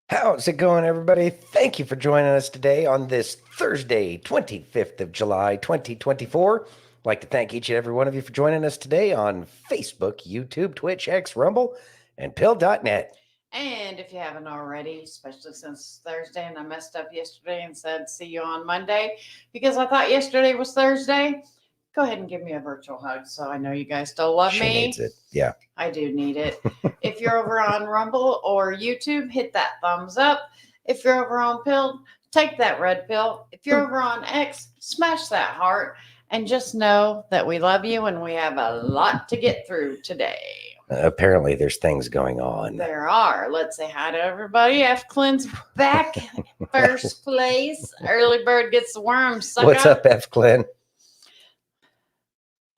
How's it going, everybody? Thank you for joining us today on this Thursday, 25th of July, 2024. I'd like to thank each and every one of you for joining us today on Facebook, YouTube, Twitch, X, Rumble, and Pill.net. And if you haven't already, especially since Thursday, and I messed up yesterday and said, see you on Monday, because I thought yesterday was Thursday, go ahead and give me a virtual hug so I know you guys still love me. She needs it. Yeah. I do need it. If you're over on Rumble or YouTube, hit that thumbs up. If you're over on Pill, take that red pill. If you're over on X, smash that heart. And just know that we love you and we have a lot to get through today. Apparently, there's things going on. There are. Let's say hi to everybody. F. Clint's back. First place. Early bird gets the worm. What's up, F. Clint?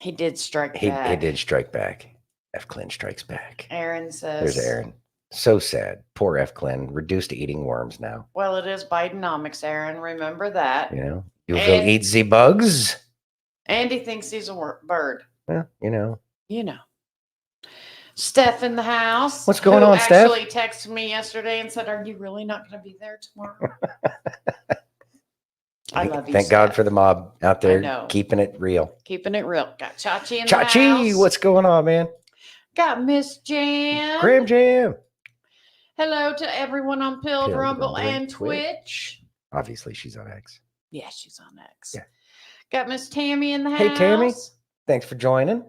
He did strike back. He did strike back. F. Clint strikes back. Aaron says. There's Aaron. So sad. Poor F. Clint. Reduced to eating worms now. Well, it is Bidenomics, Aaron. Remember that. You know, you will eat the bugs. And he thinks he's a bird. Well, you know. You know. Steph in the house. What's going on, Steph? Actually texted me yesterday and said, "Are you really not going to be there tomorrow?" I love you. Thank Steph. God for the mob out there keeping it real. Keeping it real. Got Chachi in the house. Chachi, what's going on, man? Got Miss Jam. Graham Jam. Hello to everyone on Pilled, Rumble, and Twitch. Obviously, she's on X. Yeah, she's on X. Yeah. Got Miss Tammy in the house. Hey, Tammy. Thanks for joining.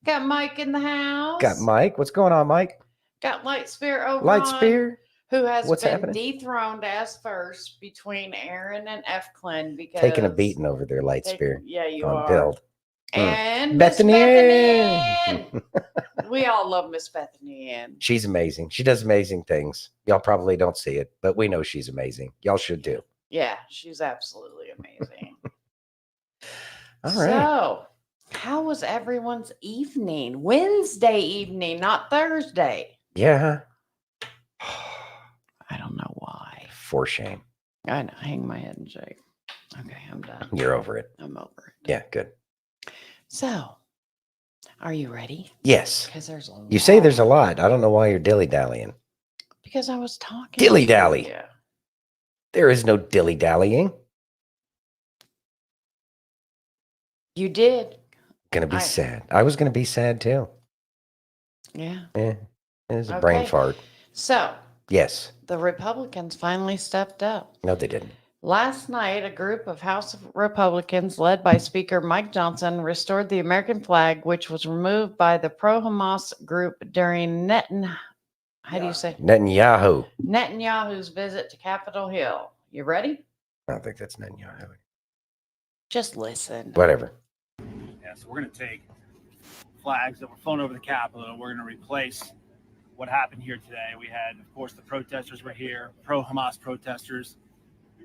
Got Mike in the house. Got Mike. What's going on, Mike? Got Lightspear over Lightspear. Who has been dethroned as first between Aaron and F. Clint because taking a beating over there, Lightspear. Yeah, you on are. Build. And Bethany Ann. We all love Miss Bethany Ann. She's amazing. She does amazing things. Y'all probably don't see it, but we know she's amazing. Y'all should too. Yeah, she's absolutely amazing. All right. So, how was everyone's evening? Wednesday evening, not Thursday. Yeah. I don't know why. For shame. I know. Hang my head and shake. Okay, I'm done. You're over it. I'm over it. Yeah, good. So, are you ready? Yes. Because there's a lot. You say there's a lot. I don't know why you're dilly-dallying. Because I was talking. Dilly-dally. Yeah. There is no dilly-dallying. You did. Gonna be sad. I was gonna be sad too. Yeah. Yeah. It was a brain fart. So. Yes. The Republicans finally stepped up. No, they didn't. Last night, a group of House Republicans led by Speaker Mike Johnson restored the American flag, which was removed by the pro-Hamas group during Netanyahu. Netanyahu's visit to Capitol Hill. You ready? I don't think that's Netanyahu. Just listen. Whatever. Yeah, so we're going to take flags that were flown over the Capitol and we're going to replace what happened here today. We had, of course, the protesters were here, pro-Hamas protesters.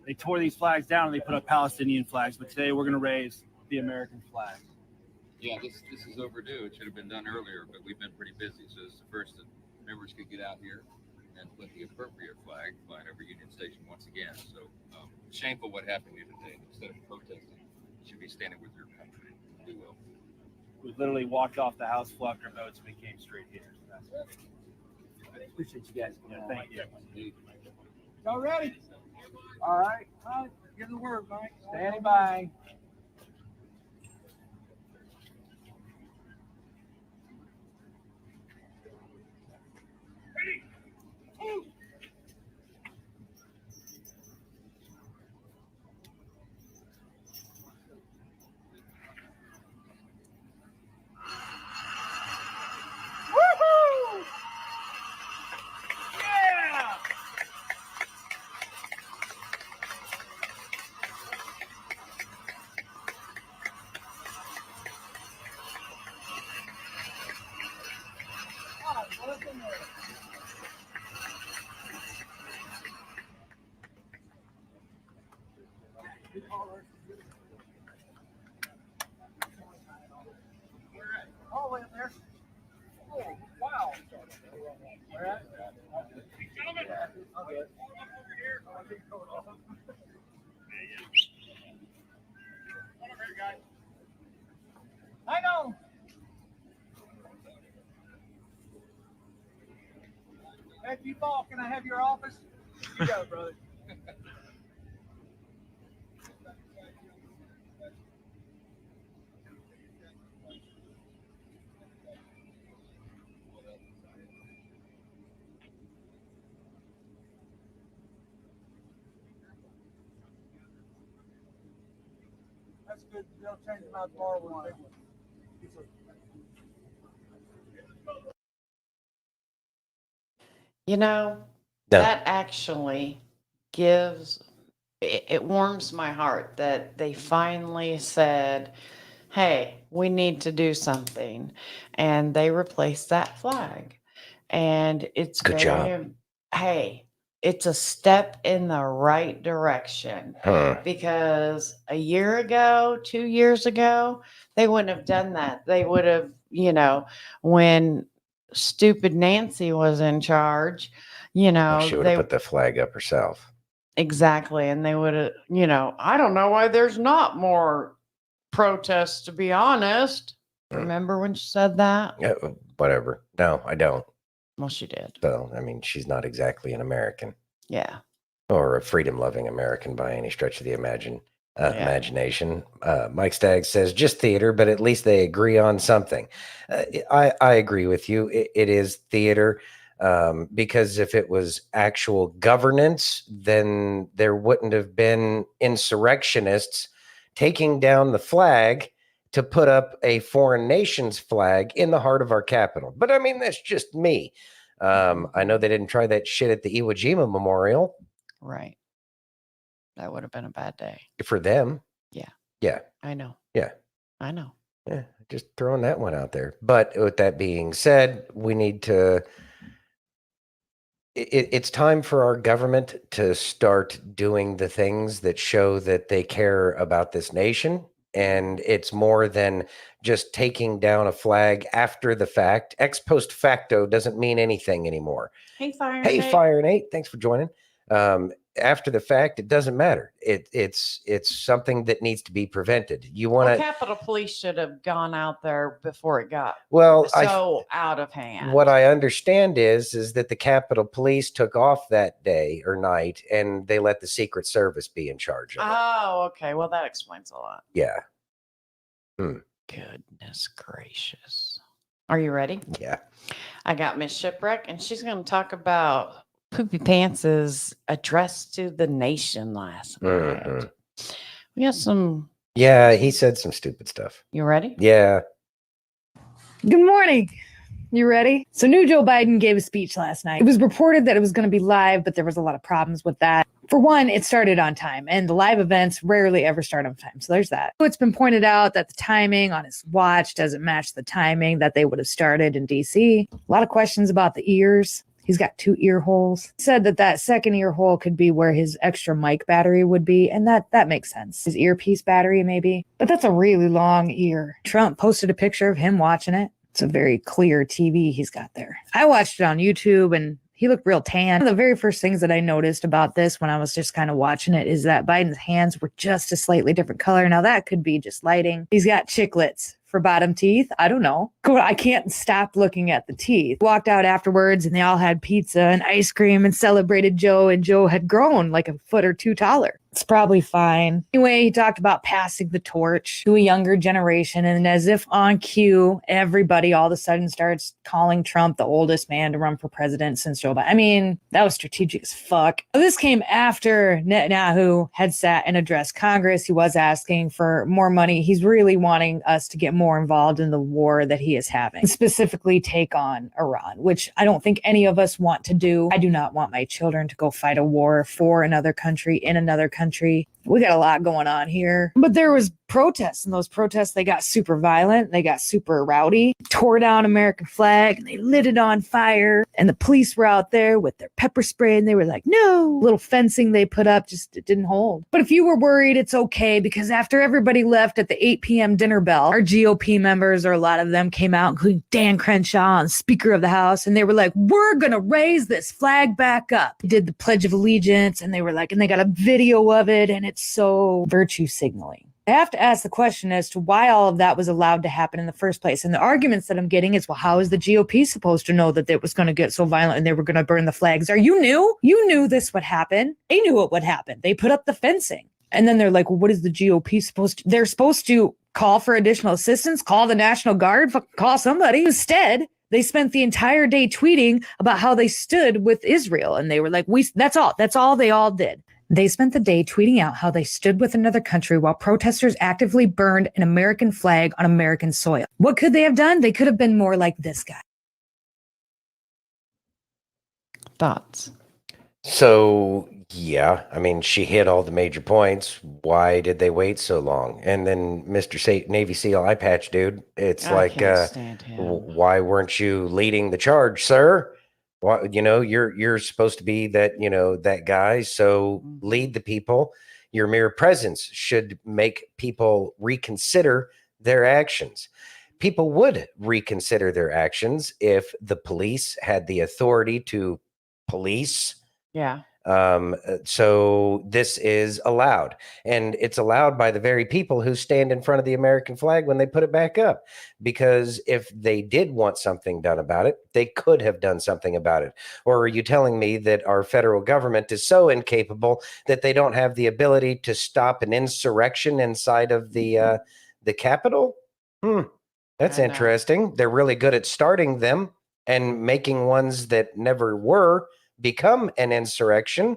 They tore these flags down and they put up Palestinian flags, but today we're going to raise the American flag. Yeah, this is overdue. It should have been done earlier, but we've been pretty busy. So it's the first that members could get out here and put the appropriate flag flying over Union Station once again. So shameful what happened here today. Instead of protesting, you should be standing with your country. We will. We literally walked off the House floor after votes and we came straight here. So that's I appreciate you guys. Yeah, thank you. Y'all ready? All right. Give the word, Mike. Standing by. Ready. Woo. Woohoo! Yeah! All the way up there. Oh, wow. Where at? Gentlemen, I'll do it. Over here. I'll get your coat off. Come over here, guys. I know. If you fall, can I have your office? You go, brother. That's good. They'll change them out tomorrow with a big one. You know, No. that actually gives it warms my heart that they finally said, hey, we need to do something. And they replaced that flag. And it's Good job. Hey, it's a step in the right direction. Huh. Because a year ago, 2 years ago, they wouldn't have done that. They would have, when stupid Nancy was in charge, Well, she would they have put the flag up herself. exactly. And they would have, I don't know why there's not more protests, to be honest. Remember when she said that? Yeah, whatever. No, I don't. Well, she did. So, I mean, she's not exactly an American Yeah. or a freedom-loving American by any stretch of the Yeah. imagination. Mike Staggs says just theater, but at least they agree on something. I agree with you. It is theater. Because if it was actual governance, then there wouldn't have been insurrectionists taking down the flag to put up a foreign nation's flag in the heart of our capital. But I mean, that's just me. I know they didn't try that shit at the Iwo Jima Memorial. Right. That would have been a bad day. For them. Yeah. Yeah. I know. Yeah. I know. Yeah. Just throwing that one out there. But with that being said, we need to. It's time for our government to start doing the things that show that they care about this nation. And it's more than just taking down a flag after the fact. Ex post facto doesn't mean anything anymore. Hey, Fire Hey, Nate. Fire Nate, thanks for joining. After the fact, it doesn't matter. It's something that needs to be prevented. You want Well, to. Capitol Police should have gone out there before it got Well, so out of hand. What I understand is that the Capitol Police took off that day or night, and they let the Secret Service be in charge of it. Oh, okay. Well, that explains a lot. Yeah. Goodness gracious. Are you ready? Yeah. I got Miss Shipwreck, and she's going to talk about Poopy Pants' address to the nation last night. Mhm. We got some. Yeah, he said some stupid stuff. You ready? Yeah. Good morning. You ready? So, new Joe Biden gave a speech last night. It was reported that it was going to be live, but there was a lot of problems with that. For one, it started on time, and the live events rarely ever start on time. So, there's that. It's been pointed out that the timing on his watch doesn't match the timing that they would have started in DC. A lot of questions about the ears. He's got 2 ear holes. He said that second ear hole could be where his extra mic battery would be, and that makes sense. His earpiece battery, maybe. But that's a really long ear. Trump posted a picture of him watching it. It's a very clear TV he's got there. I watched it on YouTube, and he looked real tan. One of the very first things that I noticed about this when I was just kind of watching it is that Biden's hands were just a slightly different color. Now, that could be just lighting. He's got chiclets for bottom teeth. I don't know. I can't stop looking at the teeth. Walked out afterwards and they all had pizza and ice cream and celebrated Joe, and Joe had grown like a foot or 2 taller. It's probably fine. Anyway, he talked about passing the torch to a younger generation, and as if on cue, everybody all of a sudden starts calling Trump the oldest man to run for president since Joe Biden. I mean, that was strategic as fuck. This came after Netanyahu had sat and addressed Congress. He was asking for more money. He's really wanting us to get more involved in the war that he is having, specifically take on Iran, which I don't think any of us want to do. I do not want my children to go fight a war for another country in another country. We got a lot going on here. But there was protests, and those protests, they got super violent. They got super rowdy, tore down American flag, and they lit it on fire. And the police were out there with their pepper spray, and they were like, no. Little fencing they put up, just it didn't hold. But if you were worried, it's okay, because after everybody left at the 8 p.m. dinner bell, our GOP members, or a lot of them, came out, including Dan Crenshaw and Speaker of the House, and they were like, we're going to raise this flag back up. They did the Pledge of Allegiance, and they were like, and they got a video of it, and it's so virtue signaling. I have to ask the question as to why all of that was allowed to happen in the first place. And the arguments that I'm getting is, well, how is the GOP supposed to know that it was going to get so violent and they were going to burn the flags? Are you new? You knew this would happen. They knew it would happen. They put up the fencing. And then they're like, well, what is the GOP supposed to? They're supposed to call for additional assistance, call the National Guard, call somebody. Instead, they spent the entire day tweeting about how they stood with Israel. And they were like, that's all. That's all they all did. They spent the day tweeting out how they stood with another country while protesters actively burned an American flag on American soil. What could they have done? They could have been more like this guy. Thoughts? So, yeah, I mean, she hit all the major points. Why did they wait so long? And then Mr. Navy SEAL eye patch dude, it's I like, can't stand him. why weren't you leading the charge, sir? Why, you're supposed to be that, that guy. So lead the people. Your mere presence should make people reconsider their actions. People would reconsider their actions if the police had the authority to police. Yeah. So this is allowed, and it's allowed by the very people who stand in front of the American flag when they put it back up, because if they did want something done about it, they could have done something about it. Or are you telling me that our federal government is so incapable that they don't have the ability to stop an insurrection inside of the Capitol? That's I know. interesting. They're really good at starting them and making ones that never were become an insurrection.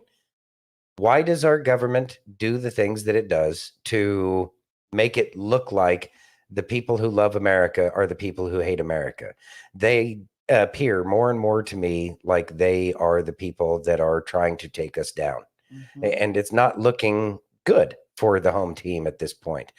Why does our government do the things that it does to make it look like the people who love America are the people who hate America? They appear more and more to me like they are the people that are trying to take us down. And it's not looking good for the home team at this point.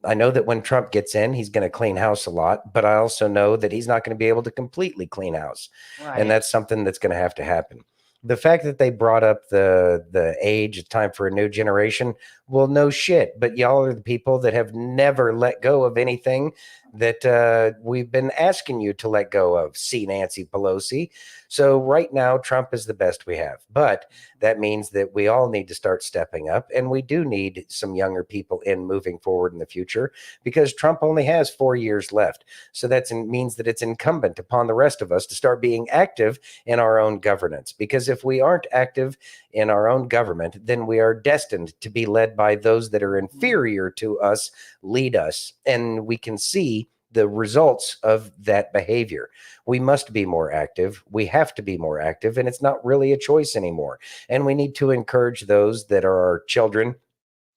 I know that when Trump gets in, he's going to clean house a lot, but I also know that he's not going to be able to completely clean house. Right. And that's something that's going to have to happen. The fact that they brought up the age, it's time for a new generation, well, no shit. But y'all are the people that have never let go of anything that we've been asking you to let go of. See Nancy Pelosi. So right now, Trump is the best we have. But that means that we all need to start stepping up. And we do need some younger people in moving forward in the future, because Trump only has 4 years left. So that means that it's incumbent upon the rest of us to start being active in our own governance. Because if we aren't active in our own government, then we are destined to be led by those that are inferior to us, lead us. And we can see the results of that behavior. We must be more active. We have to be more active, and it's not really a choice anymore. And we need to encourage those that are our children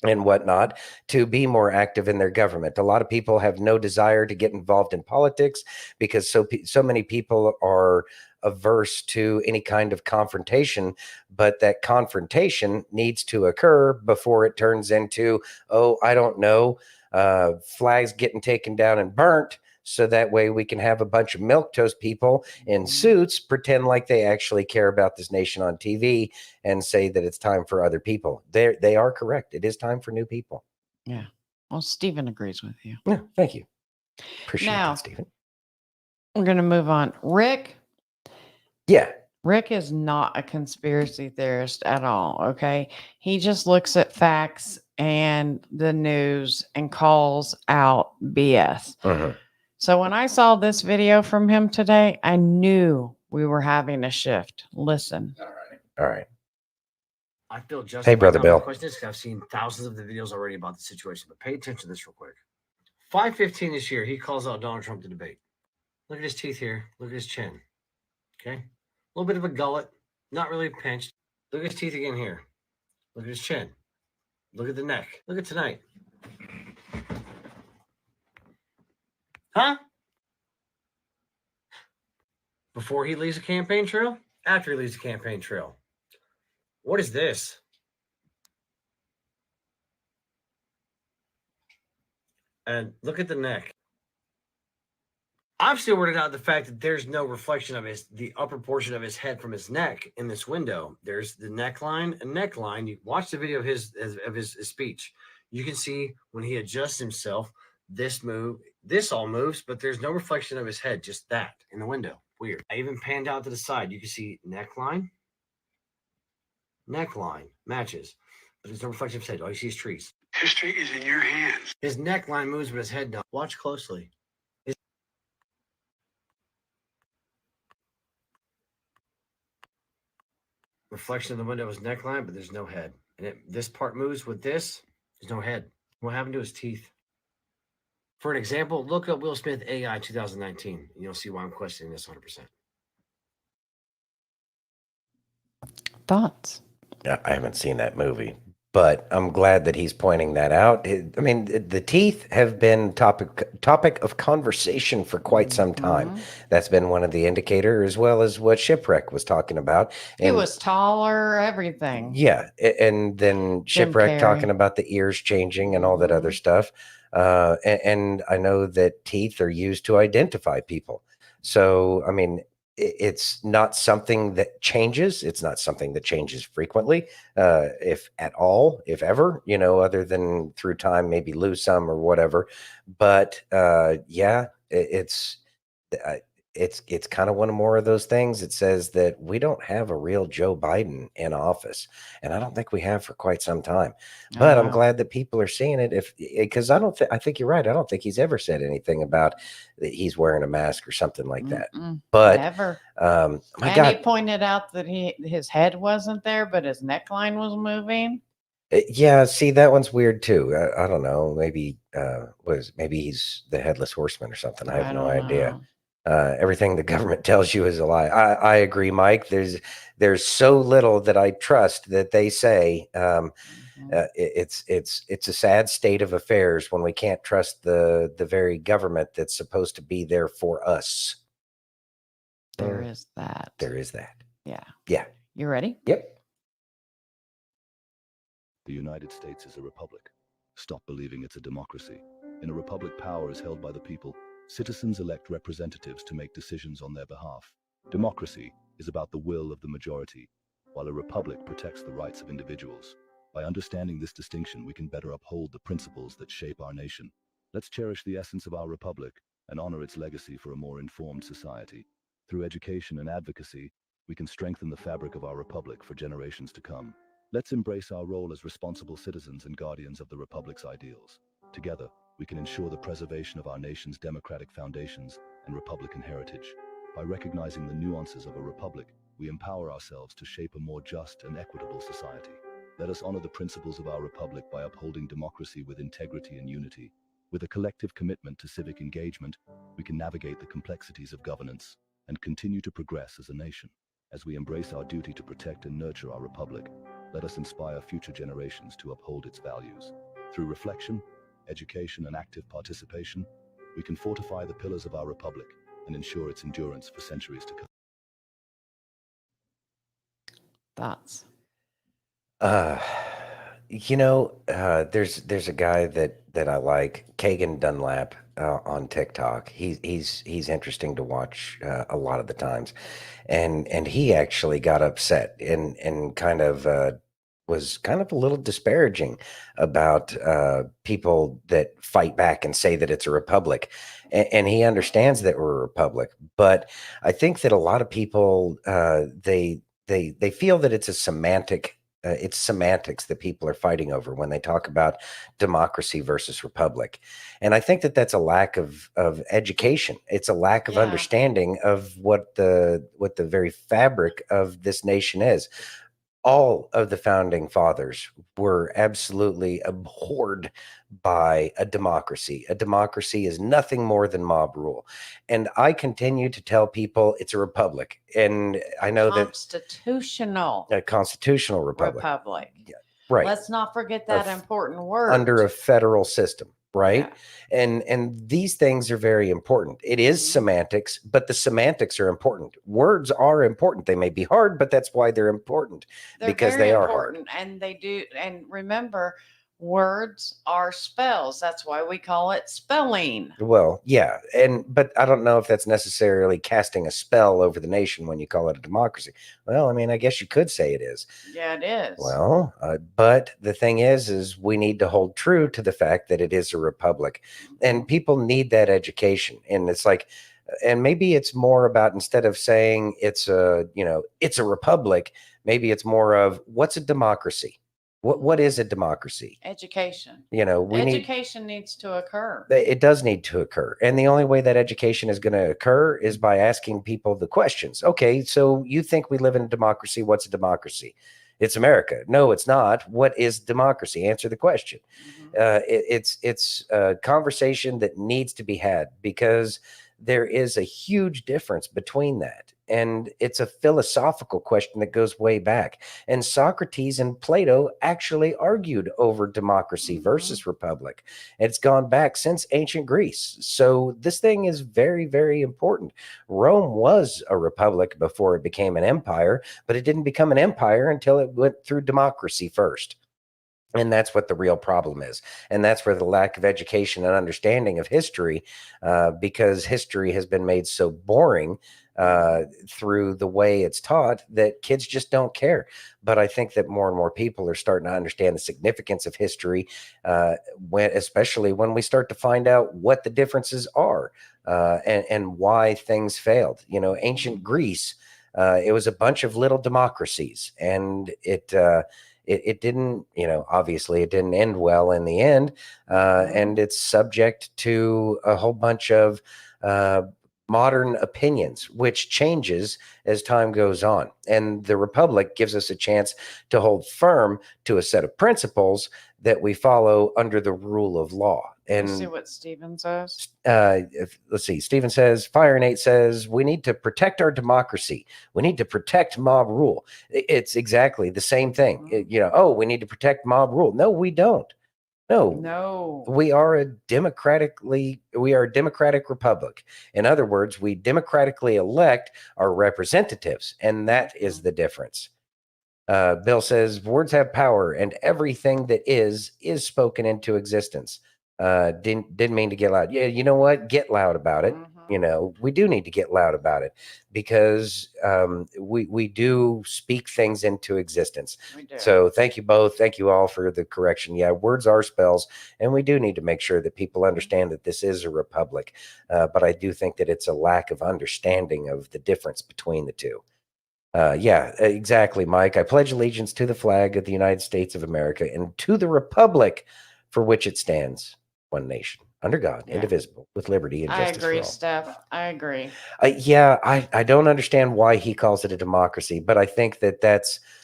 and whatnot to be more active in their government. A lot of people have no desire to get involved in politics because so many people are averse to any kind of confrontation, but that confrontation needs to occur before it turns into, oh, I don't know, flags getting taken down and burnt, so that way we can have a bunch of milquetoast people in suits pretend like they actually care about this nation on TV and say that it's time for other people. They are correct. It is time for new people. Yeah. Well, Stephen agrees with you. Yeah, thank you. Appreciate Now- that, Stephen. We're going to move on. Rick Yeah. is not a conspiracy theorist at all. Okay. He just looks at facts and the news and calls out BS. Mhm. So when I saw this video from him today, I knew we were having a shift. Listen. All right. I feel just. Hey, Brother Bill. Question is, 'cause I've seen thousands of the videos already about the situation, but pay attention to this real quick. 5:15 this year, he calls out Donald Trump to debate. Look at his teeth here. Look at his chin. Okay, a little bit of a gullet, not really pinched. Look at his teeth again here. Look at his chin. Look at the neck. Look at tonight. Huh? Before he leaves the campaign trail? After he leaves the campaign trail? What is this? And look at the neck. I'm still weirded out the fact that there's no reflection of the upper portion of his head from his neck in this window. There's the neckline and neckline. You watch the video of his speech. You can see when he adjusts himself, this all moves, but there's no reflection of his head, just that in the window. Weird. I even panned out to the side. You can see neckline matches, but there's no reflection of his head. All you see is trees. History is in your hands. His neckline moves, but his head doesn't. Watch closely. Reflection of the window is neckline, but there's no head. And this part moves with this. There's no head. What happened to his teeth? For an example, look up Will Smith AI 2019, and you'll see why I'm questioning this 100%. Thoughts? I haven't seen that movie, but I'm glad that he's pointing that out. I mean, the teeth have been topic of conversation for quite some time. Mhm. That's been one of the indicators, as well as what Shipwreck was talking about. He was taller, everything. Yeah, and then Shipwreck Carrey. talking about the ears changing and all that other stuff. And I know that teeth are used to identify people. So, I mean, it's not something that changes. It's not something that changes frequently, if at all, if ever, other than through time, maybe lose some or whatever. But yeah, it's kind of one of more of those things. It says that we don't have a real Joe Biden in office, and I don't think we have for quite some time. But I'm glad that people are seeing it. Because I think you're right. I don't think he's ever said anything about that he's wearing a mask or something like that. But never. My And God, he pointed out that his head wasn't there, but his neckline was moving. yeah. See, that one's weird too. I don't know. Maybe maybe he's the headless horseman or something. I have no don't idea. know. Everything the government tells you is a lie. I agree, Mike. There's so little that I trust that they say. Mhm. It's a sad state of affairs when we can't trust the very government that's supposed to be there for us. There is that. There is that. Yeah. Yeah. You ready? Yep. The United States is a republic. Stop believing it's a democracy. In a republic, power is held by the people. Citizens elect representatives to make decisions on their behalf. Democracy is about the will of the majority, while a republic protects the rights of individuals. By understanding this distinction, we can better uphold the principles that shape our nation. Let's cherish the essence of our republic and honor its legacy for a more informed society. Through education and advocacy, we can strengthen the fabric of our republic for generations to come. Let's embrace our role as responsible citizens and guardians of the republic's ideals. Together, we can ensure the preservation of our nation's democratic foundations and Republican heritage. By recognizing the nuances of a republic, we empower ourselves to shape a more just and equitable society. Let us honor the principles of our republic by upholding democracy with integrity and unity. With a collective commitment to civic engagement, we can navigate the complexities of governance and continue to progress as a nation. As we embrace our duty to protect and nurture our republic, let us inspire future generations to uphold its values. Through reflection, education, and active participation, we can fortify the pillars of our republic and ensure its endurance for centuries to come. Thoughts? There's a guy that I like, Kagan Dunlap, on TikTok. He's interesting to watch a lot of the times, and he actually got upset and kind of was kind of a little disparaging about people that fight back and say that it's a republic, and he understands that we're a republic, but I think that a lot of people they feel that it's a semantic. It's semantics that people are fighting over when they talk about democracy versus republic, and I think that that's a lack of education. It's a lack of Yeah. understanding of what the very fabric of this nation is. All of the founding fathers were absolutely abhorred by a democracy. A democracy is nothing more than mob rule. And I continue to tell people it's a republic. And I know that Constitutional a constitutional republic. republic. Right. Let's not forget that Of- important word. Under a federal system, right? Yeah. And these things are very important. It is Mhm. semantics, but the semantics are important. Words are important. They may be hard, but that's why they're important, They're because very they are hard. important, and they do. And remember, words are spells. That's why we call it spelling. Well, yeah, but I don't know if that's necessarily casting a spell over the nation when you call it a democracy. Well, I mean, I guess you could say it is. Yeah, it is. Well, but the thing is we need to hold true to the fact that it is a republic, and people need that education. And it's like, and maybe it's more about, instead of saying it's a republic, maybe it's more of, what's a democracy? What is a democracy? Education. We need. Education needs to occur. It does need to occur. And the only way that education is going to occur is by asking people the questions. Okay, so you think we live in a democracy? What's a democracy? It's America. No, it's not. What is democracy? Answer the question. Mhm. It's a conversation that needs to be had, because there is a huge difference between that. And it's a philosophical question that goes way back. And Socrates and Plato actually argued over democracy Mhm. versus republic. It's gone back since ancient Greece. So this thing is very, very important. Rome was a republic before it became an empire, but it didn't become an empire until it went through democracy first. And that's what the real problem is. And that's where the lack of education and understanding of history, because history has been made so boring through the way it's taught, that kids just don't care. But I think that more and more people are starting to understand the significance of history, especially when we start to find out what the differences are, and why things failed. Ancient Greece, it was a bunch of little democracies, and it didn't, obviously it didn't end well in the end. And it's subject to a whole bunch of modern opinions, which changes as time goes on. And the republic gives us a chance to hold firm to a set of principles that we follow under the rule of law. And see what Stephen says. let's see. Stephen says, Fire Nate says, we need to protect our democracy. We need to protect mob rule. It's exactly the same thing. We need to protect mob rule. No, we don't. No. We are a democratic republic. In other words, we democratically elect our representatives, and that is the difference. Bill says, words have power, and everything that is spoken into existence. Didn't mean to get loud. Yeah, you know what? Get loud about it. Mhm. We do need to get loud about it, because we do speak things into existence. We do. So thank you both. Thank you all for the correction. Yeah, words are spells, and we do need to make sure that people understand that this is a republic. But I do think that it's a lack of understanding of the difference between the two. Yeah, exactly, Mike. I pledge allegiance to the flag of the United States of America and to the republic for which it stands, one nation, under God, Yeah. indivisible, with liberty and I justice agree, for all. Steph. I agree. I don't understand why he calls it a democracy, but I think that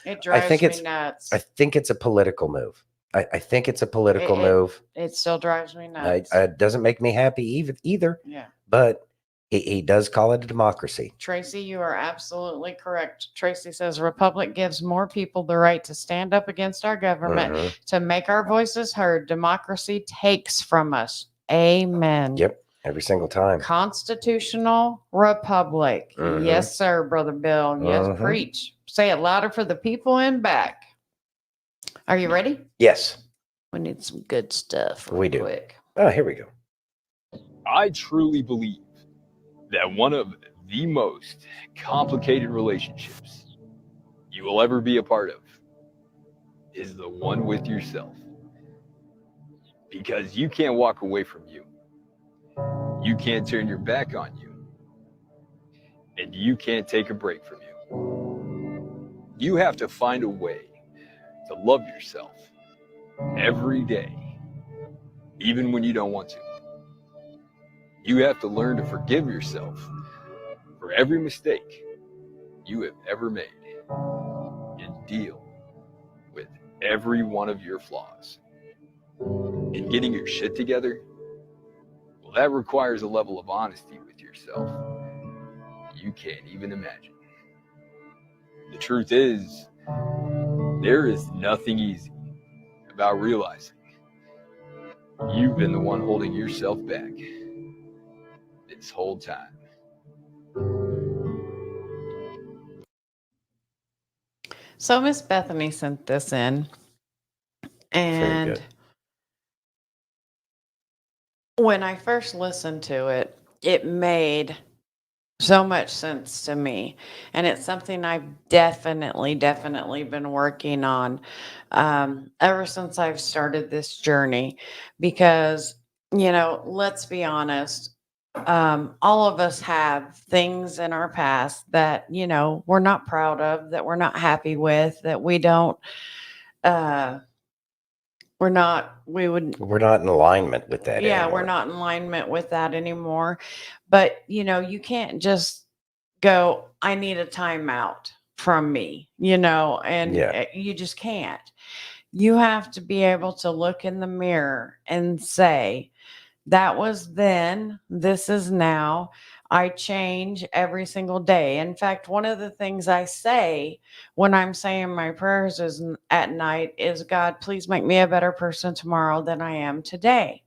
It drives think me it's- nuts. I think it's a political move. I think it's a political It- move. It still drives me nuts. It doesn't make me happy either. Yeah. But he does call it a democracy. Tracy, you are absolutely correct. Tracy says Republic gives more people the right to stand up against our government, Mhm. to make our voices heard. Democracy takes from us. Amen. Yep, every single time. Constitutional republic. Mhm. Yes, sir, Brother Bill. Yes, Mhm. preach. Say it louder for the people in back. Are you ready? Yes, We need some good stuff. We real do. Quick. oh, here we go. I truly believe that one of the most complicated relationships you will ever be a part of is the one with yourself. Because you can't walk away from you. You can't turn your back on you. And you can't take a break from you. You have to find a way to love yourself every day, even when you don't want to. You have to learn to forgive yourself for every mistake you have ever made and deal with every one of your flaws. And getting your shit together, well, that requires a level of honesty with yourself you can't even imagine. The truth is, there is nothing easy about realizing you've been the one holding yourself back this whole time. So Miss Bethany sent this in, and good. when I first listened to it, it made so much sense to me, and it's something I've definitely been working on ever since I've started this journey. Because, let's be honest, all of us have things in our past that we're not proud of, that we're not happy with, that we don't we're not we would We're not in alignment with that yeah, anymore. we're not in alignment with that anymore. But you can't just go, I need a timeout from me, and Yeah. you just can't. You have to be able to look in the mirror and say, that was then, this is now. I change every single day. In fact, one of the things I say when I'm saying my prayers at night is, God, please make me a better person tomorrow than I am today.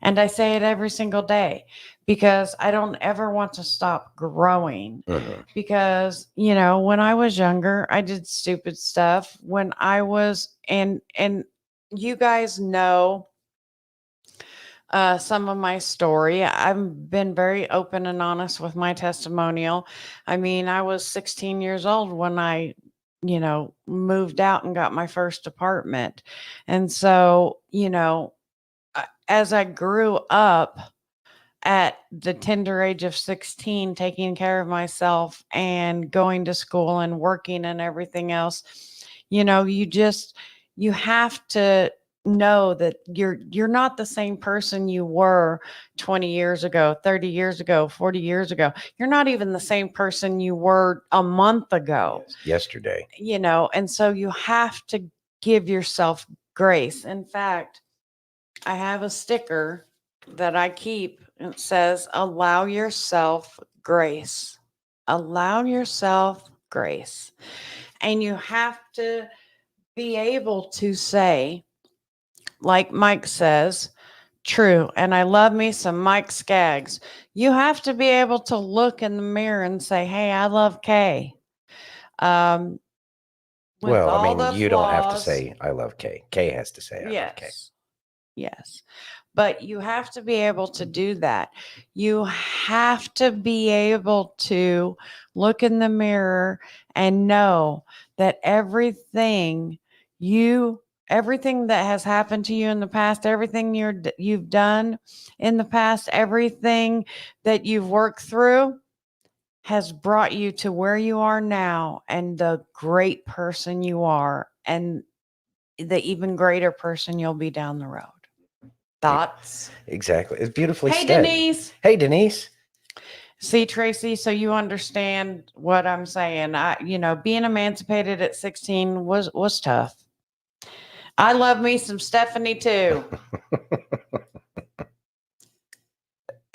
And I say it every single day because I don't ever want to stop growing. Mhm. Because, when I was younger, I did stupid stuff. When I was, and you guys know some of my story. I've been very open and honest with my testimonial. I mean, I was 16 years old when I, moved out and got my first apartment. And so, as I grew up at the tender age of 16, taking care of myself and going to school and working and everything else, you have to know that you're not the same person you were 20 years ago, 30 years ago, 40 years ago. You're not even the same person you were a month ago. Yesterday. And so you have to give yourself grace. In fact, I have a sticker that I keep. It says, allow yourself grace. Allow yourself grace. And you have to be able to say, like Mike says, true. And I love me some Mike Skaggs. You have to be able to look in the mirror and say, hey, I love Kay. With Well, I all mean, the you don't have to flaws- say I love Kay. Kay has to say I love Kay. Yes. Yes. But you have to be able to do that. You have to be able to look in the mirror and know that everything that has happened to you in the past, everything you've done in the past, everything that you've worked through has brought you to where you are now and the great person you are and the even greater person you'll be down the road. Thoughts? Exactly. It's beautifully Hey, said. Denise. Hey, Denise. See, Tracy, so you understand what I'm saying. Being emancipated at 16 was tough. I love me some Stephanie too.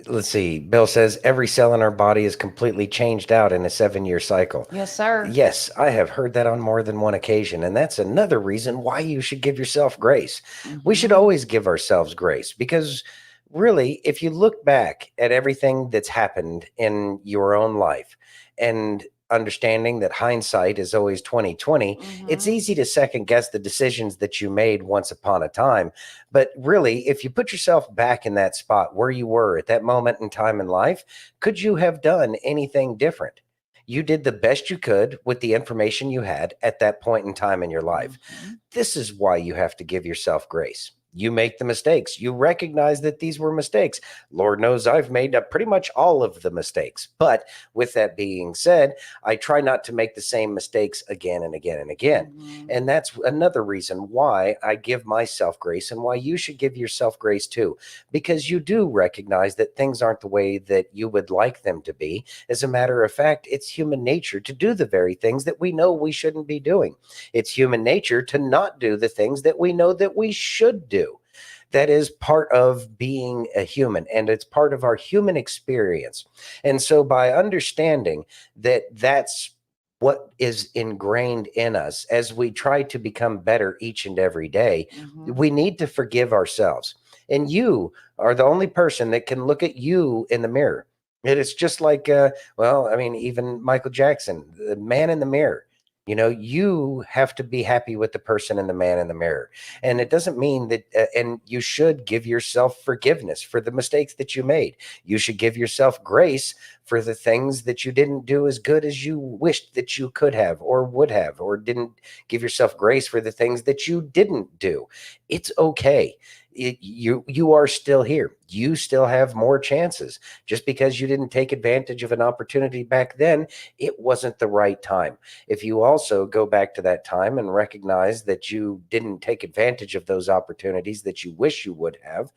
Let's see. Bill says every cell in our body is completely changed out in a 7-year cycle. Yes, sir. Yes, I have heard that on more than one occasion, and that's another reason why you should give yourself grace. We should Mhm. always give ourselves grace because really, if you look back at everything that's happened in your own life and understanding that hindsight is always 2020, it's Mhm. easy to second guess the decisions that you made once upon a time. But really, if you put yourself back in that spot where you were at that moment in time in life, could you have done anything different? You did the best you could with the information you had at that point in time in your life. Mhm. This is why you have to give yourself grace. You make the mistakes. You recognize that these were mistakes. Lord knows I've made pretty much all of the mistakes. But with that being said, I try not to make the same mistakes again and again and again. Mhm. And that's another reason why I give myself grace and why you should give yourself grace too, because you do recognize that things aren't the way that you would like them to be. As a matter of fact, it's human nature to do the very things that we know we shouldn't be doing. It's human nature to not do the things that we know that we should do. That is part of being a human and it's part of our human experience. And so, by understanding that that's what is ingrained in us as we try to become better each and every day, Mhm. we need to forgive ourselves. And you are the only person that can look at you in the mirror. And it's just like, well, I mean, even Michael Jackson, the man in the mirror. You have to be happy with the person and the man in the mirror. And it doesn't mean that, and you should give yourself forgiveness for the mistakes that you made. You should give yourself grace for the things that you didn't do as good as you wished that you could have or would have, or didn't give yourself grace for the things that you didn't do. It's okay. You are still here. You still have more chances. Just because you didn't take advantage of an opportunity back then, it wasn't the right time. If you also go back to that time and recognize that you didn't take advantage of those opportunities that you wish you would have,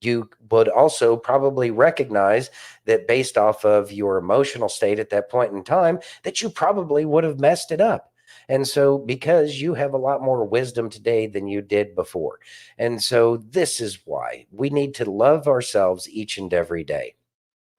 you would also probably recognize that based off of your emotional state at that point in time, that you probably would have messed it up. And so, because you have a lot more wisdom today than you did before. And so, this is why we need to love ourselves each and every day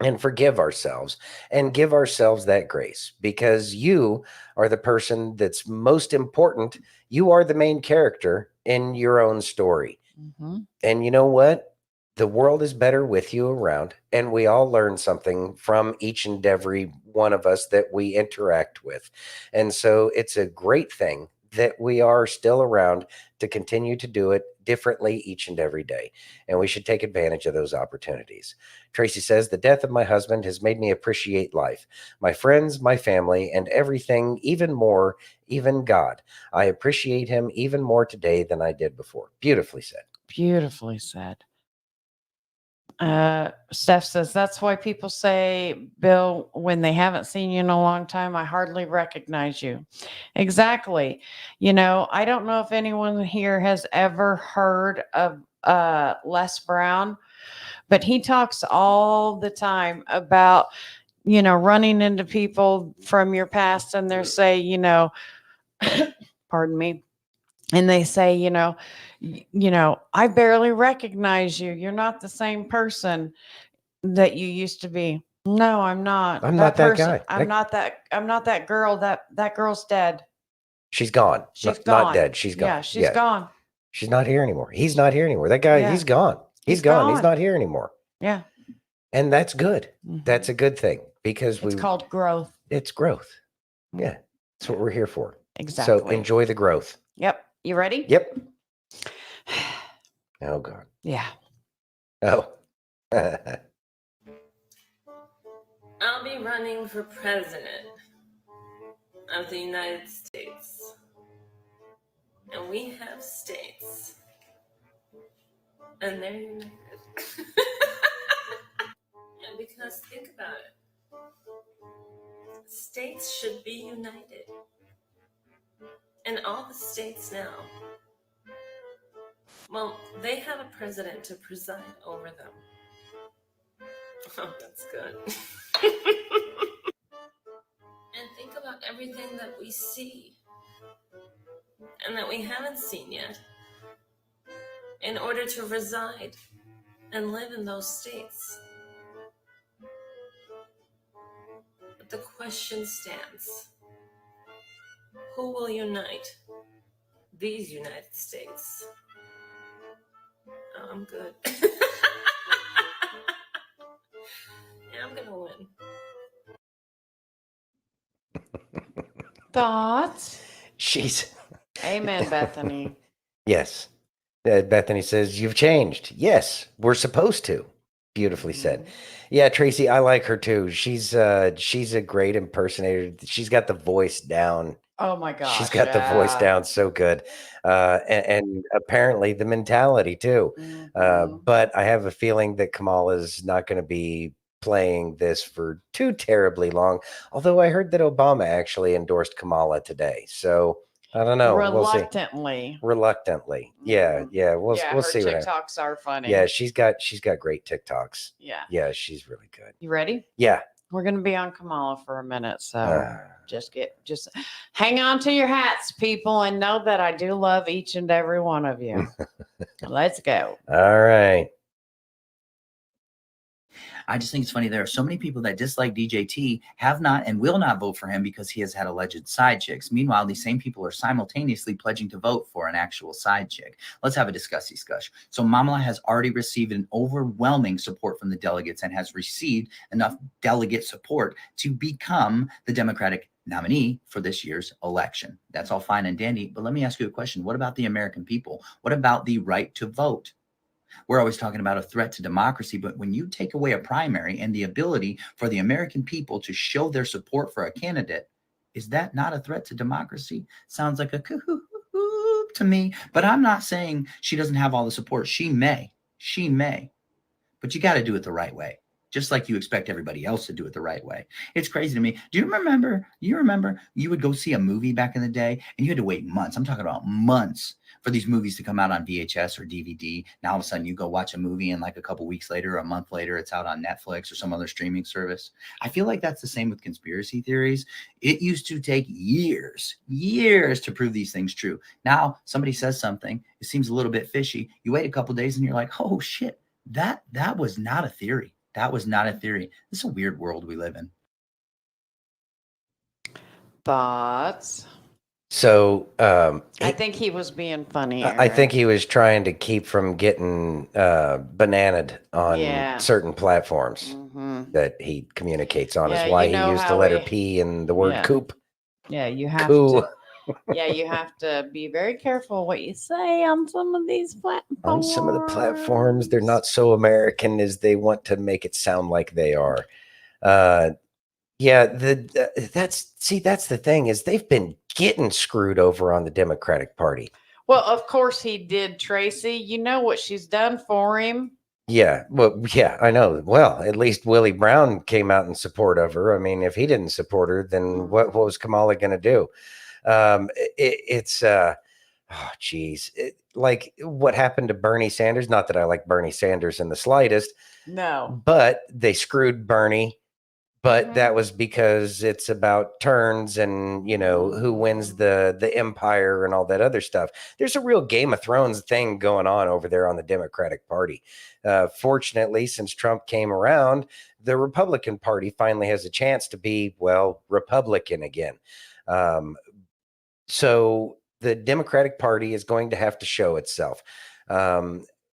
and forgive ourselves and give ourselves that grace because you are the person that's most important. You are the main character in your own story. Mhm. And you know what? The world is better with you around, and we all learn something from each and every one of us that we interact with. And so it's a great thing that we are still around to continue to do it differently each and every day. And we should take advantage of those opportunities. Tracy says, the death of my husband has made me appreciate life, my friends, my family, and everything even more, even God. I appreciate him even more today than I did before. Beautifully said. Beautifully said. Steph says that's why people say, Bill, when they haven't seen you in a long time, I hardly recognize you. Exactly. I don't know if anyone here has ever heard of Les Brown, but he talks all the time about, running into people from your past and they say, pardon me, and they say, I barely recognize you. You're not the same person that you used to be. No, I'm not. I'm That not that person. guy. I'm not that girl. That girl's dead. She's gone. She's Not gone. dead. She's gone. Yeah, she's gone. She's not here anymore. He's not here anymore. That guy, Yeah. he's gone. He's He's gone. He's gone. not here anymore. Yeah. And that's good. Mhm. That's a good thing because It's called growth. it's growth. Yeah. That's what we're here for. So Exactly. enjoy the growth. Yep. You ready? Yep. Oh God. Yeah. Oh. I'll be running for president of the United States. And we have states. And they're united. And because think about it. States should be united. And all the states now, well, they have a president to preside over them. Oh, that's good. And think about everything that we see and that we haven't seen yet in order to reside and live in those states. But the question stands, who will unite these United States? Oh, I'm good. Yeah, I'm gonna win. Thoughts? She's Amen, Bethany. yes. Bethany says, "You've changed." Yes, we're supposed to. Beautifully said. Mhm. Yeah, Tracy, I like her too. She's a great impersonator. She's got the voice down. Oh my gosh. She's got the voice yeah. down so good. And apparently the mentality too. Mhm. But I have a feeling that Kamala's not going to be playing this for too terribly long. Although I heard that Obama actually endorsed Kamala today. So I don't know. We'll see. Reluctantly. Reluctantly. Yeah, Mhm. yeah. We'll Yeah, we'll her see what happens. TikToks are funny. Yeah, she's got great TikToks. Yeah. Yeah, she's really good. You ready? Yeah. We're gonna be on Kamala for a minute, so Uh, just hang on to your hats, people, and know that I do love each and every one of you. Let's go. all right. I just think it's funny. There are so many people that dislike DJT, have not and will not vote for him because he has had alleged side chicks. Meanwhile, these same people are simultaneously pledging to vote for an actual side chick. Let's have a discuss. So Mamala has already received an overwhelming support from the delegates and has received enough delegate support to become the Democratic nominee for this year's election. That's all fine and dandy. But let me ask you a question. What about the American people? What about the right to vote? We're always talking about a threat to democracy, but when you take away a primary and the ability for the American people to show their support for a candidate, is that not a threat to democracy? Sounds like a coo-hoo to me, but I'm not saying she doesn't have all the support. She may, but you got to do it the right way. Just like you expect everybody else to do it the right way. It's crazy to me. Do you remember you would go see a movie back in the day and you had to wait months. I'm talking about months for these movies to come out on VHS or DVD. Now all of a sudden you go watch a movie and like a couple weeks later or a month later, it's out on Netflix or some other streaming service. I feel like that's the same with conspiracy theories. It used to take years to prove these things true. Now somebody says something, it seems a little bit fishy. You wait a couple days and you're like, oh shit, that was not a theory. That was not a theory. This is a weird world we live in. Thoughts? So I think he was being funny. I think Eric. he was trying to keep from getting bananaed on Yeah. certain platforms Mhm. that he communicates on. Yeah, Is you why he know used the how letter we- P in the word Yeah. coop. Yeah, you have Cool. to. Yeah, you have to be very careful what you say on some of these platforms. On some of the platforms, they're not so American as they want to make it sound like they are. Yeah, that's the thing is they've been getting screwed over on the Democratic Party. Well, of course he did, Tracy. You know what she's done for him. Yeah, well, yeah, I know. Well, at least Willie Brown came out in support of her. I mean, if he didn't support her, then what was Kamala going to do? It's oh, geez, like what happened to Bernie Sanders. Not that I like Bernie Sanders in the slightest, No. but they screwed Bernie. But Mhm. that was because it's about turns and who wins the empire and all that other stuff. There's a real Game of Thrones thing going on over there on the Democratic Party. Fortunately, since Trump came around, the Republican Party finally has a chance to be Republican again. So the Democratic Party is going to have to show itself.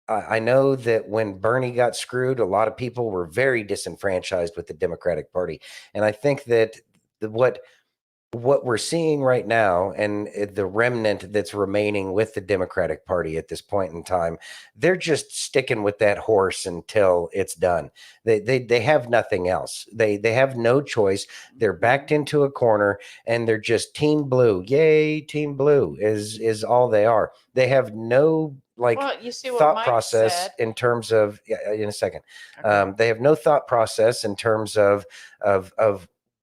I know that when Bernie got screwed, a lot of people were very disenfranchised with the Democratic Party. And I think that what we're seeing right now and the remnant that's remaining with the Democratic Party at this point in time, they're just sticking with that horse until it's done. They have nothing else. They have no choice. They're backed into a corner and they're just Team Blue. Yay, Team Blue is all they are. They have no Well, you see what thought Mike process said. in terms of in a second. Okay. They have no thought process in terms of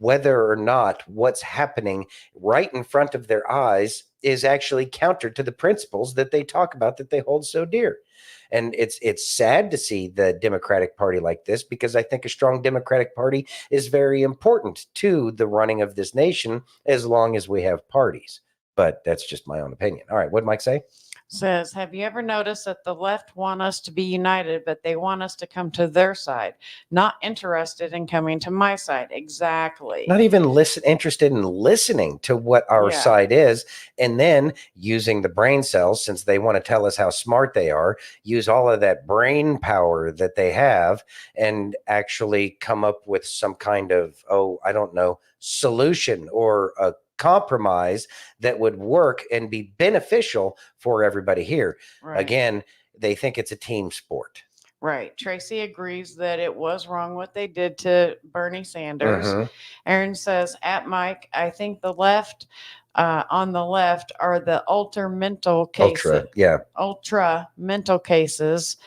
whether or not what's happening right in front of their eyes is actually counter to the principles that they talk about that they hold so dear. And it's sad to see the Democratic Party like this because I think a strong Democratic Party is very important to the running of this nation as long as we have parties. But that's just my own opinion. All right, what did Mike say? says, have you ever noticed that the left want us to be united, but they want us to come to their side, not interested in coming to my side? Exactly. Not even interested in listening to what our Yeah. side is, and then using the brain cells, since they want to tell us how smart they are, use all of that brain power that they have and actually come up with some kind of, I don't know, solution or a compromise that would work and be beneficial for everybody here. Right. Again, they think it's a team sport. Right. Tracy agrees that it was wrong what they did to Bernie Sanders. Mhm. Aaron says, at Mike, I think the left, on the left, are the ultra mental cases. Ultra mental cases.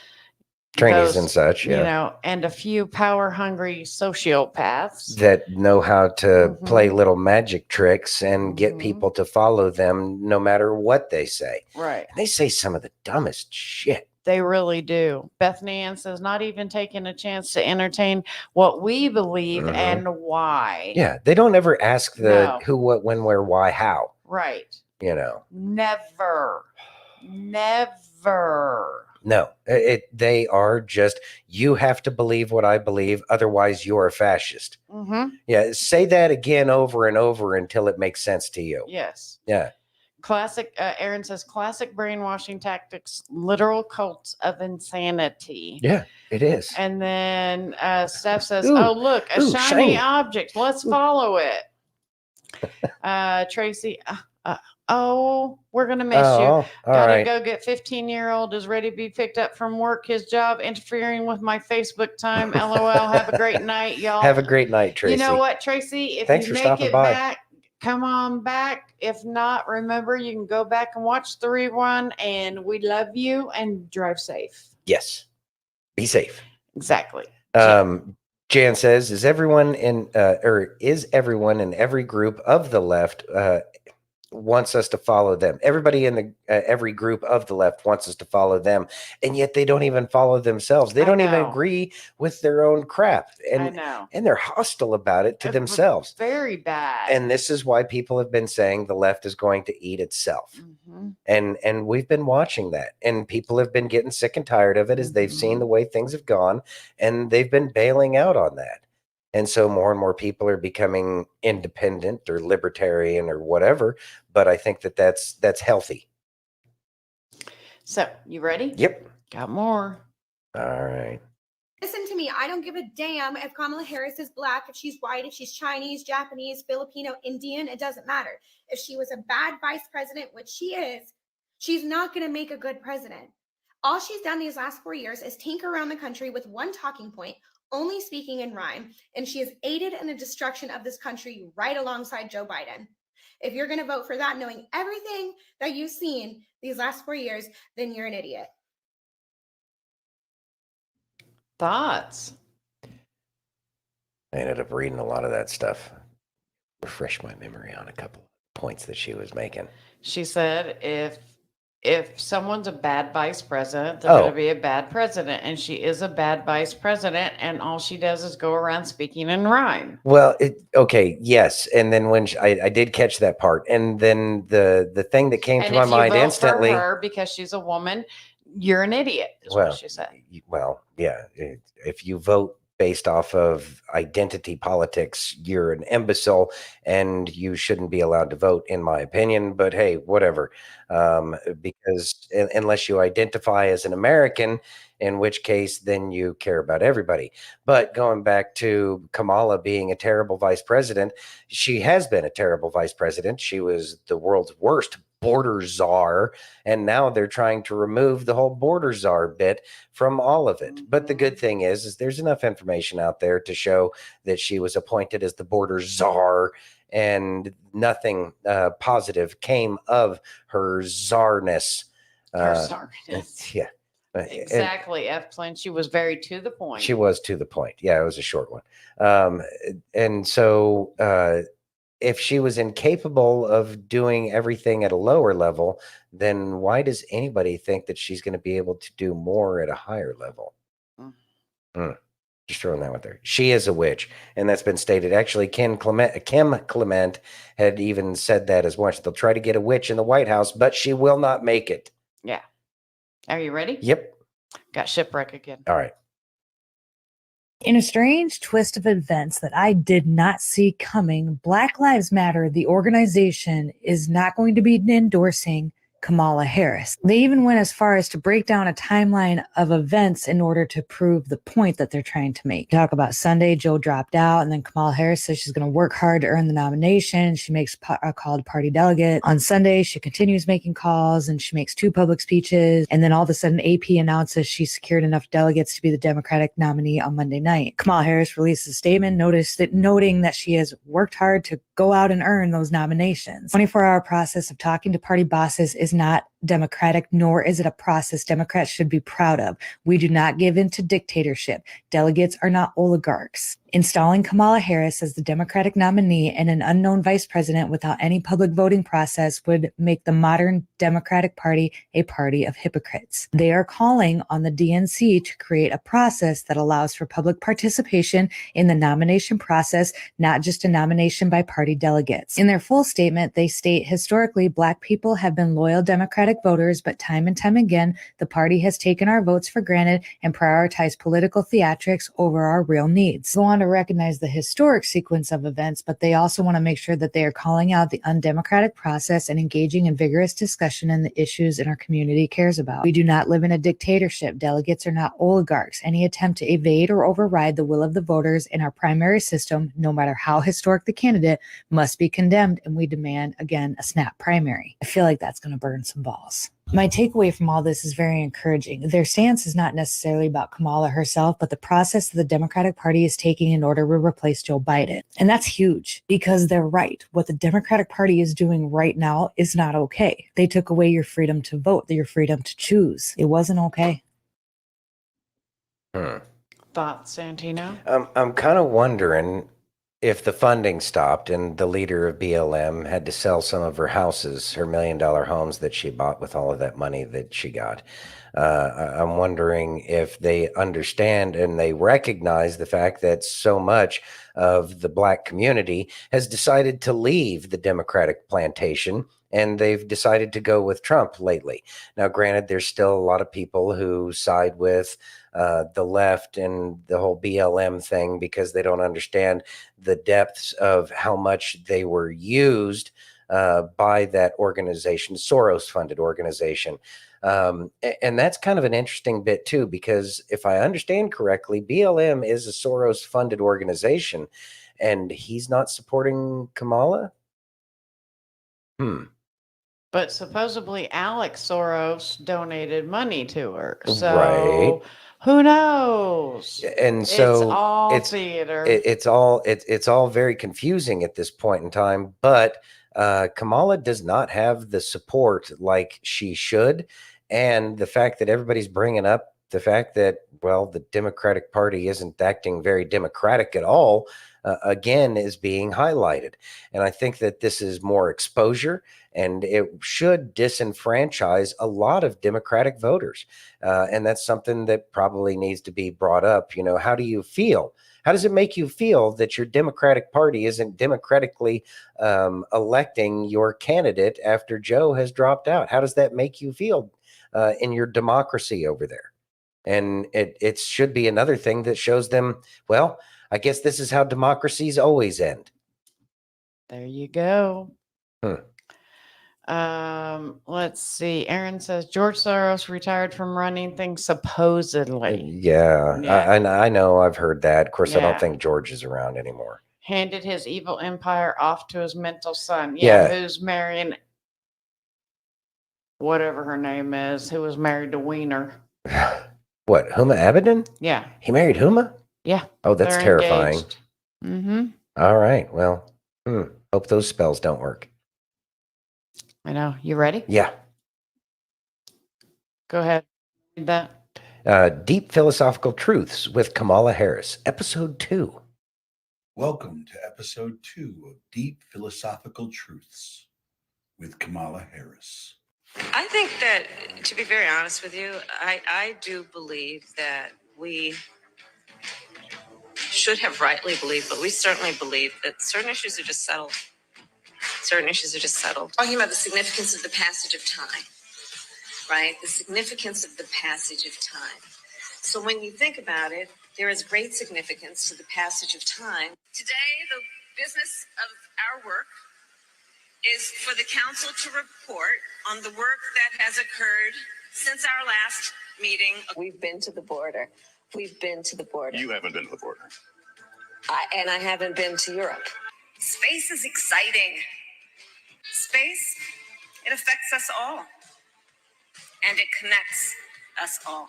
Trainees and such, You know, and a few power hungry sociopaths that know how to play Mhm. little magic tricks and get Mhm. people to follow them no matter what they say. Right. And they say some of the dumbest shit. They really do. Bethany Ann says, not even taking a chance to entertain what we believe Mhm. and why. Yeah, they don't ever ask the No. who, what, when, where, why, how. Right. You know, Never. no, they are just, you have to believe what I believe, otherwise you're a fascist. Mm-hmm. Yeah, say that again over and over until it makes sense to you. Yes. Yeah. Classic, Aaron says, classic brainwashing tactics, literal cults of insanity. Yeah, it is. And then Steph says, Ooh, oh, look, a ooh, shiny shiny. object. Let's follow it. Tracy, we're going to miss you. All Gotta right. go get 15-year-old is ready to be picked up from work. His job interfering with my Facebook time. LOL. Have a great night, y'all. Have a great night, Tracy. You know what, Tracy? If Thanks you for make stopping it by. back, come on back. If not, remember, you can go back and watch the rerun. And we love you and drive safe. Yes. Be safe. Exactly. Jan says, is everyone in every group of the left wants us to follow them? Everybody in the every group of the left wants us to follow them, and yet they don't even follow themselves. They don't even agree with their own crap, I know. and they're hostile about it to themselves. Very bad. And this is why people have been saying the left is going to eat itself. Mm-hmm. And we've been watching that, and people have been getting sick and tired of it as they've seen the way things have gone, and they've been bailing out on that. And so more and more people are becoming independent or libertarian or whatever. But I think that's healthy. So you ready? Yep. Got more. All right. Listen to me. I don't give a damn if Kamala Harris is black, if she's white, if she's Chinese, Japanese, Filipino, Indian. It doesn't matter. If she was a bad vice president, which she is, she's not going to make a good president. All she's done these last 4 years is tinker around the country with one talking point, only speaking in rhyme, and she has aided in the destruction of this country right alongside Joe Biden. If you're going to vote for that, knowing everything that you've seen these last 4 years, then you're an idiot. Thoughts? I ended up reading a lot of that stuff. Refresh my memory on a couple points that she was making. She said if someone's a bad vice president, they're going to be a bad president. And she is a bad vice president. And all she does is go around speaking in rhyme. Well, okay, yes. And then when I did catch that part. And then the thing that came to my mind instantly. For her because she's a woman, you're an idiot, is what she said. Well, yeah. If you vote based off of identity politics, you're an imbecile and you shouldn't be allowed to vote, in my opinion. But hey, whatever. Because unless you identify as an American, in which case then you care about everybody. But going back to Kamala being a terrible vice president, she has been a terrible vice president. She was the world's worst border czar, and now they're trying to remove the whole border czar bit from all of it. But the good thing is there's enough information out there to show that she was appointed as the border czar, and nothing positive came of her czarness. Her czarness. Yeah. Exactly. F-Plane. She was very to the point. She was to the point. Yeah, it was a short one. And so if she was incapable of doing everything at a lower level, then why does anybody think that she's going to be able to do more at a higher level? Just throwing that out there. She is a witch, and that's been stated. Actually, Kim Clement had even said that as much. They'll try to get a witch in the White House, but she will not make it. Yeah. Are you ready? Yep. Got Shipwreck again. All right. In a strange twist of events that I did not see coming, Black Lives Matter, the organization, is not going to be endorsing Kamala Harris. They even went as far as to break down a timeline of events in order to prove the point that they're trying to make. Talk about Sunday, Joe dropped out, and then Kamala Harris says she's going to work hard to earn the nomination. She makes a call to party delegate. On Sunday, she continues making calls, and she makes 2 public speeches. And then all of a sudden, AP announces she secured enough delegates to be the Democratic nominee on Monday night. Kamala Harris releases a statement noting that she has worked hard to go out and earn those nominations. 24-hour process of talking to party bosses is not democratic, nor is it a process Democrats should be proud of. We do not give in to dictatorship. Delegates are not oligarchs. Installing Kamala Harris as the Democratic nominee and an unknown vice president without any public voting process would make the modern Democratic Party a party of hypocrites. They are calling on the DNC to create a process that allows for public participation in the nomination process, not just a nomination by party delegates. In their full statement, they state, historically, Black people have been loyal Democratic voters, but time and time again, the party has taken our votes for granted and prioritized political theatrics over our real needs. They want to recognize the historic sequence of events, but they also want to make sure that they are calling out the undemocratic process and engaging in vigorous discussion in the issues in our community cares about. We do not live in a dictatorship. Delegates are not oligarchs. Any attempt to evade or override the will of the voters in our primary system, no matter how historic the candidate, must be condemned, and we demand, again, a snap primary. I feel like that's going to burn some balls. My takeaway from all this is very encouraging. Their stance is not necessarily about Kamala herself, but the process that the Democratic Party is taking in order to replace Joe Biden. And that's huge because they're right. What the Democratic Party is doing right now is not okay. They took away your freedom to vote, your freedom to choose. It wasn't okay. Thoughts, Santino? I'm kind of wondering if the funding stopped and the leader of BLM had to sell some of her houses, her $1 million homes that she bought with all of that money that she got. I'm wondering if they understand and they recognize the fact that so much of the Black community has decided to leave the Democratic plantation and they've decided to go with Trump lately. Now, granted, there's still a lot of people who side with the left and the whole BLM thing because they don't understand the depths of how much they were used by that organization, Soros-funded organization. And that's kind of an interesting bit too, because if I understand correctly, BLM is a Soros-funded organization, and he's not supporting Kamala? But supposedly Alex Soros donated money to her. So Right. who knows? And so it's all theater. It's all very confusing at this point in time. But Kamala does not have the support like she should, and the fact that everybody's bringing up the fact that, well, the Democratic Party isn't acting very democratic at all, again, is being highlighted. And I think that this is more exposure, and it should disenfranchise a lot of Democratic voters. And that's something that probably needs to be brought up. You know, how do you feel? How does it make you feel that your Democratic Party isn't democratically electing your candidate after Joe has dropped out? How does that make you feel in your democracy over there? And it should be another thing that shows them, well, I guess this is how democracies always end. There you go. Let's see. Aaron says George Soros retired from running things supposedly. Yeah. I know. I've heard that. Of course, I Yeah. don't think George is around anymore. Handed his evil empire off to his mental son. Yeah. Who's marrying whatever her name is, who was married to Wiener. What, Huma Abedin? Yeah. He married Huma? Yeah. Oh, that's They're terrifying. engaged. Mm-hmm. All right. Well, hope those spells don't work. I know. You ready? Yeah. Go ahead. Read that. Deep Philosophical Truths with Kamala Harris, Episode 2. Welcome to Episode 2 of Deep Philosophical Truths with Kamala Harris. I think that, to be very honest with you, I do believe that we should have rightly believed, but we certainly believe that certain issues are just settled. Certain issues are just settled. Talking about the significance of the passage of time, right? The significance of the passage of time. So when you think about it, there is great significance to the passage of time. Today, the business of our work is for the council to report on the work that has occurred since our last meeting. We've been to the border. We've been to the border. You haven't been to the border. And I haven't been to Europe. Space is exciting. Space, it affects us all. And it connects us all.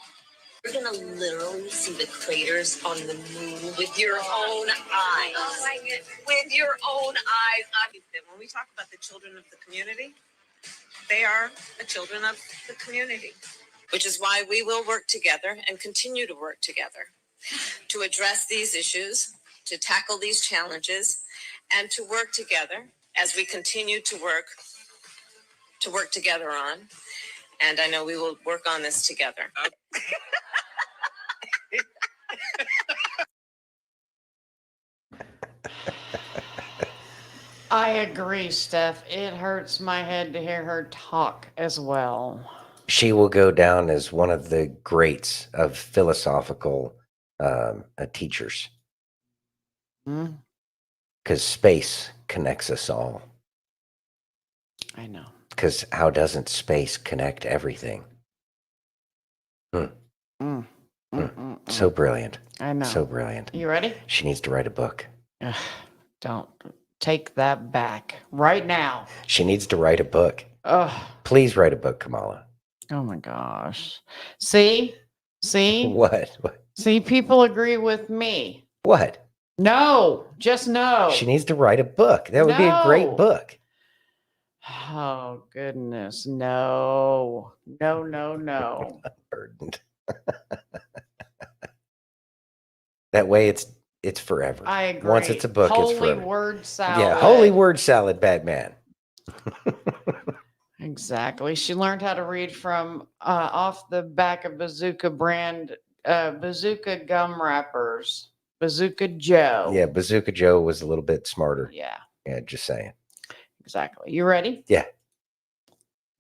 You're gonna literally see the craters on the moon with your own eyes. Oh, with your own eyes. When we talk about the children of the community, they are the children of the community, which is why we will work together and continue to work together to address these issues, to tackle these challenges, and to work together as we continue to work together on. And I know we will work on this together. I agree, Steph. It hurts my head to hear her talk as well. She will go down as one of the greats of philosophical teachers. Because space connects us all. I know. Because how doesn't space connect everything? So brilliant. I know. So brilliant. You ready? She needs to write a book. Don't take that back right now. She needs to write a book. Ugh. Please write a book, Kamala. Oh my gosh. See? What? See, people agree with me. What? No, just no. She needs to write a book. That would be a great No. book. Oh goodness, no. I'm burdened. That way it's forever. I agree. Once it's a book, Holy it's forever. word salad. Yeah, holy word salad, Batman. Exactly. She learned how to read from off the back of Bazooka brand Bazooka gum wrappers. Bazooka Joe. Yeah, Bazooka Joe was a little bit smarter. Yeah. Yeah, just saying. Exactly. You ready? Yeah.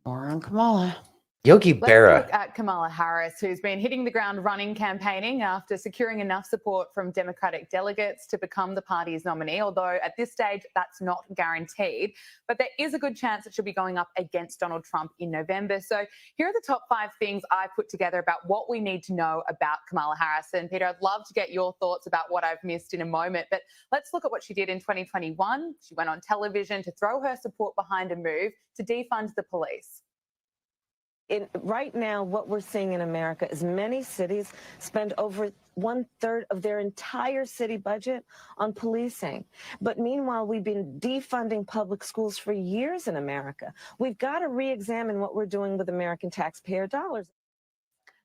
More on Kamala. Yogi Let's Berra. look at Kamala Harris, who's been hitting the ground running campaigning after securing enough support from Democratic delegates to become the party's nominee, although at this stage that's not guaranteed. But there is a good chance that she'll be going up against Donald Trump in November. So here are the top 5 things I put together about what we need to know about Kamala Harris. And Peter, I'd love to get your thoughts about what I've missed in a moment. But let's look at what she did in 2021. She went on television to throw her support behind a move to defund the police. Right now, what we're seeing in America is many cities spend over 1/3 of their entire city budget on policing. But meanwhile, we've been defunding public schools for years in America. We've got to re-examine what we're doing with American taxpayer dollars.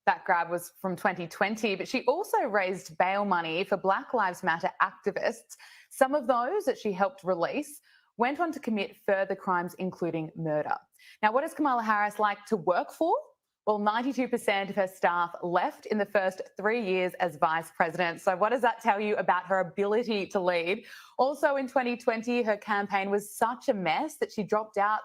That grab was from 2020, but she also raised bail money for Black Lives Matter activists. Some of those that she helped release went on to commit further crimes, including murder. Now, what does Kamala Harris like to work for? Well, 92% of her staff left in the first 3 years as vice president. So what does that tell you about her ability to lead? Also in 2020, her campaign was such a mess that she dropped out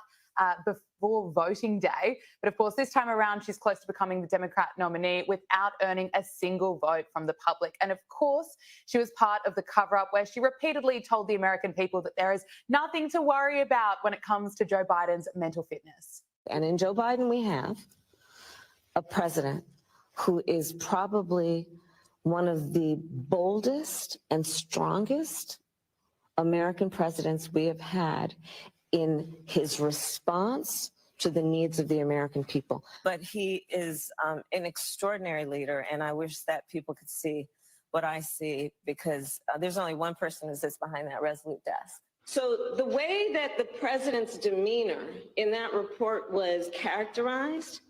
before voting day. But of course, this time around, she's close to becoming the Democrat nominee without earning a single vote from the public. And of course, she was part of the cover-up where she repeatedly told the American people that there is nothing to worry about when it comes to Joe Biden's mental fitness. And in Joe Biden, we have a president who is probably one of the boldest and strongest American presidents we have had in his response to the needs of the American people. But he is an extraordinary leader, and I wish that people could see what I see, because there's only one person who sits behind that resolute desk. So the way that the president's demeanor in that report was characterized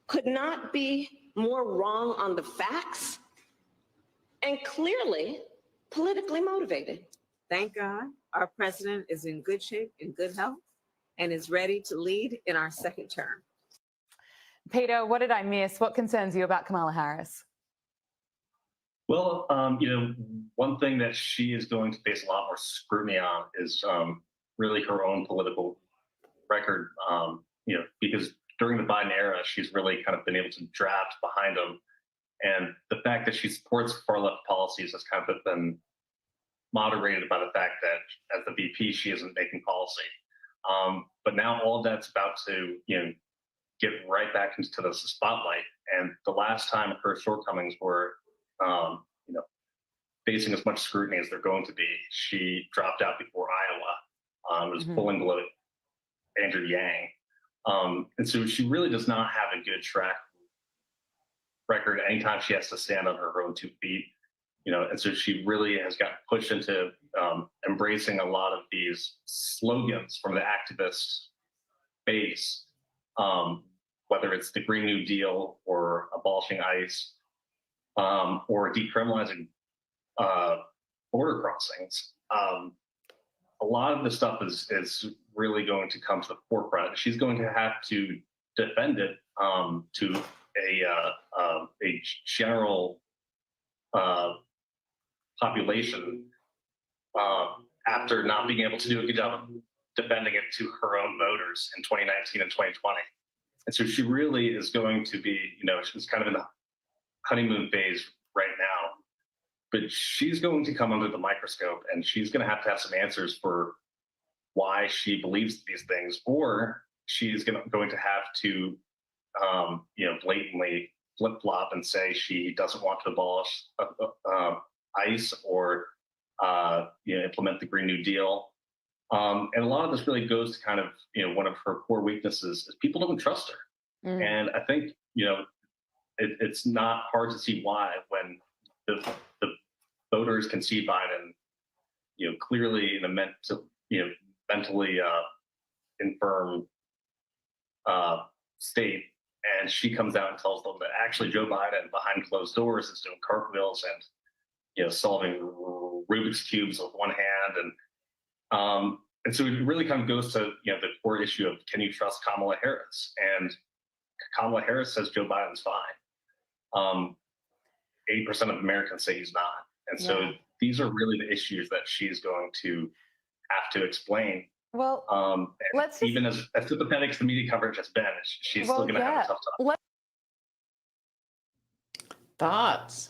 could not be more wrong on the facts and clearly politically motivated. Thank God our president is in good shape, in good health, and is ready to lead in our second term. Peter, what did I miss? What concerns you about Kamala Harris? Well, one thing that she is going to face a lot more scrutiny on is really her own political record, because during the Biden era, she's really kind of been able to draft behind him. And the fact that she supports far left policies has kind of been moderated by the fact that as the VP, she isn't making policy. But now all of that's about to, get right back into the spotlight. And the last time her shortcomings were, facing as much scrutiny as they're going to be, she dropped out before Iowa. Was pulling below Andrew Yang. And so she really does not have a good track record anytime she has to stand on her own 2 feet. And so she really has got pushed into embracing a lot of these slogans from the activist base, whether it's the Green New Deal or abolishing ICE or decriminalizing border crossings. A lot of the stuff is really going to come to the forefront. She's going to have to defend it to a general population after not being able to do a good job of defending it to her own voters in 2019 and 2020. And so she really is going to be, she's kind of in the honeymoon phase right now, but she's going to come under the microscope, and she's going to have some answers for why she believes these things, or she's going to have to, blatantly flip-flop and say she doesn't want to abolish ICE or implement the Green New Deal. And a lot of this really goes to kind of, one of her core weaknesses is people don't trust her. And I think, it's not hard to see why when the voters can see Biden, clearly in a mentally infirm state, and she comes out and tells them that actually Joe Biden behind closed doors is doing cartwheels and solving Rubik's cubes with one hand, and so it really kind of goes to the core issue of, can you trust Kamala Harris? And Kamala Harris says Joe Biden's fine. 80% of Americans say he's not, and so these are really the issues that she's going to have to explain. Well, let's even as sympathetic as the media coverage has been, she's still going to have a tough time. Thoughts?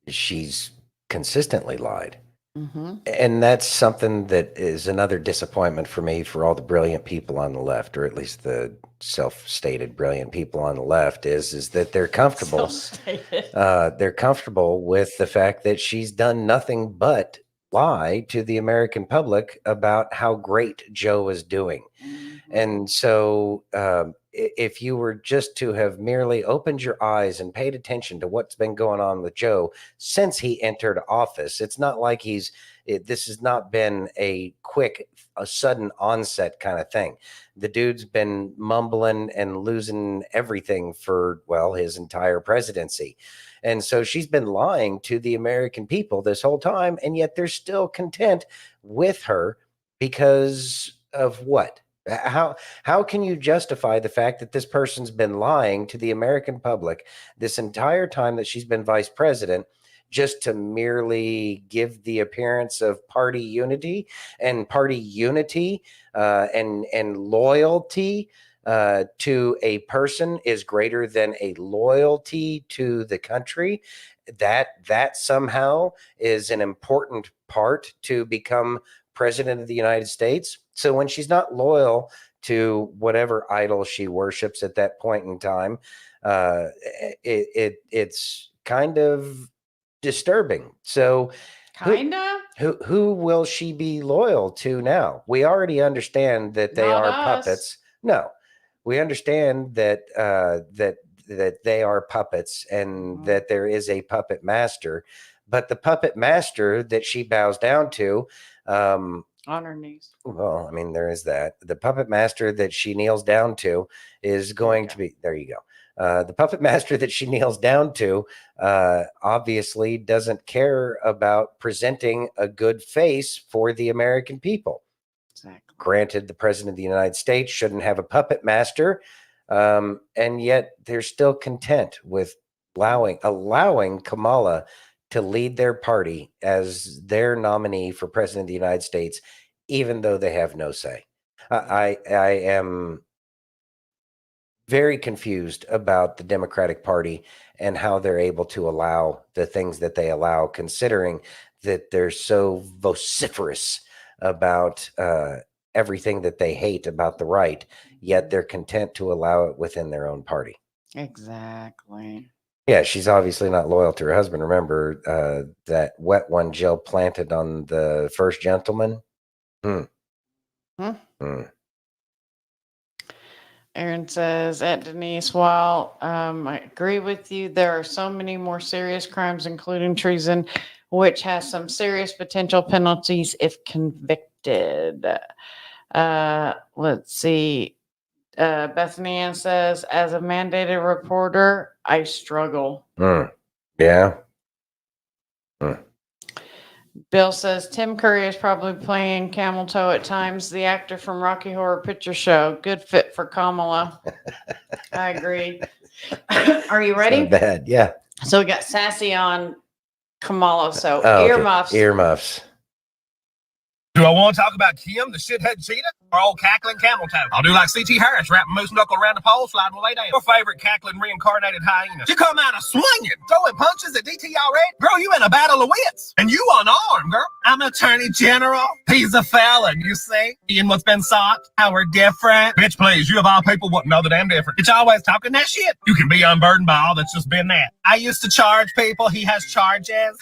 She's consistently lied. Mm-hmm. And that's something that is another disappointment for me, for all the brilliant people on the left, or at least the self-stated brilliant people on the left, is that they're comfortable. They're comfortable with the fact that she's done nothing but lie to the American public about how great Joe is doing. And so if you were just to have merely opened your eyes and paid attention to what's been going on with Joe since he entered office, it's not like this has not been a sudden onset kind of thing. The dude's been mumbling and losing everything for, his entire presidency. And so she's been lying to the American people this whole time, and yet they're still content with her because of what? How can you justify the fact that this person's been lying to the American public this entire time that she's been vice president, just to merely give the appearance of party unity and loyalty to a person is greater than a loyalty to the country? That somehow is an important part to become president of the United States. So when she's not loyal to whatever idol she worships at that point in time, it's kind of disturbing. So who will she be loyal to now? We already understand that they are puppets. No, we understand that that they are puppets, and that there is a puppet master, but the puppet master that she bows down to, on her knees. Well, I mean, there is that. The puppet master that she kneels down to is going to be, there you go. The puppet master that she kneels down to obviously doesn't care about presenting a good face for the American people. Exactly. Granted, the president of the United States shouldn't have a puppet master, and yet they're still content with allowing Kamala to lead their party as their nominee for president of the United States, even though they have no say. I am very confused about the Democratic Party and how they're able to allow the things that they allow, considering that they're so vociferous about everything that they hate about the right, yet they're content to allow it within their own party. Exactly. Yeah, she's obviously not loyal to her husband. Remember that wet one Jill planted on the first gentleman? Hmm. Aaron says, at Denise, while I agree with you, there are so many more serious crimes, including treason, which has some serious potential penalties if convicted. Let's see. Bethany Ann says, as a mandated reporter, I struggle. Yeah. Bill says Tim Curry is probably playing camel toe at times. The actor from Rocky Horror Picture Show, good fit for Kamala. I agree. Are you ready? Not bad. Yeah. So we got Sassy on Kamala. So Okay. earmuffs. Earmuffs. Do I want to talk about Kim, the shithead cheetah, or old cackling camel toe? I'll do like C.T. Harris, wrapping moose knuckle around the pole, sliding way down. Your favorite cackling reincarnated hyena. You come out of swinging, throwing punches at DT already? Girl, you in a battle of wits, and you unarmed, girl. I'm Attorney General. He's a felon, you see? In what's been sought, how we're different. Bitch, please, you of all people wouldn't know that I'm different. It's always talking that shit. You can be unburdened by all that's just been that. I used to charge people. He has charges.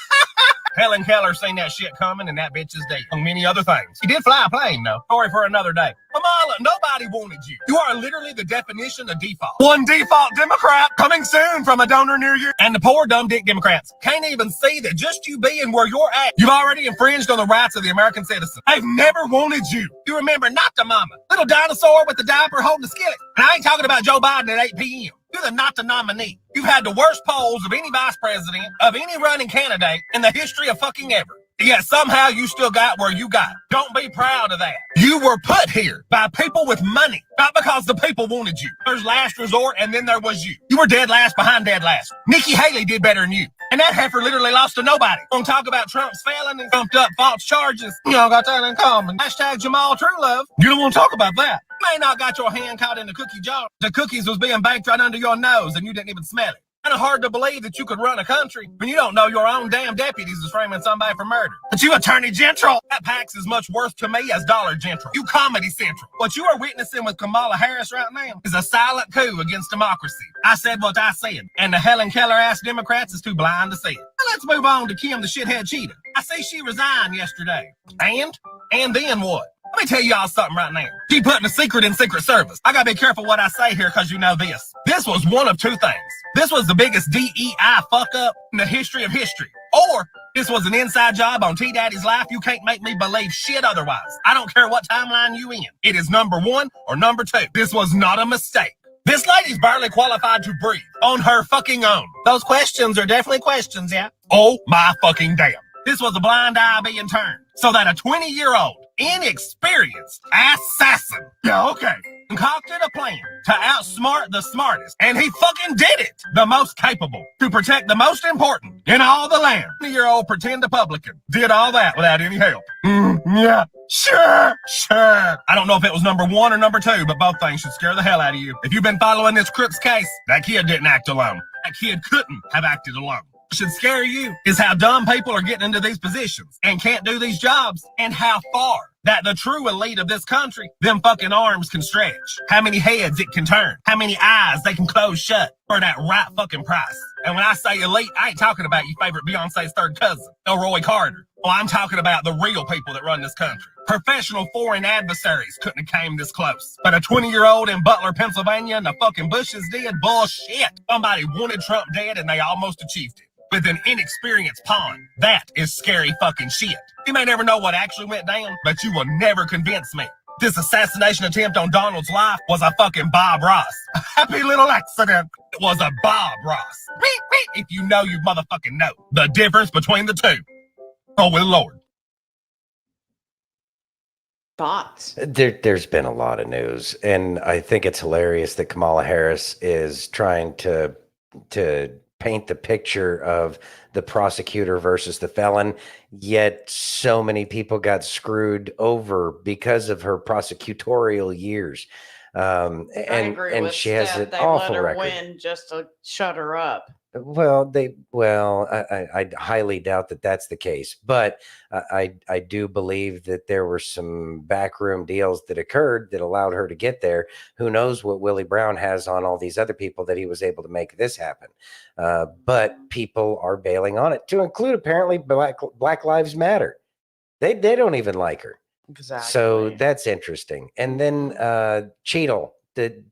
Helen Keller seen that shit coming, and that bitch is dead. Among many other things. He did fly a plane, though. Story for another day. Kamala, nobody wanted you. You are literally the definition of default. One default Democrat coming soon from a donor near you. And the poor dumb dick Democrats can't even see that just you being where you're at, you've already infringed on the rights of the American citizen. They've never wanted you. You remember not the mama. Little dinosaur with the diaper holding the skillet. And I ain't talking about Joe Biden at 8 p.m. You're the not the nominee. You've had the worst polls of any vice president, of any running candidate in the history of fucking ever. Yet somehow you still got where you got. Don't be proud of that. You were put here by people with money, not because the people wanted you. There's last resort, and then there was you. You were dead last behind dead last. Nikki Haley did better than you. And that heifer literally lost to nobody. Gonna talk about Trump's failing and trumped up false charges. You all got that in common. Hashtag Jamal True Love. You don't want to talk about that. You may not got your hand caught in the cookie jar. The cookies was being baked right under your nose, and you didn't even smell it. Kind of hard to believe that you could run a country when you don't know your own damn deputies is framing somebody for murder. But you Attorney General, that pack's as much worth to me as Dollar General. You Comedy Central. What you are witnessing with Kamala Harris right now is a silent coup against democracy. I said what I said, and the Helen Keller ass Democrats is too blind to see it. Now let's move on to Kim the shithead cheetah. I see she resigned yesterday. And then what? Let me tell y'all something right now. She putting a secret in Secret Service. I gotta be careful what I say here because you know this. This was one of two things. This was the biggest DEI fuck up in the history of history. Or this was an inside job on T-Daddy's life. You can't make me believe shit otherwise. I don't care what timeline you in. It is number one or number two. This was not a mistake. This lady's barely qualified to breathe on her fucking own. Those questions are definitely questions, yeah? Oh my fucking damn. This was a blind eye being turned so that a 20-year-old inexperienced assassin, concocted a plan to outsmart the smartest, and he fucking did it. The most capable to protect the most important in all the land. 20-year-old pretend Republican did all that without any help. Yeah, sure. I don't know if it was number one or number two, but both things should scare the hell out of you. If you've been following this Crooks case, that kid didn't act alone. That kid couldn't have acted alone. What should scare you is how dumb people are getting into these positions and can't do these jobs, and how far that the true elite of this country, them fucking arms can stretch. How many heads it can turn. How many eyes they can close shut for that right fucking price. And when I say elite, I ain't talking about your favorite Beyonce's third cousin, Elroy Carter. Well, I'm talking about the real people that run this country. Professional foreign adversaries couldn't have came this close. But a 20-year-old in Butler, Pennsylvania, and the fucking Bushes did bullshit. Somebody wanted Trump dead, and they almost achieved it. With an inexperienced pawn. That is scary fucking shit. You may never know what actually went down, but you will never convince me. This assassination attempt on Donald's life was a fucking Bob Ross. A happy little accident. It was a Bob Ross. If you know, you motherfucking know the difference between the two. Oh, well, Lord. Thoughts? There's been a lot of news, and I think it's hilarious that Kamala Harris is trying to paint the picture of the prosecutor versus the felon, yet so many people got screwed over because of her prosecutorial years. I agree And with she has Steph. an They awful let her record. win just to shut her up. Well, I highly doubt that that's the case, but I do believe that there were some backroom deals that occurred that allowed her to get there. Who knows what Willie Brown has on all these other people that he was able to make this happen? But people are bailing on it, to include apparently Black Lives Matter. They don't even like her. Exactly. So that's interesting. And then Cheeto, leaving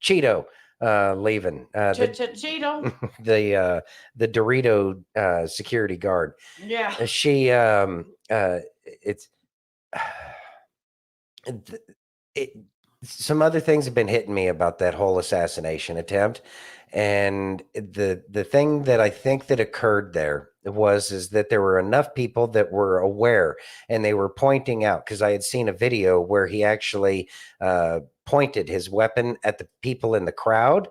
Cheeto. the Dorito security guard. Yeah. She it's it, some other things have been hitting me about that whole assassination attempt, and the thing that I think that occurred there is that there were enough people that were aware, and they were pointing out, because I had seen a video where he actually pointed his weapon at the people in the crowd.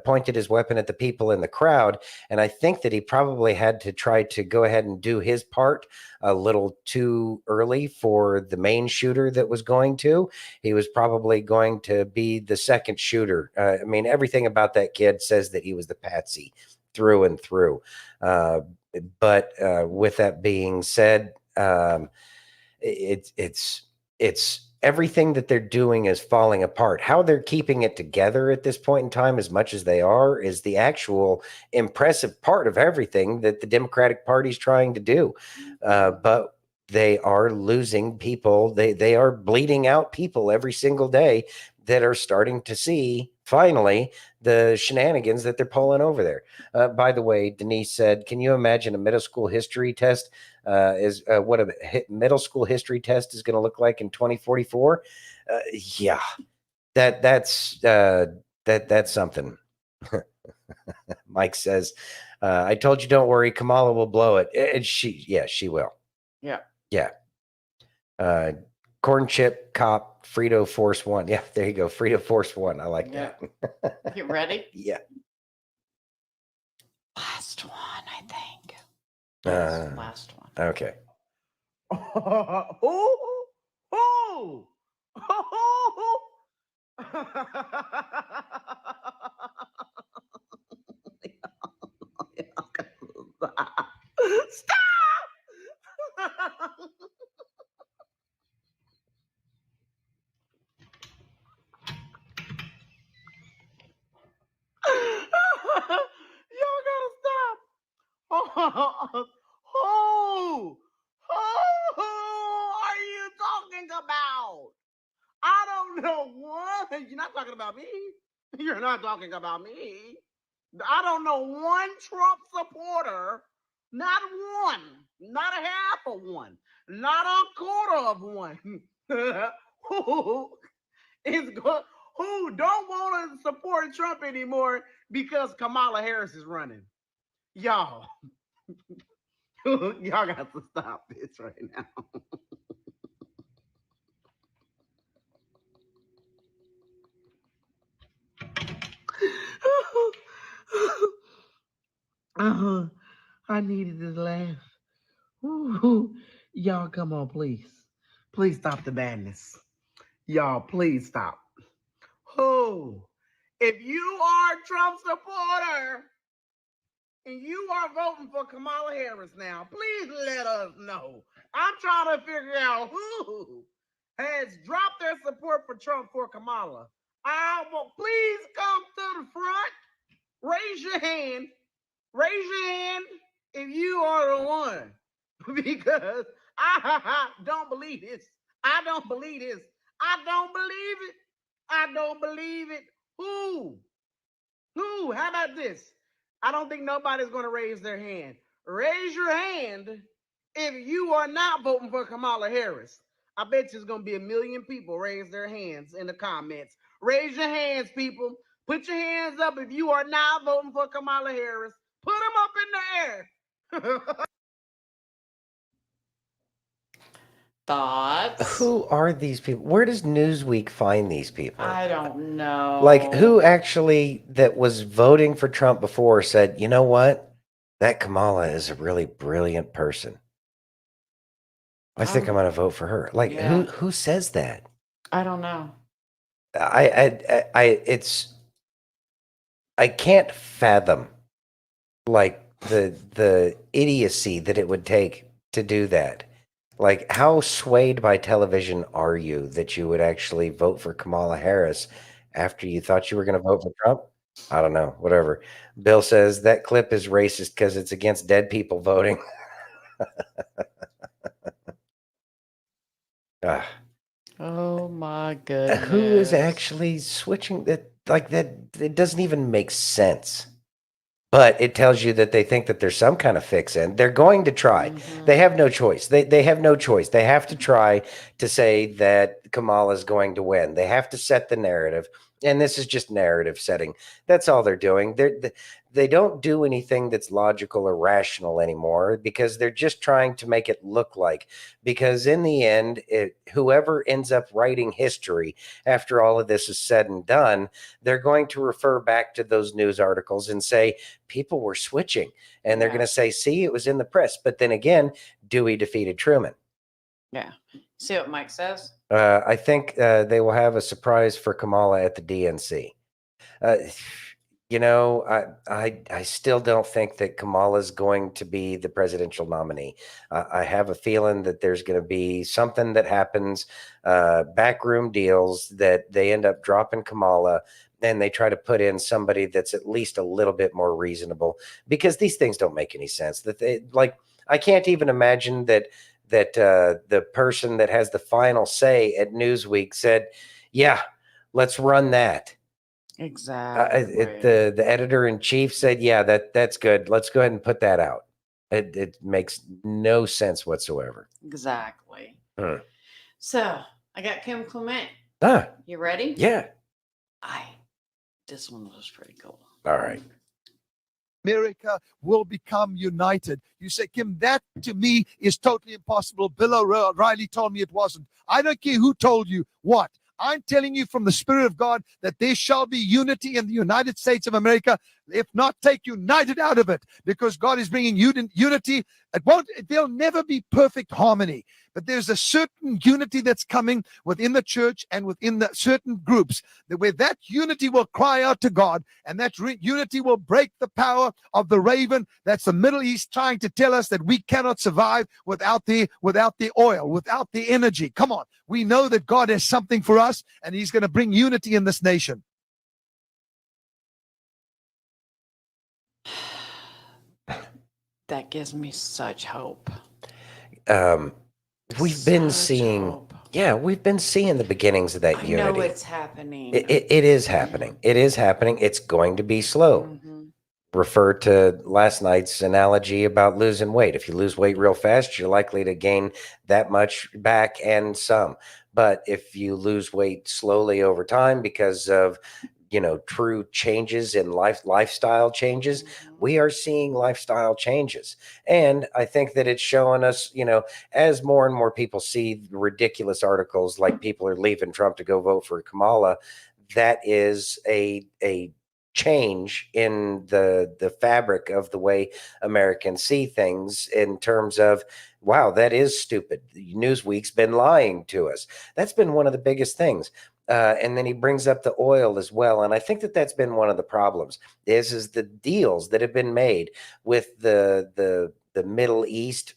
Pointed his weapon at the people in the crowd, and I think that he probably had to try to go ahead and do his part a little too early for the main shooter that was going to. He was probably going to be the second shooter. I mean, everything about that kid says that he was the patsy through and through. But with that being said, it's everything that they're doing is falling apart. How they're keeping it together at this point in time, as much as they are, is the actual impressive part of everything that the Democratic Party is trying to do. But they are losing people. They are bleeding out people every single day that are starting to see finally the shenanigans that they're pulling over there. By the way, Denise said, "Can you imagine a middle school history test is what a middle school history test is going to look like in 2044?" Yeah, that's something. Mike says, "I told you, don't worry, Kamala will blow it." And she will. Yeah. Yeah. Corn chip cop Frito Force One. Yeah, there you go. Frito Force One. I like that. You ready? Yeah. Last one, I think. Yes, last one. Okay. Y'all gotta stop. Who are you talking about? I don't know one. You're not talking about me. You're not talking about me. I don't know one Trump supporter, not one, not a half of one, not a quarter of one, who who don't want to support Trump anymore because Kamala Harris is running. Y'all, y'all got to stop this right now. I needed this laugh. Ooh, y'all, come on, please. Please stop the madness. Y'all, please stop. Oh, if you are a Trump supporter and you are voting for Kamala Harris now, please let us know. I'm trying to figure out who has dropped their support for Trump for Kamala. Please come to the front. Raise your hand. Raise your hand if you are the one. Because I don't believe this. I don't believe this. I don't believe it. I don't believe it. Who? Who? How about this? I don't think nobody's going to raise their hand. Raise your hand if you are not voting for Kamala Harris. I bet you there's going to be 1 million people raise their hands in the comments. Raise your hands, people. Put your hands up if you are not voting for Kamala Harris. Put them up in the air. Thoughts? Who are these people? Where does Newsweek find these people? I don't know. Like, who actually that was voting for Trump before said, you know what? That Kamala is a really brilliant person. I think I'm going to vote for her. Like, Yeah. who says that? I don't know. It's I can't fathom like the idiocy that it would take to do that. Like, how swayed by television are you that you would actually vote for Kamala Harris after you thought you were going to vote for Trump? I don't know, whatever. Bill says that clip is racist because it's against dead people voting. Ah. Oh my goodness. Who is actually switching that? Like that, it doesn't even make sense. But it tells you that they think that there's some kind of fix in. They're going to try. They have no choice. They have no choice. They have to try to say that Kamala is going to win. They have to set the narrative. And this is just narrative setting. That's all they're doing. They don't do anything that's logical or rational anymore because they're just trying to make it look like. Because in the end, whoever ends up writing history after all of this is said and done, they're going to refer back to those news articles and say, people were switching. And they're going to say, see, it was in the press. But then again, Dewey defeated Truman. Yeah. See what Mike says? I think they will have a surprise for Kamala at the DNC. You know, I still don't think that Kamala's going to be the presidential nominee. I have a feeling that there's going to be something that happens, backroom deals that they end up dropping Kamala and they try to put in somebody that's at least a little bit more reasonable because these things don't make any sense. That they like, I can't even imagine that the person that has the final say at Newsweek said, "Yeah, let's run that." Exactly. The editor in chief said, "Yeah, that's good. Let's go ahead and put that out." It makes no sense whatsoever. Exactly. Hmm. So I got Kim Clement. Ah, You ready? yeah. This one was pretty cool. All right. America will become united. You say, Kim, that to me is totally impossible. Bill O'Reilly told me it wasn't. I don't care who told you what. I'm telling you from the Spirit of God that there shall be unity in the United States of America. If not, take united out of it because God is bringing unity. There'll never be perfect harmony, but there's a certain unity that's coming within the church and within the certain groups where that unity will cry out to God, and that unity will break the power of the raven. That's the Middle East trying to tell us that we cannot survive without the oil, without the energy. Come on. We know that God has something for us, and he's going to bring unity in this nation. That gives me such hope. We've been seeing, we've been seeing the beginnings of that I unity. know it's happening. It is happening. It is happening. It's going to be slow. Refer to last night's analogy about losing weight. If you lose weight real fast, you're likely to gain that much back and some. But if you lose weight slowly over time because of true changes in lifestyle changes, we are seeing lifestyle changes. And I think that it's showing us, as more and more people see ridiculous articles like people are leaving Trump to go vote for Kamala, that is a change in the fabric of the way Americans see things in terms of, wow, that is stupid. Newsweek's been lying to us. That's been one of the biggest things. And then he brings up the oil as well. And I think that that's been one of the problems is the deals that have been made with the Middle East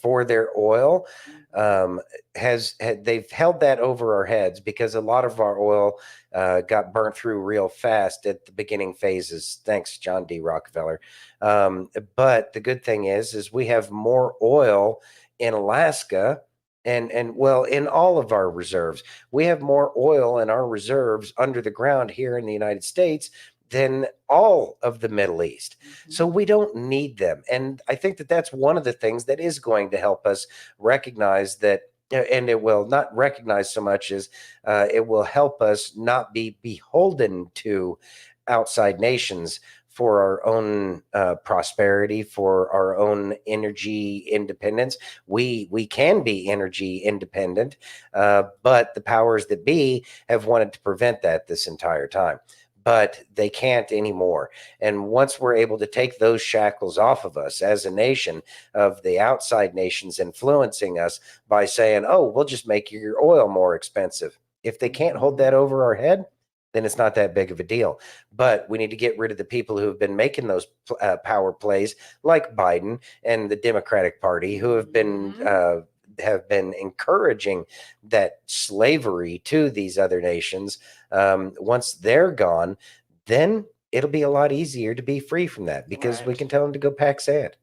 for their oil they've held that over our heads because a lot of our oil got burnt through real fast at the beginning phases. Thanks, John D. Rockefeller. But the good thing is we have more oil in Alaska and well, in all of our reserves. We have more oil in our reserves under the ground here in the United States than all of the Middle East. So we don't need them. And I think that that's one of the things that is going to help us recognize that, and it will not recognize so much as it will help us not be beholden to outside nations for our own prosperity, for our own energy independence. We can be energy independent, but the powers that be have wanted to prevent that this entire time. But they can't anymore. And once we're able to take those shackles off of us as a nation, of the outside nations influencing us by saying, oh, we'll just make your oil more expensive. If they can't hold that over our head, then it's not that big of a deal. But we need to get rid of the people who have been making those power plays, like Biden and the Democratic Party, who have been encouraging that slavery to these other nations. Once they're gone, then it'll be a lot easier to be free from that, because we can tell them to go pack sand.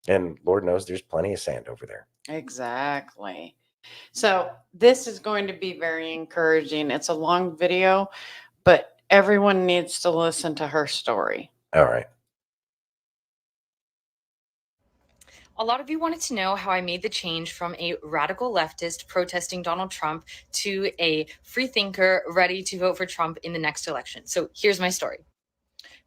And Lord knows there's plenty of sand over there. Exactly. So this is going to be very encouraging. It's a long video, but everyone needs to listen to her story. All right. A lot of you wanted to know how I made the change from a radical leftist protesting Donald Trump to a free thinker ready to vote for Trump in the next election. So here's my story.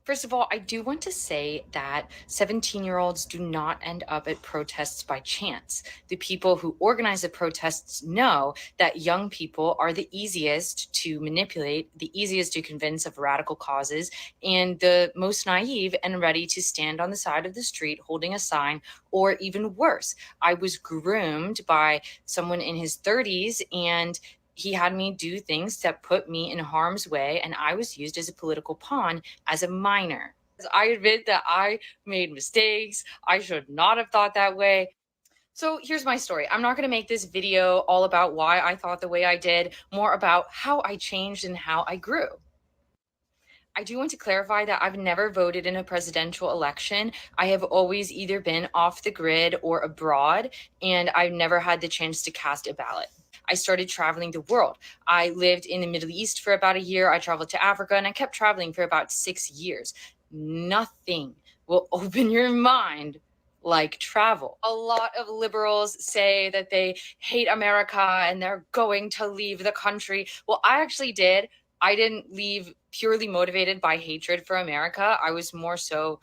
First of all, I do want to say that 17-year-olds do not end up at protests by chance. The people who organize the protests know that young people are the easiest to manipulate, the easiest to convince of radical causes, and the most naive and ready to stand on the side of the street holding a sign, or even worse. I was groomed by someone in his 30s, and he had me do things that put me in harm's way, and I was used as a political pawn as a minor. I admit that I made mistakes. I should not have thought that way. So here's my story. I'm not going to make this video all about why I thought the way I did, more about how I changed and how I grew. I do want to clarify that I've never voted in a presidential election. I have always either been off the grid or abroad, and I've never had the chance to cast a ballot. I started traveling the world. I lived in the Middle East for about a year. I traveled to Africa, and I kept traveling for about 6 years. Nothing will open your mind like travel. A lot of liberals say that they hate America and they're going to leave the country. Well, I actually did. I didn't leave purely motivated by hatred for America. I was more so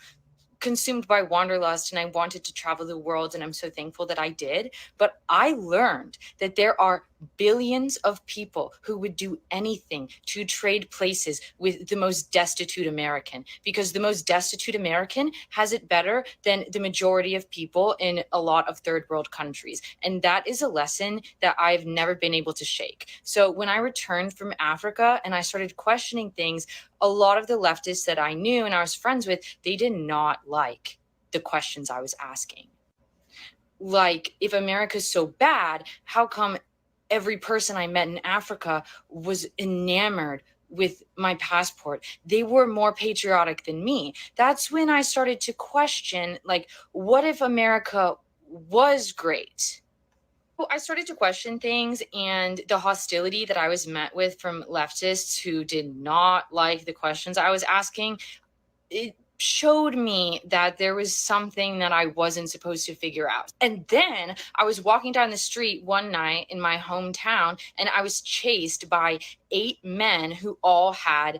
consumed by wanderlust, and I wanted to travel the world, and I'm so thankful that I did. But I learned that there are billions of people who would do anything to trade places with the most destitute American, because the most destitute American has it better than the majority of people in a lot of third world countries. And that is a lesson that I've never been able to shake. So when I returned from Africa and I started questioning things, a lot of the leftists that I knew and I was friends with, they did not like the questions I was asking. Like, if America's so bad, how come every person I met in Africa was enamored with my passport? They were more patriotic than me. That's when I started to question, like, what if America was great? I started to question things, and the hostility that I was met with from leftists who did not like the questions I was asking, it showed me that there was something that I wasn't supposed to figure out. And then I was walking down the street one night in my hometown, and I was chased by 8 men who all had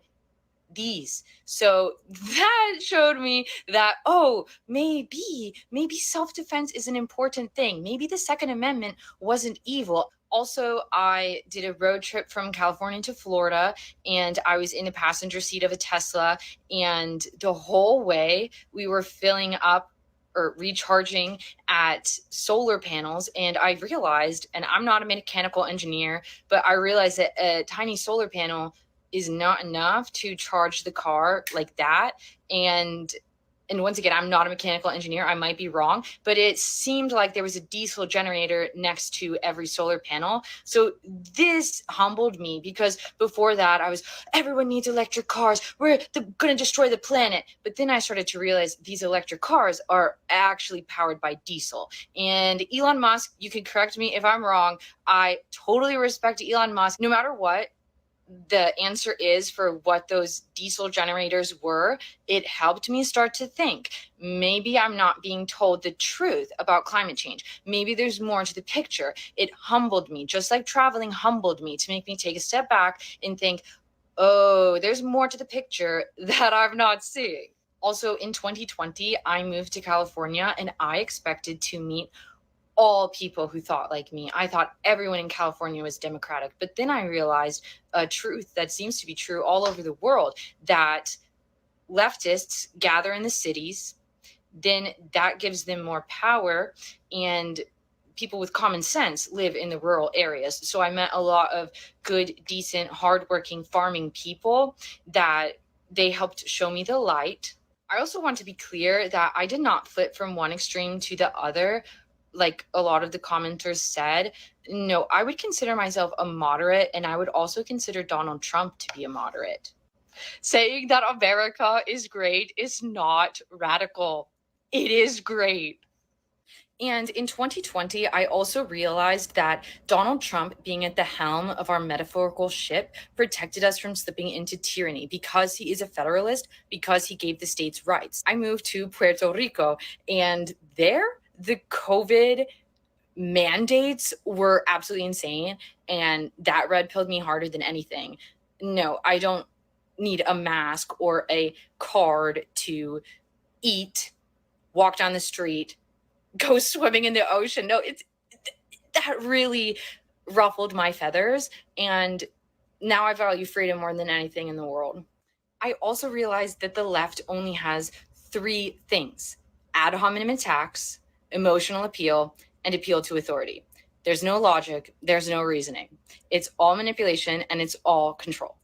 these. So that showed me that, oh, maybe self-defense is an important thing. Maybe the Second Amendment wasn't evil. Also, I did a road trip from California to Florida, and I was in the passenger seat of a Tesla, and the whole way we were filling up or recharging at solar panels. And I realized, and I'm not a mechanical engineer, but I realized that a tiny solar panel is not enough to charge the car like that. And once again, I'm not a mechanical engineer. I might be wrong, but it seemed like there was a diesel generator next to every solar panel. So this humbled me, because before that I was, everyone needs electric cars. We're going to destroy the planet. But then I started to realize these electric cars are actually powered by diesel. And Elon Musk, you can correct me if I'm wrong. I totally respect Elon Musk. No matter what the answer is for what those diesel generators were, it helped me start to think, maybe I'm not being told the truth about climate change. Maybe there's more to the picture. It humbled me, just like traveling humbled me, to make me take a step back and think, oh, there's more to the picture that I'm not seeing. Also, in 2020, I moved to California, and I expected to meet all people who thought like me. I thought everyone in California was Democratic. But then I realized a truth that seems to be true all over the world, that leftists gather in the cities, then that gives them more power, and people with common sense live in the rural areas. So I met a lot of good, decent, hardworking farming people that they helped show me the light. I also want to be clear that I did not flip from one extreme to the other, like a lot of the commenters said. No, I would consider myself a moderate, and I would also consider Donald Trump to be a moderate. Saying that America is great is not radical. It is great. And in 2020, I also realized that Donald Trump being at the helm of our metaphorical ship protected us from slipping into tyranny because he is a federalist, because he gave the states rights. I moved to Puerto Rico, and there, the COVID mandates were absolutely insane, and that red pilled me harder than anything. No, I don't need a mask or a card to eat, walk down the street, go swimming in the ocean. No, that really ruffled my feathers, and now I value freedom more than anything in the world. I also realized that the left only has three things: ad hominem attacks, emotional appeal, and appeal to authority. There's no logic, there's no reasoning. It's all manipulation and it's all control.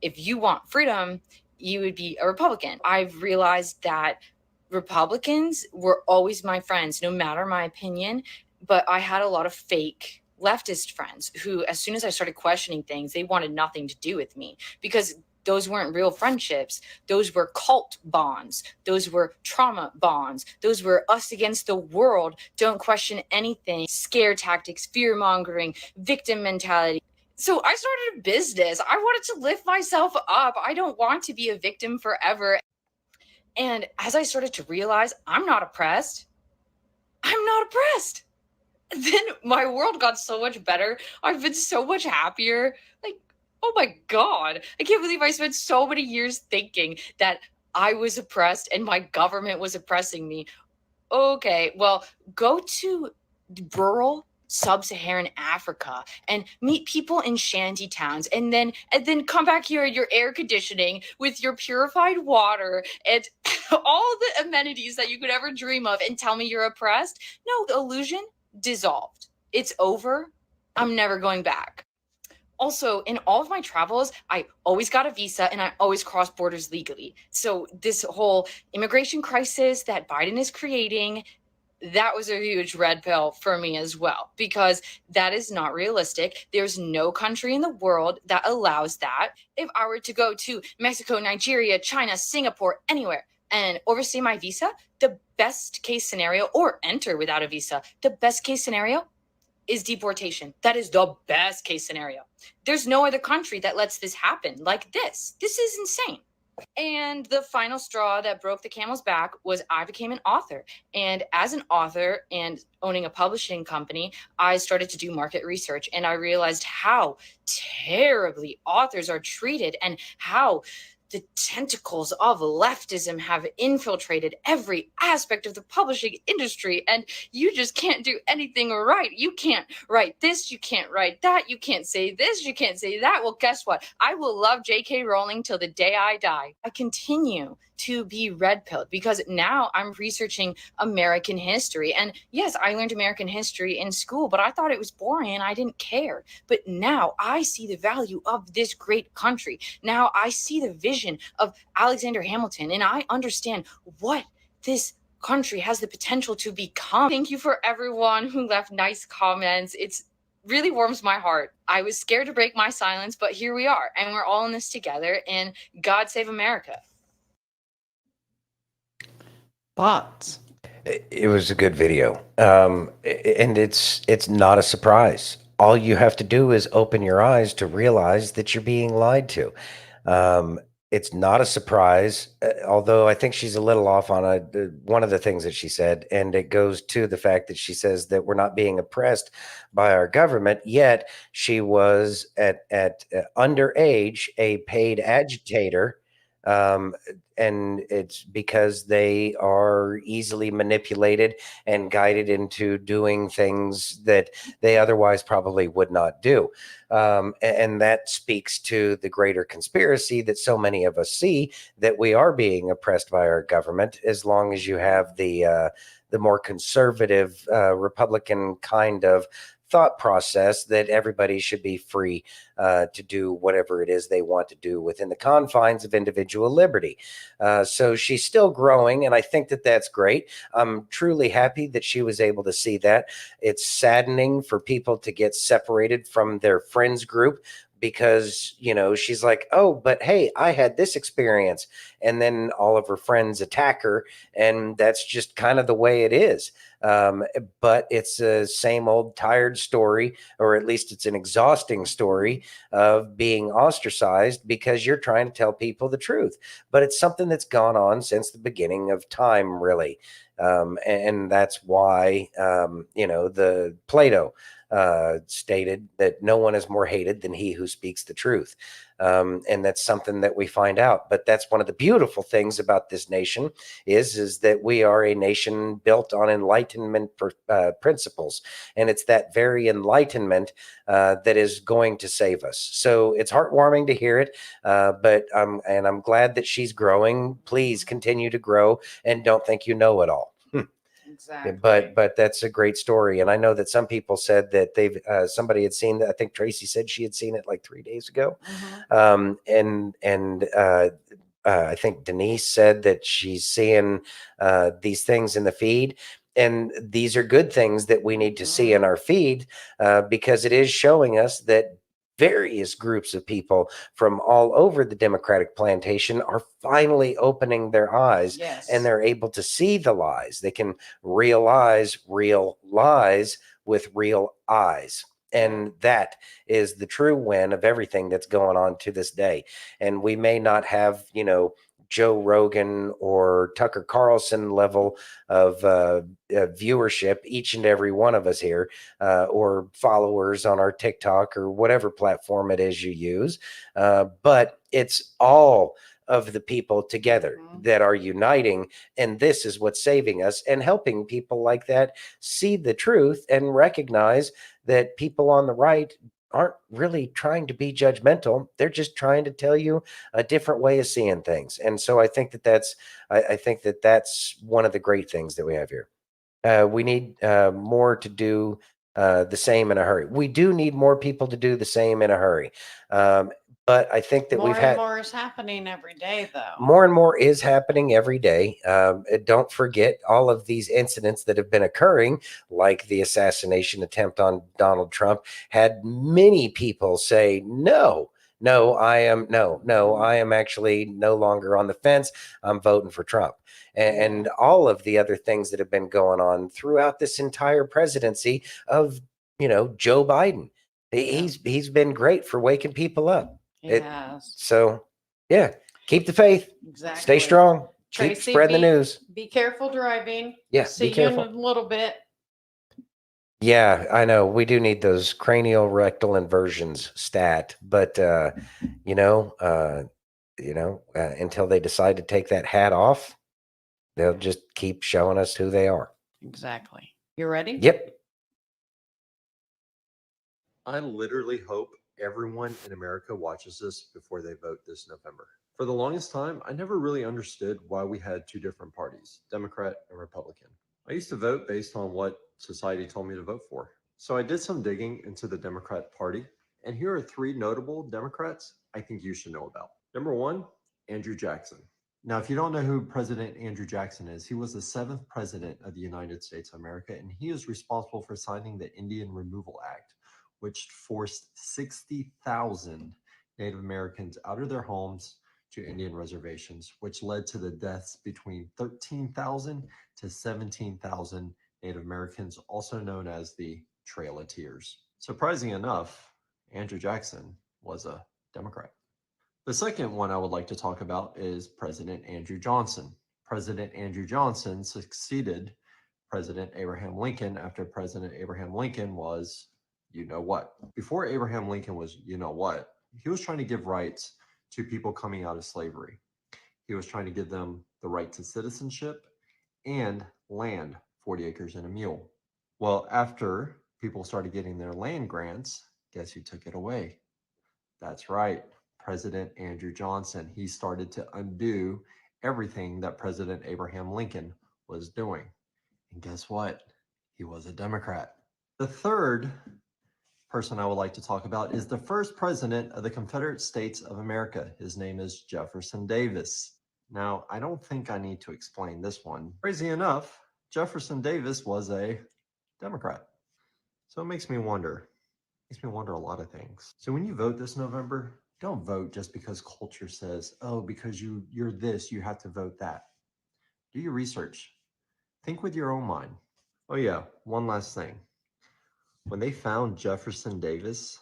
If you want freedom, you would be a Republican. I've realized that Republicans were always my friends, no matter my opinion, but I had a lot of fake leftist friends who, as soon as I started questioning things, they wanted nothing to do with me because those weren't real friendships. Those were cult bonds. Those were trauma bonds. Those were us against the world. Don't question anything. Scare tactics, fear mongering, victim mentality. So I started a business. I wanted to lift myself up. I don't want to be a victim forever. And as I started to realize I'm not oppressed, then my world got so much better. I've been so much happier. Like, oh my God, I can't believe I spent so many years thinking that I was oppressed and my government was oppressing me. Okay, well, go to rural sub-Saharan Africa and meet people in shanty towns, and then come back here in your air conditioning with your purified water and all the amenities that you could ever dream of, and tell me you're oppressed. No, the illusion dissolved. It's over. I'm never going back. Also, in all of my travels, I always got a visa and I always crossed borders legally. So this whole immigration crisis that Biden is creating, that was a huge red pill for me as well, because that is not realistic. There's no country in the world that allows that. If I were to go to Mexico, Nigeria, China, Singapore, anywhere, and overstay my visa, the best case scenario, or enter without a visa, the best case scenario is deportation. That is the best case scenario. There's no other country that lets this happen like this. This is insane. And the final straw that broke the camel's back was I became an author. And as an author and owning a publishing company, I started to do market research, and I realized how terribly authors are treated and how the tentacles of leftism have infiltrated every aspect of the publishing industry, and you just can't do anything right. You can't write this, you can't write that, you can't say this, you can't say that. Well, guess what? I will love J.K. Rowling till the day I die. I continue to be red pilled because now I'm researching American history. And yes, I learned American history in school, but I thought it was boring and I didn't care. But now I see the value of this great country. Now I see the vision of Alexander Hamilton, and I understand what this country has the potential to become. Thank you for everyone who left nice comments. It's really warms my heart. I was scared to break my silence, but here we are, and we're all in this together, and God save America. Thoughts? It was a good video, and it's not a surprise. All you have to do is open your eyes to realize that you're being lied to. It's not a surprise, although I think she's a little off on one of the things that she said, and it goes to the fact that she says that we're not being oppressed by our government. Yet she was at underage a paid agitator. And it's because they are easily manipulated and guided into doing things that they otherwise probably would not do. And that speaks to the greater conspiracy that so many of us see, that we are being oppressed by our government, as long as you have the the more conservative Republican kind of thought process that everybody should be free to do whatever it is they want to do within the confines of individual liberty. So she's still growing, and I think that that's great. I'm truly happy that she was able to see that. It's saddening for people to get separated from their friends group because, you know, she's like, oh, but hey, I had this experience. And then all of her friends attack her. And that's just kind of the way it is. But it's a same old tired story, or at least it's an exhausting story of being ostracized because you're trying to tell people the truth. But it's something that's gone on since the beginning of time, really. And that's why, you know, the Plato stated that no one is more hated than he who speaks the truth. And that's something that we find out. But that's one of the beautiful things about this nation is that we are a nation built on enlightenment principles. And it's that very enlightenment that is going to save us. So it's heartwarming to hear it. But I'm glad that she's growing. Please continue to grow and don't think you know it all. Exactly. But that's a great story, and I know that some people said that they've somebody had seen that. I think Tracy said she had seen it like 3 days ago, and I think Denise said that she's seeing these things in the feed, and these are good things that we need to see in our feed because it is showing us that various groups of people from all over the Democratic plantation are finally opening their eyes, Yes. and they're able to see the lies. They can realize real lies with real eyes. And that is the true win of everything that's going on to this day. And we may not have, you know, Joe Rogan or Tucker Carlson level of viewership, each and every one of us here, or followers on our TikTok or whatever platform it is you use. But it's all of the people together that are uniting. And this is what's saving us and helping people like that see the truth and recognize that people on the right aren't really trying to be judgmental. They're just trying to tell you a different way of seeing things. And so I think that I think that that's one of the great things that we have here. We need more to do the same in a hurry. We do need more people to do the same in a hurry. But I think that More we've and had more is happening every day, though. more and more is happening every day. And don't forget all of these incidents that have been occurring, like the assassination attempt on Donald Trump, had many people say, no, I am actually no longer on the fence. I'm voting for Trump. And all of the other things that have been going on throughout this entire presidency of, you know, Joe Biden. He's been great for waking people up. He has. So, yeah, keep the faith. Exactly. Stay strong. Keep Tracy, spreading the news. Be careful driving. Yeah, See be careful. you in a little bit. Yeah, I know. We do need those cranial rectal inversions stat, but until they decide to take that hat off, they'll just keep showing us who they are. Exactly. You ready? Yep. I literally hope everyone in America watches this before they vote this November. For the longest time, I never really understood why we had two different parties, Democrat and Republican. I used to vote based on what society told me to vote for. So I did some digging into the Democrat Party, and here are three notable Democrats I think you should know about. Number one, Andrew Jackson. Now, if you don't know who President Andrew Jackson is, he was the 7th president of the United States of America, and he is responsible for signing the Indian Removal Act, which forced 60,000 Native Americans out of their homes to Indian reservations, which led to the deaths between 13,000 to 17,000 Native Americans, also known as the Trail of Tears. Surprising enough, Andrew Jackson was a Democrat. The second one I would like to talk about is President Andrew Johnson. President Andrew Johnson succeeded President Abraham Lincoln after President Abraham Lincoln was you know what. Before Abraham Lincoln was you know what, he was trying to give rights to people coming out of slavery. He was trying to give them the right to citizenship and land, 40 acres and a mule. Well, after people started getting their land grants, guess who took it away? That's right, President Andrew Johnson. He started to undo everything that President Abraham Lincoln was doing. And guess what? He was a Democrat. The third person I would like to talk about is the first president of the Confederate States of America. His name is Jefferson Davis. Now, I don't think I need to explain this one. Crazy enough, Jefferson Davis was a Democrat. So it makes me wonder a lot of things. So when you vote this November, don't vote just because culture says, oh, because you're this, you have to vote that. Do your research. Think with your own mind. Oh yeah, one last thing. When they found Jefferson Davis,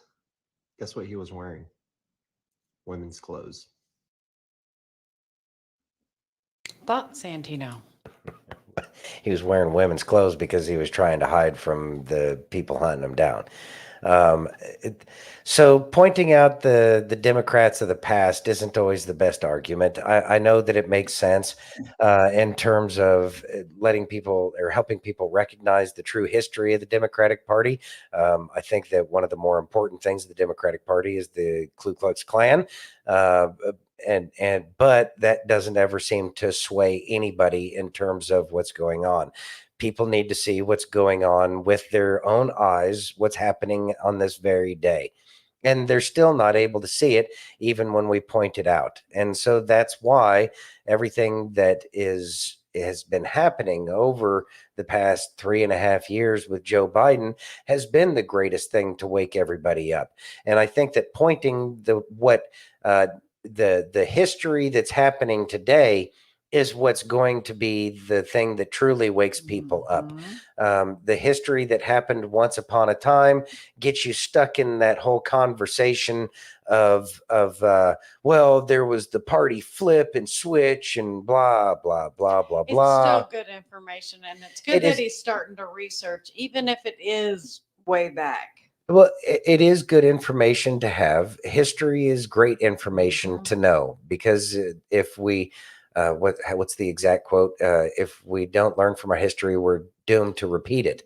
guess what he was wearing? Women's clothes. Thought Santino. He was wearing women's clothes because he was trying to hide from the people hunting him down. Um, so pointing out the Democrats of the past isn't always the best argument. I know that it makes sense in terms of letting people or helping people recognize the true history of the Democratic Party. I think that one of the more important things of the Democratic Party is the Ku Klux Klan. But that doesn't ever seem to sway anybody in terms of what's going on. People need to see what's going on with their own eyes, what's happening on this very day. And they're still not able to see it, even when we point it out. And so that's why everything that has been happening over the past 3.5 years with Joe Biden has been the greatest thing to wake everybody up. And I think that pointing the history that's happening today is what's going to be the thing that truly wakes people up. The history that happened once upon a time gets you stuck in that whole conversation of well, there was the party flip and switch and blah blah blah blah It's blah. still good information, and it's good that he's starting to research, even if it is way back. Well, it is good information to have. History is great information to know because if we, what's the exact quote? If we don't learn from our history, we're doomed to repeat it.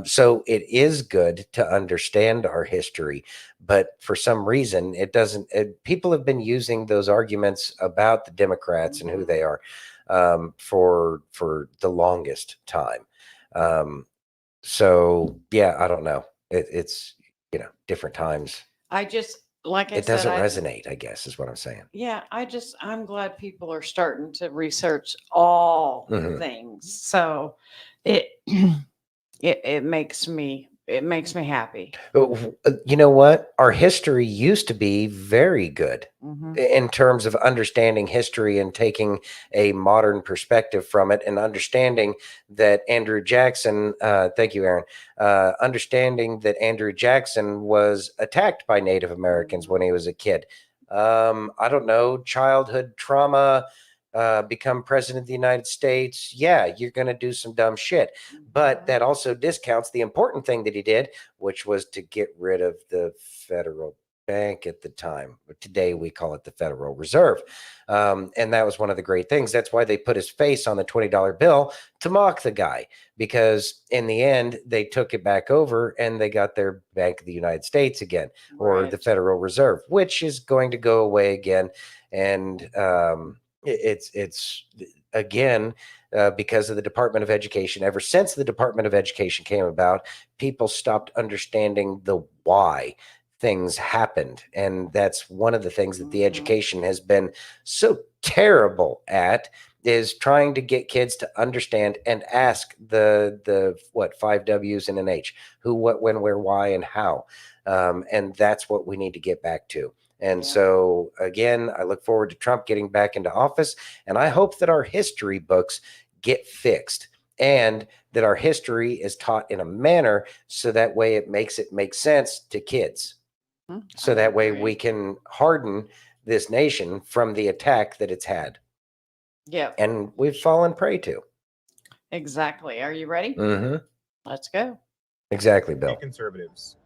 So it is good to understand our history, but for some reason, it doesn't. People have been using those arguments about the Democrats and who they are for the longest time. So yeah, I don't know. It's different times. I just, like I It said, doesn't resonate, I guess, is what I'm saying. Yeah, I'm glad people are starting to research all Mhm. things. So it it makes me happy. You know what? Our history used to be very good Mhm. in terms of understanding history and taking a modern perspective from it and understanding that Andrew Jackson, thank you, Aaron, understanding that Andrew Jackson was attacked by Native Americans when he was a kid. I don't know, childhood trauma, become president of the United States. Yeah, you're going to do some dumb shit. But that also discounts the important thing that he did, which was to get rid of the federal bank at the time. Today we call it the Federal Reserve. And that was one of the great things. That's why they put his face on the $20 bill to mock the guy, because in the end, they took it back over and they got their Bank of the United States again, or the Federal Reserve, which is going to go away again. And it's again, because of the Department of Education. Ever since the Department of Education came about, people stopped understanding the why things happened. And that's one of the things that the education has been so terrible at, is trying to get kids to understand and ask the what 5 W's and an H: who, what, when, where, why, and how. And that's what we need to get back to. And so, again, I look forward to Trump getting back into office, and I hope that our history books get fixed and that our history is taught in a manner so that way it makes make sense to kids. So that way we can harden this nation from the attack that it's had. Yeah. And we've fallen prey to. Exactly. Are you ready? Mm-hmm. Let's go. Exactly, Bill. Conservatives,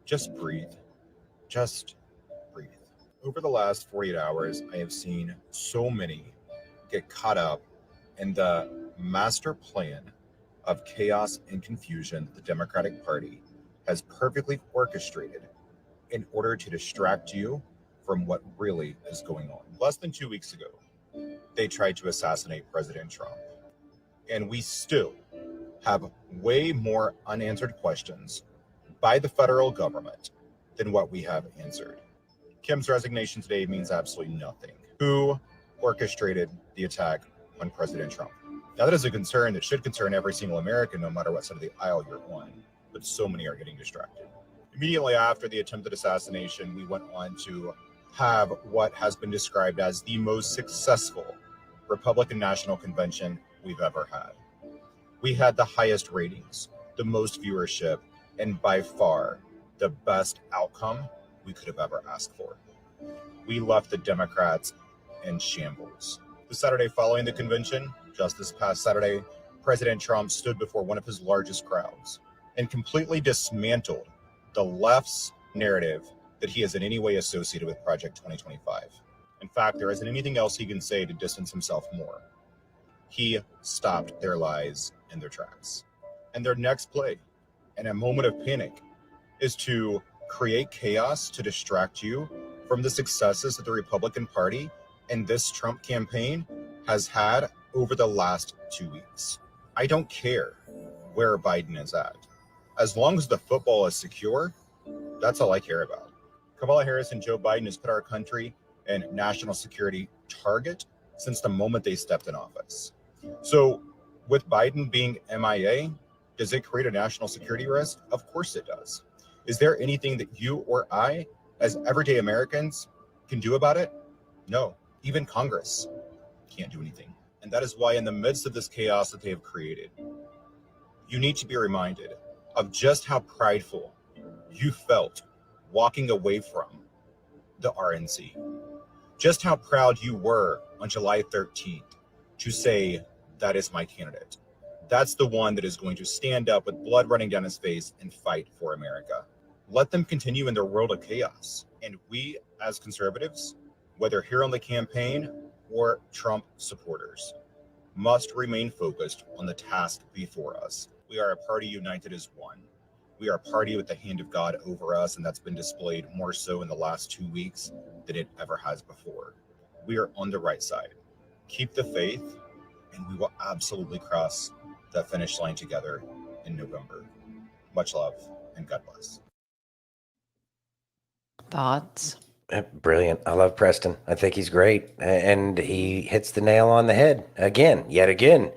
just breathe. Just breathe. Over the last 48 hours, I have seen so many get caught up in the master plan of chaos and confusion the Democratic Party has perfectly orchestrated in order to distract you from what really is going on. Less than 2 weeks ago, they tried to assassinate President Trump. And we still have way more unanswered questions by the federal government than what we have answered. Kim's resignation today means absolutely nothing. Who orchestrated the attack on President Trump? Now, that is a concern that should concern every single American, no matter what side of the aisle you're on, but so many are getting distracted. Immediately after the attempted assassination, we went on to have what has been described as the most successful Republican National Convention we've ever had. We had the highest ratings, the most viewership, and by far the best outcome we could have ever asked for. We left the Democrats in shambles. The Saturday following the convention, just this past Saturday, President Trump stood before one of his largest crowds and completely dismantled the left's narrative that he is in any way associated with Project 2025. In fact, there isn't anything else he can say to distance himself more. He stopped their lies in their tracks. And their next play, in a moment of panic, is to create chaos to distract you from the successes that the Republican Party and this Trump campaign has had over the last 2 weeks. I don't care where Biden is at. As long as the football is secure, that's all I care about. Kamala Harris and Joe Biden has put our country in national security target since the moment they stepped in office. So with Biden being MIA, does it create a national security risk? Of course it does. Is there anything that you or I, as everyday Americans, can do about it? No. Even Congress can't do anything. And that is why in the midst of this chaos that they have created, you need to be reminded of just how prideful you felt walking away from the RNC. Just how proud you were on July 13th to say, that is my candidate. That's the one that is going to stand up with blood running down his face and fight for America. Let them continue in their world of chaos. And we, as conservatives, whether here on the campaign or Trump supporters, must remain focused on the task before us. We are a party united as one. We are a party with the hand of God over us, and that's been displayed more so in the last 2 weeks than it ever has before. We are on the right side. Keep the faith, and we will absolutely cross that finish line together in November. Much love, and God bless. Thoughts? Brilliant. I love Preston. I think he's great. And he hits the nail on the head yet again.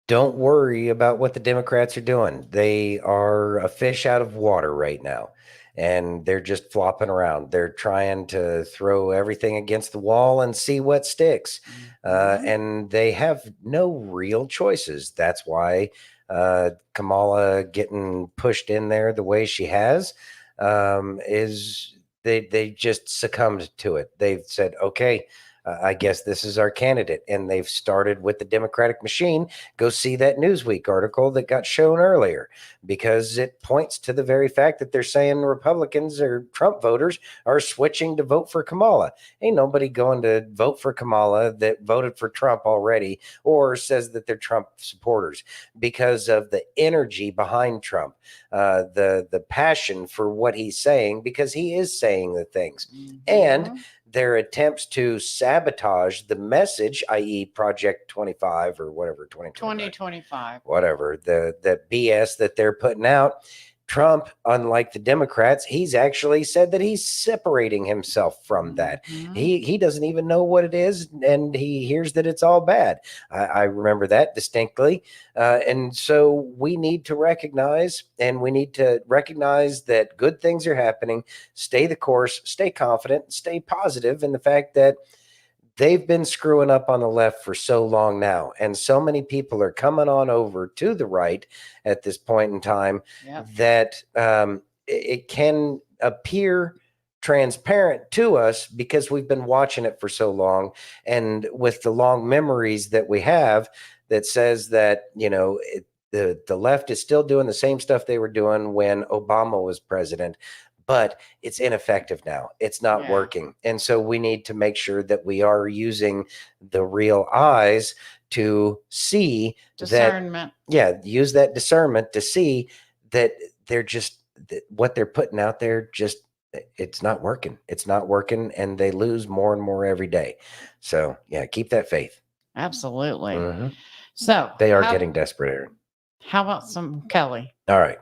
Don't worry about what the Democrats are doing. They are a fish out of water right now, and they're just flopping around. They're trying to throw everything against the wall and see what sticks. And they have no real choices. That's why Kamala getting pushed in there the way she has is they just succumbed to it. They've said, okay, I guess this is our candidate. And they've started with the Democratic machine. Go see that Newsweek article that got shown earlier, because it points to the very fact that they're saying Republicans or Trump voters are switching to vote for Kamala. Ain't nobody going to vote for Kamala that voted for Trump already or says that they're Trump supporters, because of the energy behind Trump, the passion for what he's saying, because he is saying the things. And their attempts to sabotage the message, i.e. Project 25 or whatever, 2025. Whatever, the BS that they're putting out. Trump, unlike the Democrats, he's actually said that he's separating himself from that. He doesn't even know what it is, and he hears that it's all bad. I remember that distinctly. And so we need to recognize that good things are happening. Stay the course, stay confident, stay positive in the fact that they've been screwing up on the left for so long now, and so many people are coming on over to the right at this point in time that it can appear transparent to us because we've been watching it for so long, and with the long memories that we have, that says that, the left is still doing the same stuff they were doing when Obama was president, but it's ineffective now. It's not working. And so we need to make sure that we are using the real eyes to see Discernment. use that discernment to see that they're just, what they're putting out there, just, it's not working. It's not working, and they lose more and more every day. So, keep that faith. Absolutely. So They are how- getting desperate, Aaron. How about some Kelly? All right.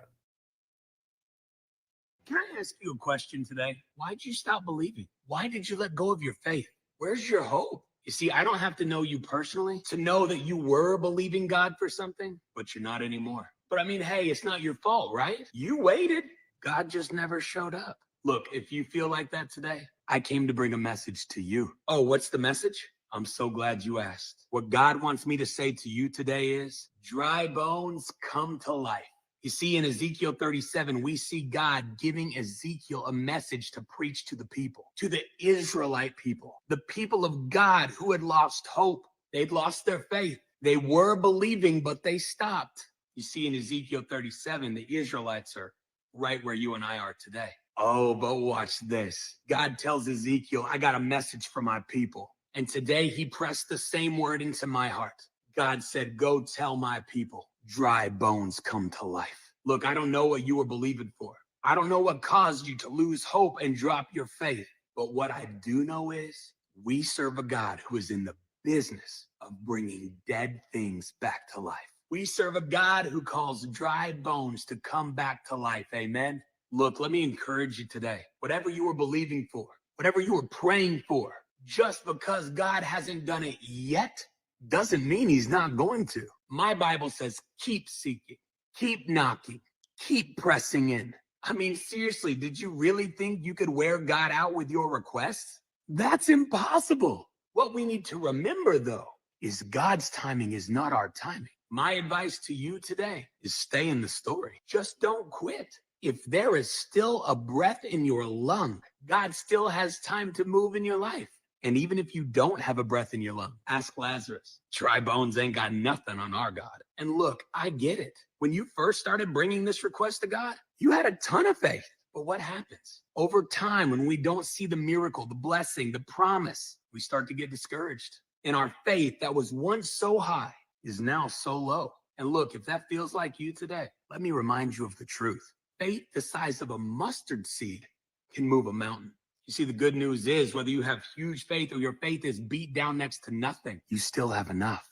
Can I ask you a question today? Why'd you stop believing? Why did you let go of your faith? Where's your hope? You see, I don't have to know you personally to know that you were believing God for something, but you're not anymore. But I mean, hey, it's not your fault, right? You waited. God just never showed up. Look, if you feel like that today, I came to bring a message to you. Oh, what's the message? I'm so glad you asked. What God wants me to say to you today is, dry bones come to life. You see, in Ezekiel 37, we see God giving Ezekiel a message to preach to the people, to the Israelite people, the people of God who had lost hope. They'd lost their faith. They were believing, but they stopped. You see, in Ezekiel 37, the Israelites are right where you and I are today. Oh, but watch this. God tells Ezekiel, I got a message for my people. And today he pressed the same word into my heart. God said, go tell my people, dry bones come to life. Look, I don't know what you were believing for. I don't know what caused you to lose hope and drop your faith. But what I do know is we serve a God who is in the business of bringing dead things back to life. We serve a God who calls dry bones to come back to life. Amen. Look, let me encourage you today. Whatever you were believing for, whatever you were praying for, just because God hasn't done it yet doesn't mean he's not going to. My Bible says, keep seeking, keep knocking, keep pressing in. I mean, seriously, did you really think you could wear God out with your requests? That's impossible. What we need to remember, though, is God's timing is not our timing. My advice to you today is stay in the story. Just don't quit. If there is still a breath in your lung, God still has time to move in your life. And even if you don't have a breath in your lung, ask Lazarus. Dry bones ain't got nothing on our God. And look, I get it. When you first started bringing this request to God, you had a ton of faith. But what happens? Over time, when we don't see the miracle, the blessing, the promise, we start to get discouraged. And our faith that was once so high is now so low. And look, if that feels like you today, let me remind you of the truth. Faith the size of a mustard seed can move a mountain. You see, the good news is whether you have huge faith or your faith is beat down next to nothing, you still have enough.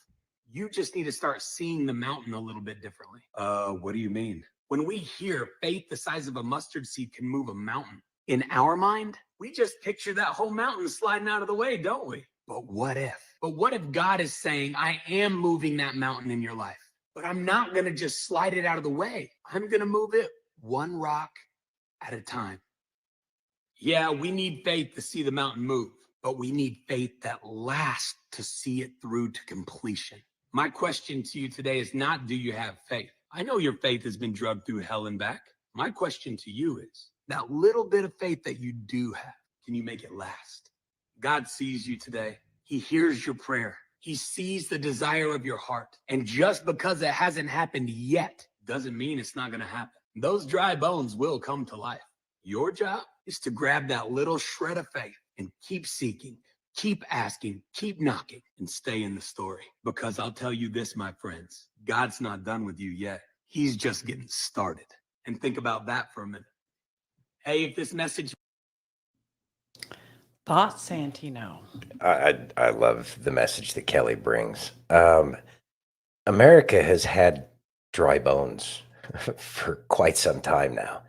You just need to start seeing the mountain a little bit differently. What do you mean? When we hear faith the size of a mustard seed can move a mountain, in our mind, we just picture that whole mountain sliding out of the way, don't we? But what if? But what if God is saying, I am moving that mountain in your life, but I'm not going to just slide it out of the way. I'm going to move it one rock at a time. Yeah, we need faith to see the mountain move, but we need faith that lasts to see it through to completion. My question to you today is not, do you have faith? I know your faith has been drugged through hell and back. My question to you is, that little bit of faith that you do have, can you make it last? God sees you today. He hears your prayer. He sees the desire of your heart. And just because it hasn't happened yet doesn't mean it's not going to happen. Those dry bones will come to life. Your job is to grab that little shred of faith and keep seeking, keep asking, keep knocking, and stay in the story. Because I'll tell you this, my friends, God's not done with you yet. He's just getting started. And think about that for a minute. Hey, if this message... Thoughts, Santino? I love the message that Kelly brings. America has had dry bones for quite some time now.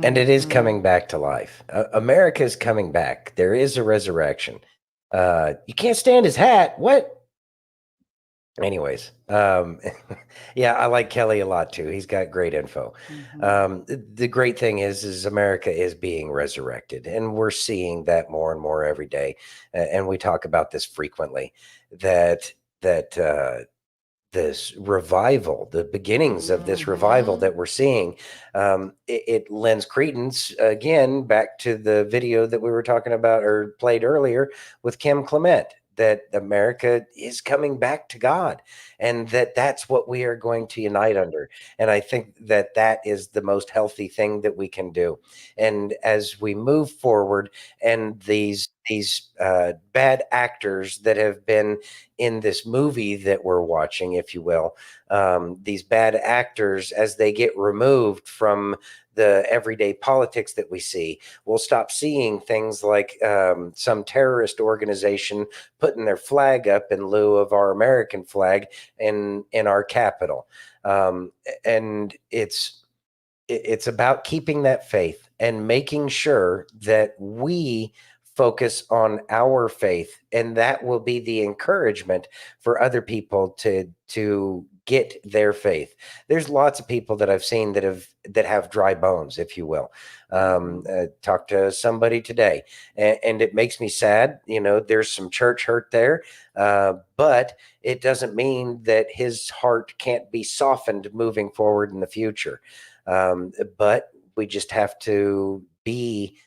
And it is coming back to life. America is coming back. There is a resurrection. You can't stand his hat. What? Anyways, yeah, I like Kelly a lot too. He's got great info. The great thing is America is being resurrected, and we're seeing that more and more every day. And we talk about this frequently. That this revival, the beginnings of this revival that we're seeing, it lends credence again back to the video that we were talking about or played earlier with Kim Clement, that America is coming back to God, and that's what we are going to unite under. And I think that that is the most healthy thing that we can do. And as we move forward and these these bad actors that have been in this movie that we're watching, if you will, these bad actors, as they get removed from the everyday politics that we see, we'll stop seeing things like some terrorist organization putting their flag up in lieu of our American flag in our capital. And it's about keeping that faith and making sure that we focus on our faith, and that will be the encouragement for other people to get their faith. There's lots of people that I've seen that have dry bones, if you will. Talked to somebody today, and it makes me sad. There's some church hurt there, but it doesn't mean that his heart can't be softened moving forward in the future. But we just have to be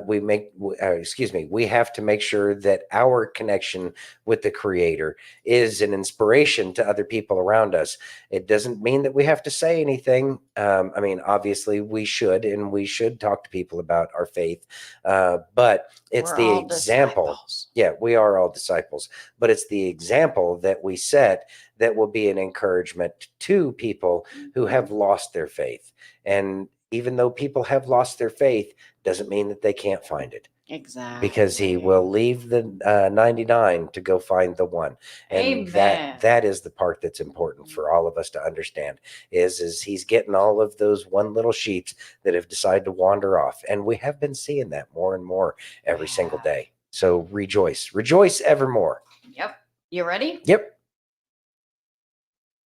we have to make sure that our connection with the creator is an inspiration to other people around us. It doesn't mean that we have to say anything. Obviously we should talk to people about our faith, but it's We're the all example. disciples. Yeah, we are all disciples, but it's the example that we set that will be an encouragement to people who have lost their faith. And even though people have lost their faith, doesn't mean that they can't find it. Exactly. Because he will leave the 99 to go find the one. And Amen. that is the part that's important for all of us to understand is he's getting all of those one little sheep that have decided to wander off. And we have been seeing that more and more every single day. So rejoice evermore. Yep. You ready? Yep.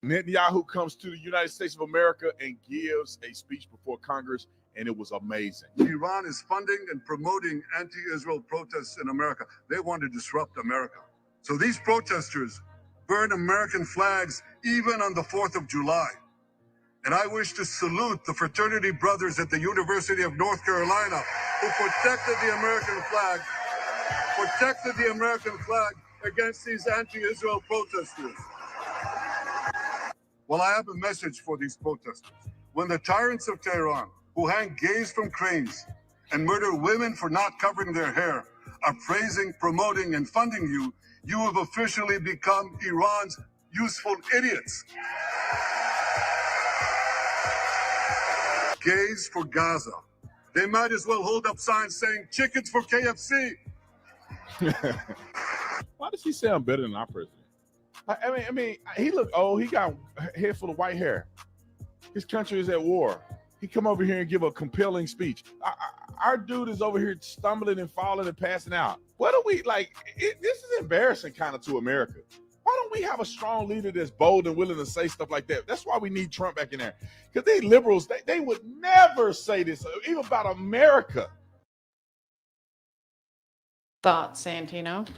Netanyahu comes to the United States of America and gives a speech before Congress, and it was amazing. Iran is funding and promoting anti-Israel protests in America. They want to disrupt America. So these protesters burn American flags even on the 4th of July. And I wish to salute the fraternity brothers at the University of North Carolina who protected the American flag against these anti-Israel protesters. Well, I have a message for these protesters. When the tyrants of Tehran, who hang gays from cranes and murder women for not covering their hair, are praising, promoting, and funding you, you have officially become Iran's useful idiots. Gays for Gaza. They might as well hold up signs saying chickens for KFC. Why does he sound better than our president? I mean, he look old. He got a head full of white hair. His country is at war. He come over here and give a compelling speech. Our dude is over here stumbling and falling and passing out. What do we like? This is embarrassing kind of to America. Why don't we have a strong leader that's bold and willing to say stuff like that? That's why we need Trump back in there. Because they liberals, they would never say this, even about America. Thoughts, Santino?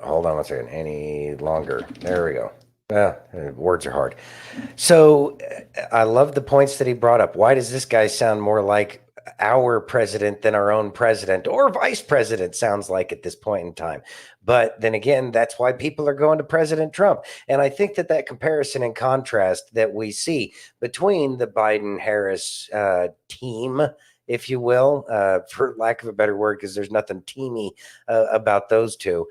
Hold on one second. Any longer? There we go. Words are hard. So I love the points that he brought up. Why does this guy sound more like our president than our own president or vice president sounds like at this point in time? But then again, that's why people are going to President Trump. And I think that comparison and contrast that we see between the Biden-Harris team, if you will, for lack of a better word, because there's nothing teamy about those two.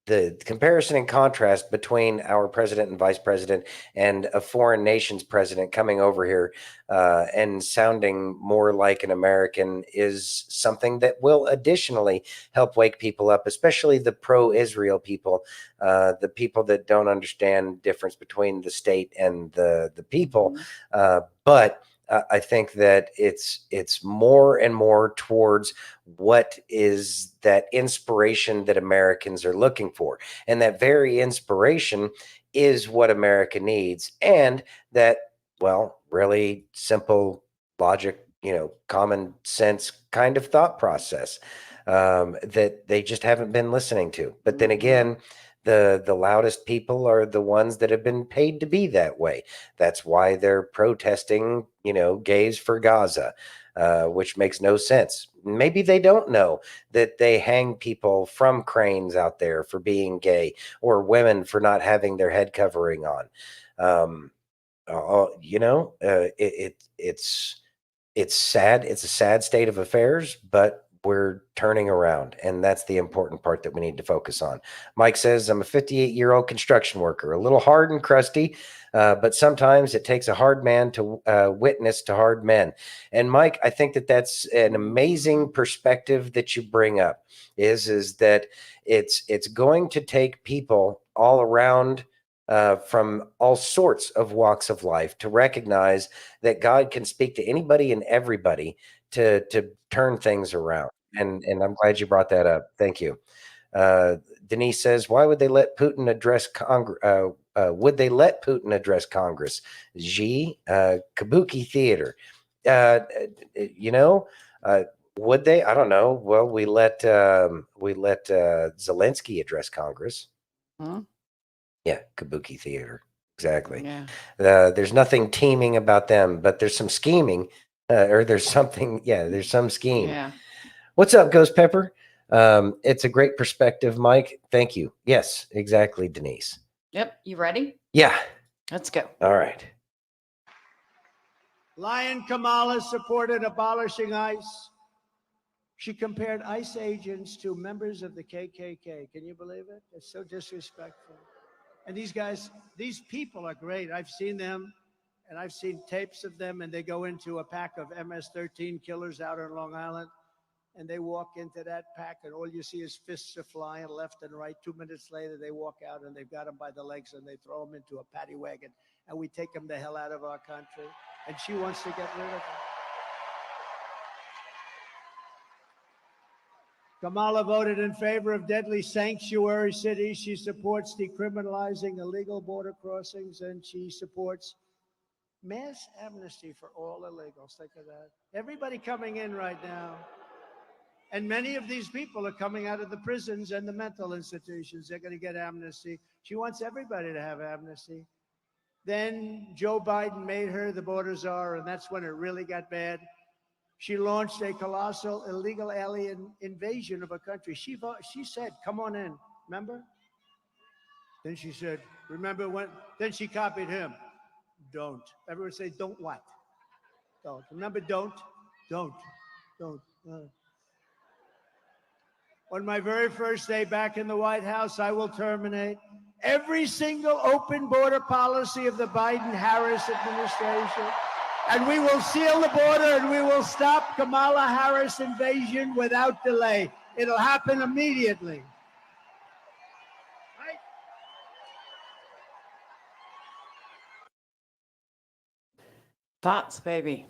The comparison and contrast between our president and vice president and a foreign nation's president coming over here and sounding more like an American is something that will additionally help wake people up, especially the pro-Israel people, the people that don't understand difference between the state and the people. But I think that it's more and more towards what is that inspiration that Americans are looking for. And that very inspiration is what America needs. And that, well, really simple logic, common sense kind of thought process that they just haven't been listening to. But then again, the loudest people are the ones that have been paid to be that way. That's why they're protesting, gays for Gaza, which makes no sense. Maybe they don't know that they hang people from cranes out there for being gay or women for not having their head covering on. It's sad. It's a sad state of affairs, but we're turning around, and that's the important part that we need to focus on. Mike says, I'm a 58-year-old construction worker, a little hard and crusty, but sometimes it takes a hard man to witness to hard men. And Mike, I think that that's an amazing perspective that you bring up, is that it's going to take people all around from all sorts of walks of life to recognize that God can speak to anybody and everybody to turn things around. And I'm glad you brought that up. Thank you. Denise says, "Why would they let Putin address Congress? Would they let Putin address Congress?" Kabuki theater. You know, would they? I don't know. Well, we let Zelensky address Congress. Huh? Yeah, Kabuki theater. Exactly. Yeah. There's nothing teaming about them, but there's some scheming, or there's something. Yeah, there's some scheme. Yeah. What's up, Ghost Pepper? It's a great perspective, Mike. Thank you. Yes, exactly, Denise. Yep. You ready? Yeah. Let's go. All right. Lion Kamala supported abolishing ICE. She compared ICE agents to members of the KKK. Can you believe it? It's so disrespectful. And these guys, these people are great. I've seen them, and I've seen tapes of them, and they go into a pack of MS-13 killers out on Long Island, and they walk into that pack, and all you see is fists are flying left and right. 2 minutes later, they walk out, and they've got them by the legs, and they throw them into a paddy wagon, and we take them the hell out of our country. And she wants to get rid of them. Kamala voted in favor of deadly sanctuary cities. She supports decriminalizing illegal border crossings, and she supports mass amnesty for all illegals. Think of that. Everybody coming in right now. And many of these people are coming out of the prisons and the mental institutions. They're going to get amnesty. She wants everybody to have amnesty. Then Joe Biden made her the border czar, and that's when it really got bad. She launched a colossal illegal alien invasion of a country. She said, come on in, remember? Then she said, remember when? Then she copied him. Don't. Everyone say, don't what? Don't. Remember, don't. On my very first day back in the White House, I will terminate every single open border policy of the Biden-Harris administration. And we will seal the border, and we will stop Kamala Harris invasion without delay. It'll happen immediately. Right? Thoughts, baby.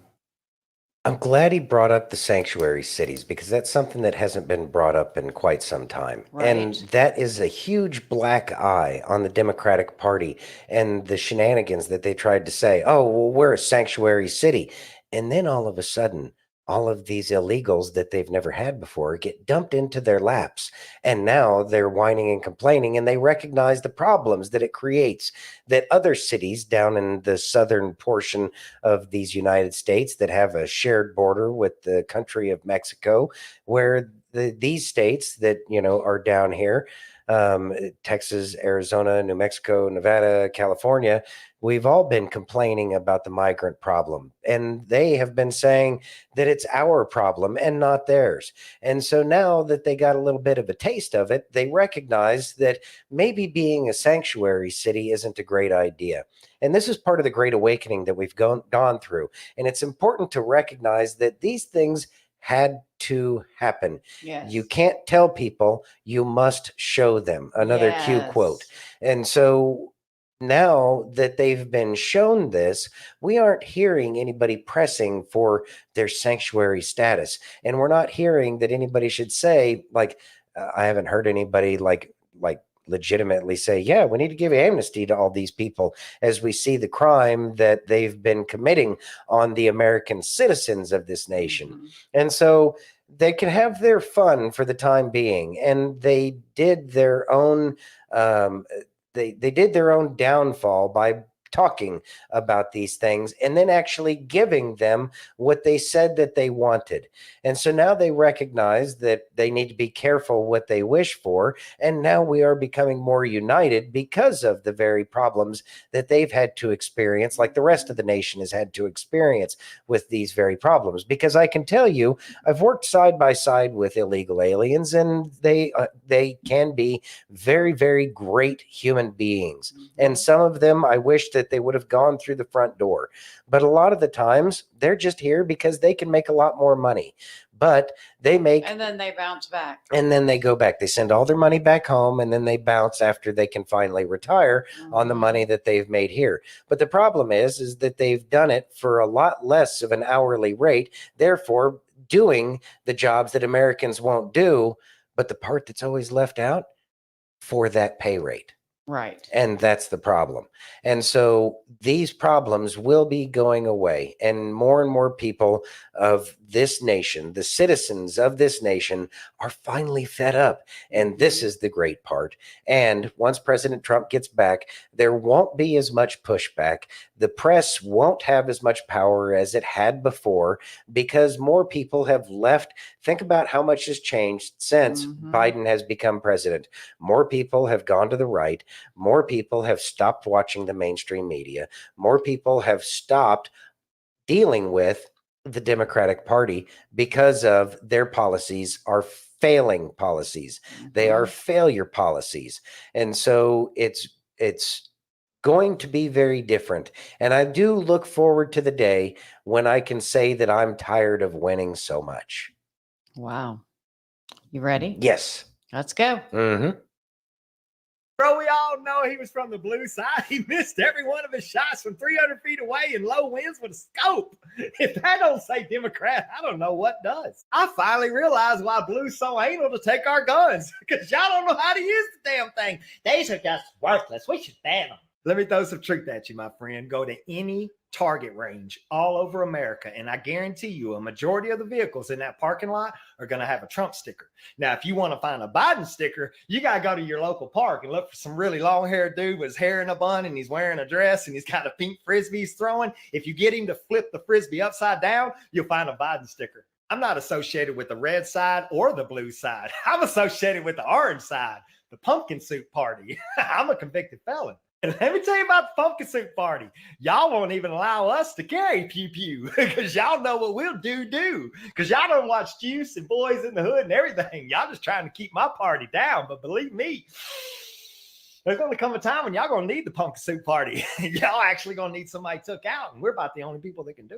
I'm glad he brought up the sanctuary cities, because that's something that hasn't been brought up in quite some time. And Right. that is a huge black eye on the Democratic Party and the shenanigans that they tried to say, oh, well, we're a sanctuary city. And then all of a sudden, all of these illegals that they've never had before get dumped into their laps. And now they're whining and complaining, and they recognize the problems that it creates, that other cities down in the southern portion of these United States that have a shared border with the country of Mexico, where these states that, are down here, Texas, Arizona, New Mexico, Nevada, California, we've all been complaining about the migrant problem. And they have been saying that it's our problem and not theirs. And so now that they got a little bit of a taste of it, they recognize that maybe being a sanctuary city isn't a great idea. And this is part of the great awakening that we've gone through. And it's important to recognize that these things had to happen. Yes. You can't tell people, you must show them. Another Q quote. And so now that they've been shown this, we aren't hearing anybody pressing for their sanctuary status. And we're not hearing that anybody should say, like, I haven't heard anybody like legitimately say, yeah, we need to give amnesty to all these people, as we see the crime that they've been committing on the American citizens of this nation. And so they can have their fun for the time being. And they did their own they did their own downfall by talking about these things and then actually giving them what they said that they wanted. And so now they recognize that they need to be careful what they wish for. And now we are becoming more united because of the very problems that they've had to experience, like the rest of the nation has had to experience with these very problems. Because I can tell you, I've worked side by side with illegal aliens, and they can be very, very great human beings. And some of them, I wish that they would have gone through the front door. But a lot of the times, they're just here because they can make a lot more money. But they make, And then they bounce back. and then they go back. They send all their money back home, and then they bounce after they can finally retire on the money that they've made here. But the problem is that they've done it for a lot less of an hourly rate, therefore doing the jobs that Americans won't do. But the part that's always left out, for that pay rate. Right. And that's the problem. And so these problems will be going away, and more people of this nation, the citizens of this nation, are finally fed up. And this is the great part. And once President Trump gets back, there won't be as much pushback. The press won't have as much power as it had before because more people have left. Think about how much has changed since Biden has become president. More people have gone to the right. More people have stopped watching the mainstream media. More people have stopped dealing with the Democratic Party because of their policies are failing policies. They are failure policies. And so it's going to be very different. And I do look forward to the day when I can say that I'm tired of winning so much. Wow. You ready? Yes. Let's go. Mm-hmm. Bro, we all know he was from the blue side. He missed every one of his shots from 300 feet away in low winds with a scope. If that don't say Democrat, I don't know what does. I finally realized why blue's so anal to take our guns, because y'all don't know how to use the damn thing. These are just worthless. We should ban them. Let me throw some truth at you, my friend. Go to any target range all over America, and I guarantee you a majority of the vehicles in that parking lot are going to have a Trump sticker. Now, if you want to find a Biden sticker, you got to go to your local park and look for some really long-haired dude with his hair in a bun and he's wearing a dress and he's got a pink frisbee he's throwing. If you get him to flip the frisbee upside down, you'll find a Biden sticker. I'm not associated with the red side or the blue side. I'm associated with the orange side, the pumpkin soup party. I'm a convicted felon. And let me tell you about the pumpkin soup party. Y'all won't even allow us to carry pew-pew because y'all know what we'll do. Because y'all don't watch Juice and Boys in the Hood and everything. Y'all just trying to keep my party down. But believe me, there's going to come a time when y'all going to need the pumpkin soup party. Y'all actually going to need somebody took out. And we're about the only people that can do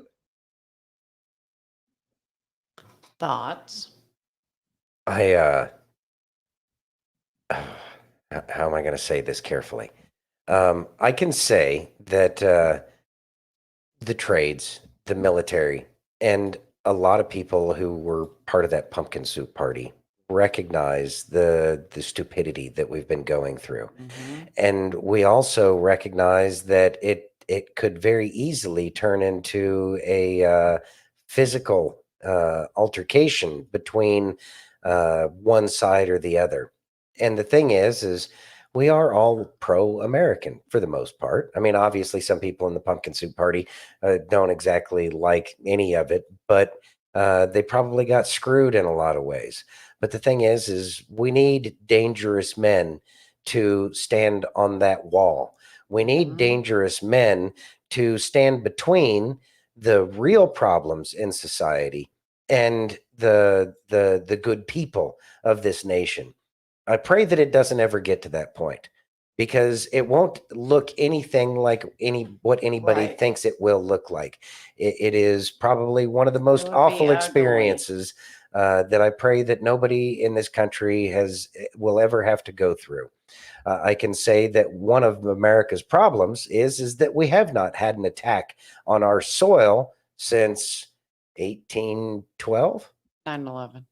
it. Thoughts? How am I going to say this carefully? I can say that the trades, the military, and a lot of people who were part of that pumpkin soup party recognize the stupidity that we've been going through. And we also recognize that it could very easily turn into a physical altercation between one side or the other. And the thing is we are all pro-American for the most part. I mean, obviously, some people in the pumpkin soup party don't exactly like any of it, but they probably got screwed in a lot of ways. But the thing is we need dangerous men to stand on that wall. We need dangerous men to stand between the real problems in society and the good people of this nation. I pray that it doesn't ever get to that point, because it won't look anything like what anybody thinks it will look like. It is probably one of the most awful experiences that I pray that nobody in this country will ever have to go through. I can say that one of America's problems is that we have not had an attack on our soil since 1812. 9/11.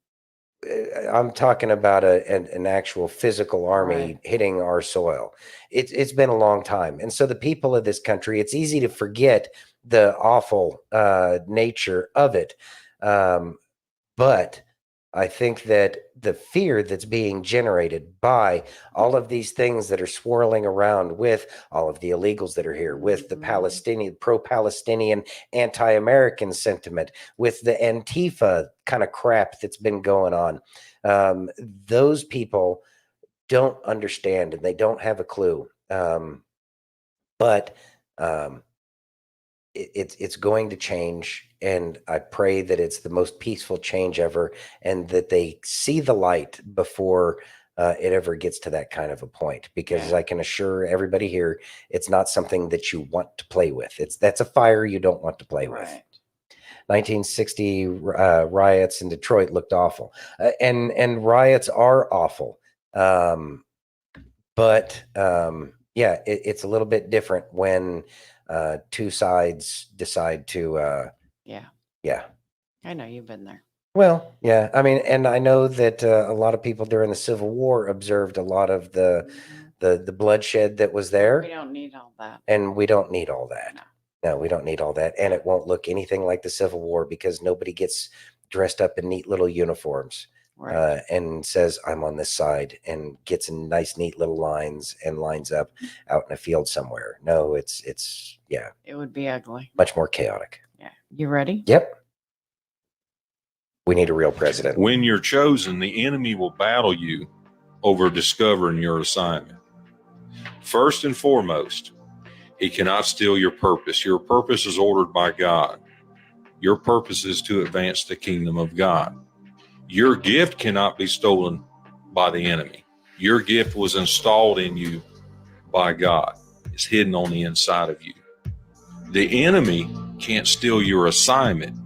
I'm talking about an actual physical army hitting our soil. It's been a long time. And so the people of this country, it's easy to forget the awful nature of it. But I think that the fear that's being generated by all of these things that are swirling around with all of the illegals that are here, with the Palestinian, pro-Palestinian, anti-American sentiment, with the Antifa kind of crap that's been going on. Those people don't understand and they don't have a clue. But it's going to change, and I pray that it's the most peaceful change ever, and that they see the light before it ever gets to that kind of a point. Because I can assure everybody here, it's not something that you want to play with. That's a fire you don't want to play with. 1960 riots in Detroit looked awful, and riots are awful. But yeah, it's a little bit different when two sides decide to yeah. I know you've been there. Well, yeah, I mean, and I know that a lot of people during the Civil War observed a lot of the bloodshed that was there. We don't need all that. And we don't need all that. No, we don't need all that. And it won't look anything like the Civil War, because nobody gets dressed up in neat little uniforms. Right. And says, I'm on this side, and gets in nice, neat little lines and lines up out in a field somewhere. No, it's yeah. It would be ugly. Much more chaotic. Yeah. You ready? Yep. We need a real president. When you're chosen, the enemy will battle you over discovering your assignment. First and foremost, he cannot steal your purpose. Your purpose is ordered by God. Your purpose is to advance the kingdom of God. Your gift cannot be stolen by the enemy. Your gift was installed in you by God. It's hidden on the inside of you. The enemy can't steal your assignment,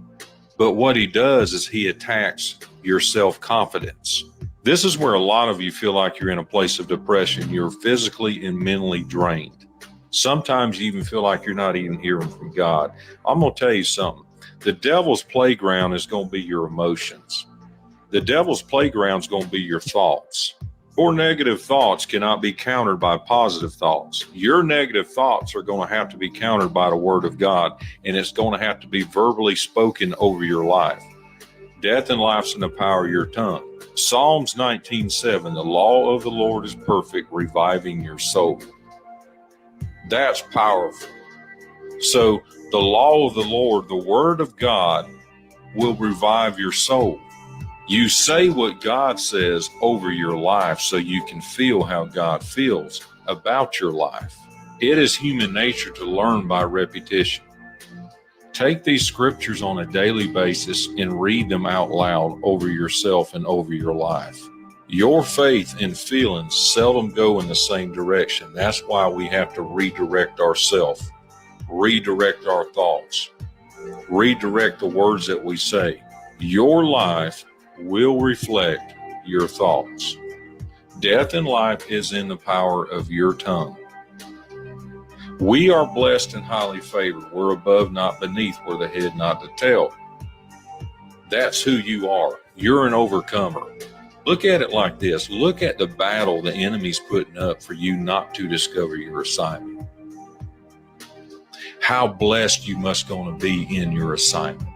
but what he does is he attacks your self-confidence. This is where a lot of you feel like you're in a place of depression. You're physically and mentally drained. Sometimes you even feel like you're not even hearing from God. I'm going to tell you something. The devil's playground is going to be your emotions. The devil's playground is going to be your thoughts. Your negative thoughts cannot be countered by positive thoughts. Your negative thoughts are going to have to be countered by the word of God, and it's going to have to be verbally spoken over your life. Death and life's in the power of your tongue. Psalms 19:7, the law of the Lord is perfect, reviving your soul. That's powerful. So the law of the Lord, the word of God, will revive your soul. You say what God says over your life so you can feel how God feels about your life. It is human nature to learn by repetition. Take these scriptures on a daily basis and read them out loud over yourself and over your life. Your faith and feelings seldom go in the same direction. That's why we have to redirect ourselves, redirect our thoughts, redirect the words that we say. Your life will reflect your thoughts. Death and life is in the power of your tongue. We are blessed and highly favored. We're above, not beneath. We're the head, not the tail. That's who you are. You're an overcomer. Look at it like this. Look at the battle the enemy's putting up for you not to discover your assignment. How blessed you must going to be in your assignment.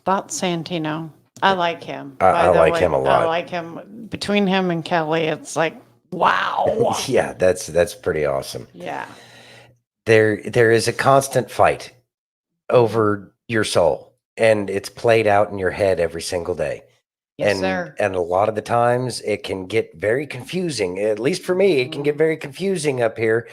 That's Santino. I like him. I like him a lot. I like him. Between him and Kelly, it's like, wow. Yeah, that's pretty awesome. Yeah. There is a constant fight over your soul, and it's played out in your head every single day. Yes, sir. And a lot of the times it can get very confusing. At least for me, it can get very confusing up here,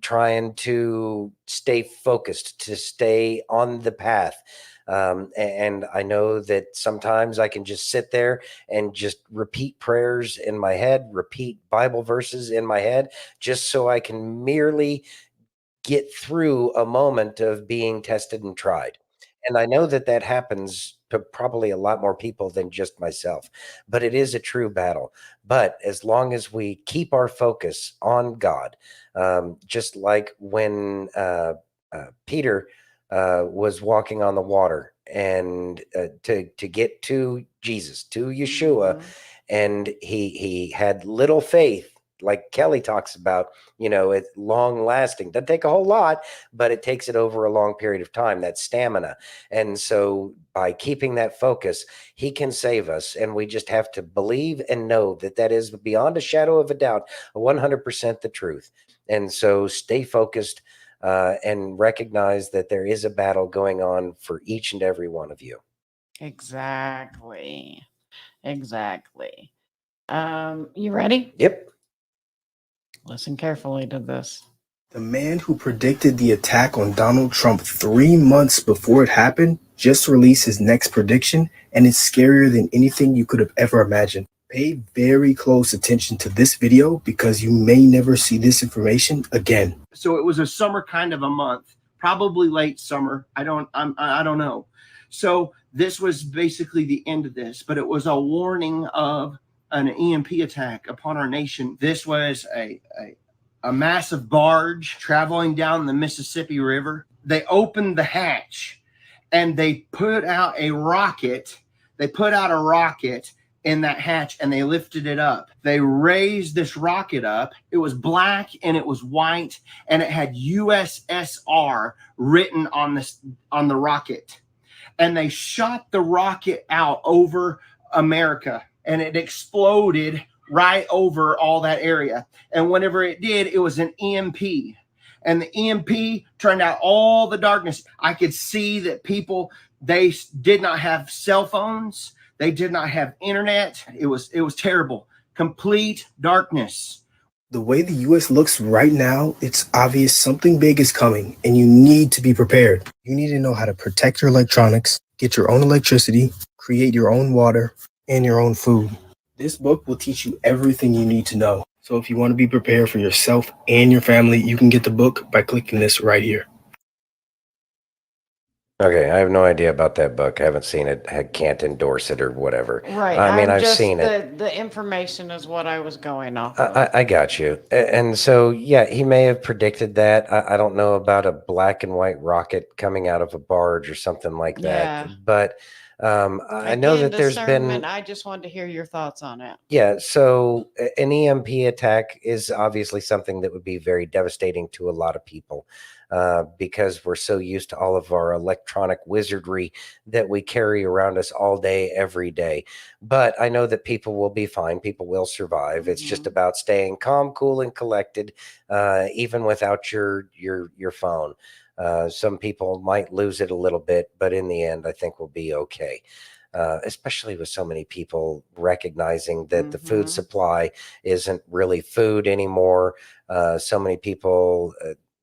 trying to stay focused, to stay on the path. And I know that sometimes I can just sit there and just repeat prayers in my head, repeat Bible verses in my head, just so I can merely get through a moment of being tested and tried. And I know that that happens to probably a lot more people than just myself, but it is a true battle. But as long as we keep our focus on God, just like when Peter was walking on the water and to get to Jesus, to Yeshua, and he had little faith like Kelly talks about, it's long lasting. Doesn't take a whole lot, but it takes it over a long period of time, that stamina. And so by keeping that focus, he can save us. And we just have to believe and know that that is beyond a shadow of a doubt, 100% the truth. And so stay focused and recognize that there is a battle going on for each and every one of you. Exactly. Exactly. You ready? Yep. Listen carefully to this. The man who predicted the attack on Donald Trump 3 months before it happened just released his next prediction, and it's scarier than anything you could have ever imagined. Pay very close attention to this video because you may never see this information again. So it was a summer kind of a month, probably late summer. I don't know. So this was basically the end of this, but it was a warning of an EMP attack upon our nation. This was a massive barge traveling down the Mississippi River. They opened the hatch and they put out a rocket. In that hatch and they lifted it up. They raised this rocket up. It was black and it was white and it had USSR written on the rocket. And they shot the rocket out over America and it exploded right over all that area. And whenever it did, it was an EMP. And the EMP turned out all the darkness. I could see that people, they did not have cell phones. They did not have internet. It was terrible. Complete darkness. The way the U.S. looks right now, it's obvious something big is coming and you need to be prepared. You need to know how to protect your electronics, get your own electricity, create your own water, and your own food. This book will teach you everything you need to know. So if you want to be prepared for yourself and your family, you can get the book by clicking this right here. Okay, I have no idea about that book. I haven't seen it. I can't endorse it or whatever. Right. I mean, I've seen it. The information is what I was going off of. I got you. And so, yeah, he may have predicted that. I don't know about a black and white rocket coming out of a barge or something like that. Yeah. But I know that there's been. I just wanted to hear your thoughts on it. Yeah, so an EMP attack is obviously something that would be very devastating to a lot of people because we're so used to all of our electronic wizardry that we carry around us all day, every day. But I know that people will be fine. People will survive. It's just about staying calm, cool, and collected, even without your phone. Some people might lose it a little bit, but in the end, I think we'll be okay. Especially with so many people recognizing that the food supply isn't really food anymore. So many people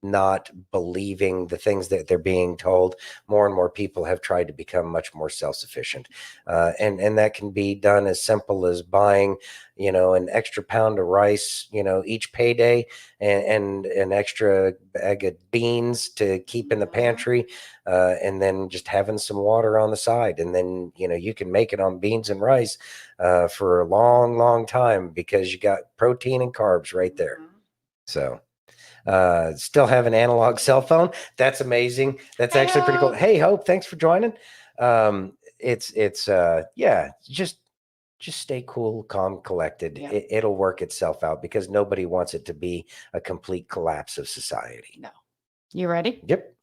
not believing the things that they're being told. More and more people have tried to become much more self-sufficient. And that can be done as simple as buying, an extra pound of rice, each payday and an extra bag of beans to keep in the pantry. And then just having some water on the side. And then, you can make it on beans and rice for a long, long time because you got protein and carbs right there. So still have an analog cell phone. That's amazing. That's actually pretty cool. Hey, Hope, thanks for joining. Just stay cool, calm, collected. Yeah. It'll work itself out because nobody wants it to be a complete collapse of society. No. You ready? Yep.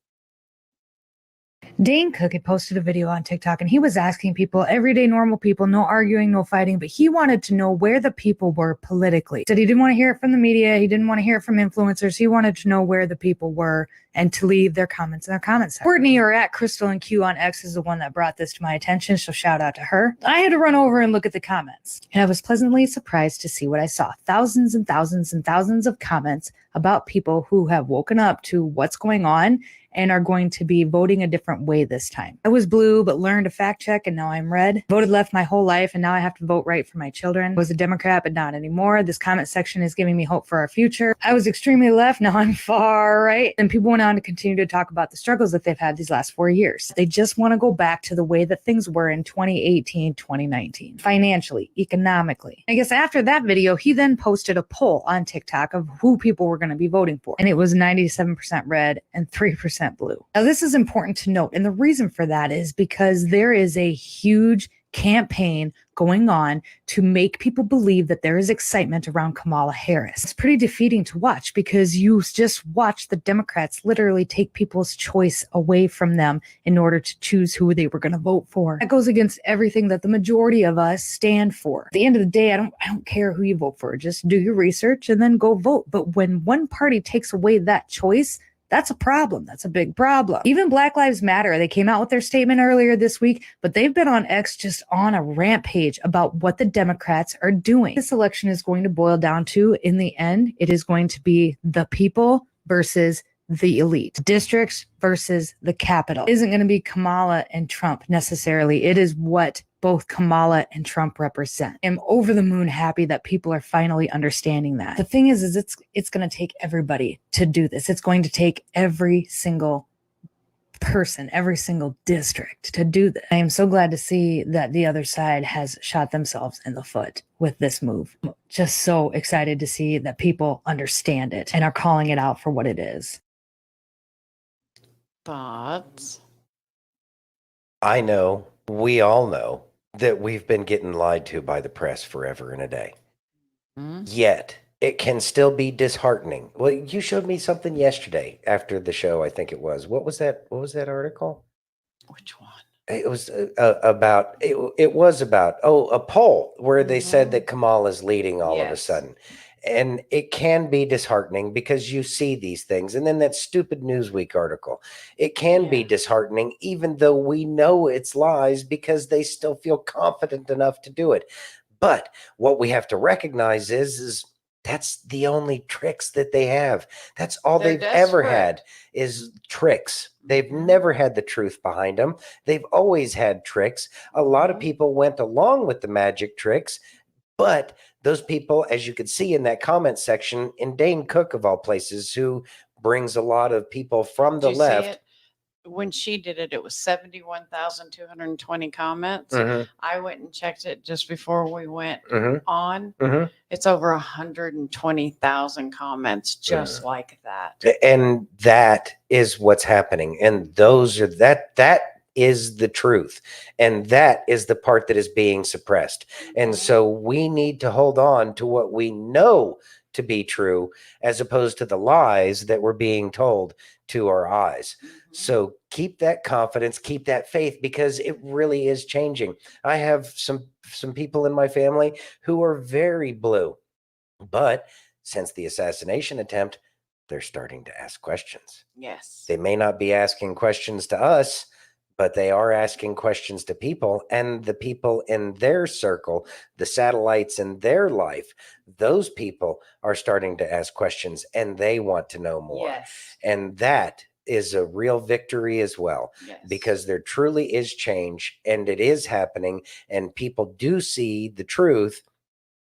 Dane Cook had posted a video on TikTok and he was asking people, everyday normal people, no arguing, no fighting, but he wanted to know where the people were politically. He said he didn't want to hear it from the media. He didn't want to hear it from influencers. He wanted to know where the people were and to leave their comments in their comments section. Courtney, or at Crystal and Q on X, is the one that brought this to my attention, so shout out to her. I had to run over and look at the comments, and I was pleasantly surprised to see what I saw. Thousands and thousands and thousands of comments about people who have woken up to what's going on and are going to be voting a different way this time. I was blue, but learned to fact check, and now I'm red. Voted left my whole life, and now I have to vote right for my children. I was a Democrat, but not anymore. This comment section is giving me hope for our future. I was extremely left, now I'm far right. And people went on to continue to talk about the struggles that they've had these last 4 years. They just want to go back to the way that things were in 2018, 2019, financially, economically. I guess after that video, he then posted a poll on TikTok of who people were going to be voting for, and it was 97% red and 3% blue. Now, this is important to note, and the reason for that is because there is a huge campaign going on to make people believe that there is excitement around Kamala Harris. It's pretty defeating to watch because you just watch the Democrats literally take people's choice away from them in order to choose who they were going to vote for. That goes against everything that the majority of us stand for. At the end of the day, I don't care who you vote for. Just do your research and then go vote. But when one party takes away that choice, that's a problem. That's a big problem. Even Black Lives Matter, they came out with their statement earlier this week, but they've been on X just on a rampage about what the Democrats are doing. This election is going to boil down to, in the end, it is going to be the people versus the elite, districts versus the capital. It isn't going to be Kamala and Trump necessarily. It is what both Kamala and Trump represent. I'm over the moon happy that people are finally understanding that. The thing is it's going to take everybody to do this. It's going to take every single person, every single district to do this. I am so glad to see that the other side has shot themselves in the foot with this move. Just so excited to see that people understand it and are calling it out for what it is. Thoughts? I know, we all know that we've been getting lied to by the press forever and a day. Yet, it can still be disheartening. Well, you showed me something yesterday after the show, I think it was. What was that? What was that article? Which one? It was about a poll where they said that Kamala's leading all of a sudden. And it can be disheartening because you see these things. And then that stupid Newsweek article, it can be disheartening, even though we know it's lies, because they still feel confident enough to do it. But what we have to recognize is that's the only tricks that they have. That's all they've ever had is tricks. They've never had the truth behind them. They've always had tricks. A lot of people went along with the magic tricks, but those people, as you could see in that comment section, in Dane Cook of all places, who brings a lot of people from the Did you see left. it? When she did it, it was 71,220 comments. Mhm. I went and checked it just before we went Mhm. on. Mhm. It's over 120,000 comments just like that. And that is what's happening. And those are that is the truth. And that is the part that is being suppressed. And so we need to hold on to what we know to be true, as opposed to the lies that we're being told to our eyes. So keep that confidence, keep that faith, because it really is changing. I have some people in my family who are very blue, but since the assassination attempt, they're starting to ask questions. Yes. They may not be asking questions to us, but they are asking questions to people, and the people in their circle, the satellites in their life, those people are starting to ask questions and they want to know more. Yes. And that is a real victory as well, because there truly is change and it is happening, and people do see the truth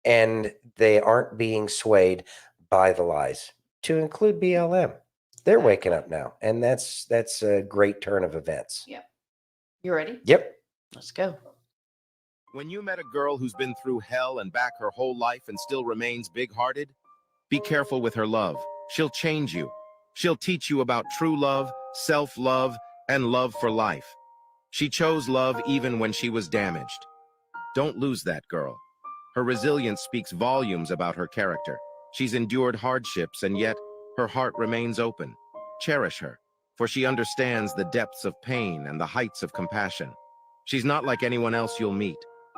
and they aren't being swayed by the lies, to include BLM. They're waking up now, and that's a great turn of events. Yep. You ready? Yep. Let's go. When you met a girl who's been through hell and back her whole life and still remains big-hearted, be careful with her love. She'll change you. She'll teach you about true love, self-love, and love for life. She chose love even when she was damaged. Don't lose that girl. Her resilience speaks volumes about her character. She's endured hardships, and yet her heart remains open. Cherish her, for she understands the depths of pain and the heights of compassion. She's not like anyone else you'll meet.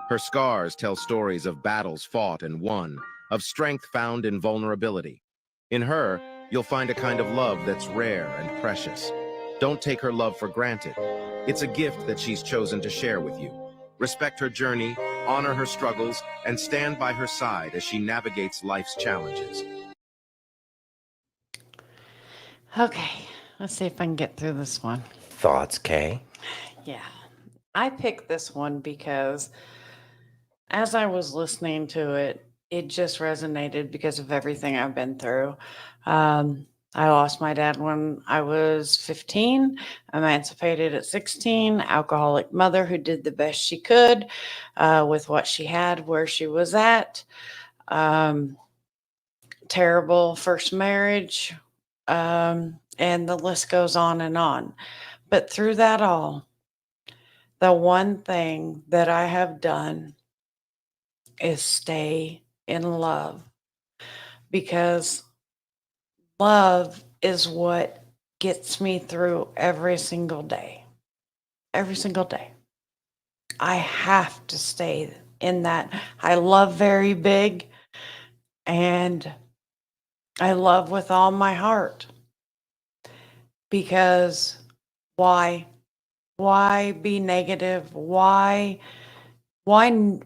Her scars tell stories of battles fought and won, of strength found in vulnerability. In her, you'll find a kind of love that's rare and precious. Don't take her love for granted. It's a gift that she's chosen to share with you. Respect her journey, honor her struggles, and stand by her side as she navigates life's challenges. Okay. Let's see if I can get through this one. Thoughts, Kay? Yeah. I picked this one because as I was listening to it, it just resonated because of everything I've been through. I lost my dad when I was 15, emancipated at 16, alcoholic mother who did the best she could with what she had, where she was at. Terrible first marriage, and the list goes on and on. But through that all, the one thing that I have done is stay in love, because love is what gets me through every single day. Every single day. I have to stay in that. I love very big, and I love with all my heart. Because why? Why be negative? Why let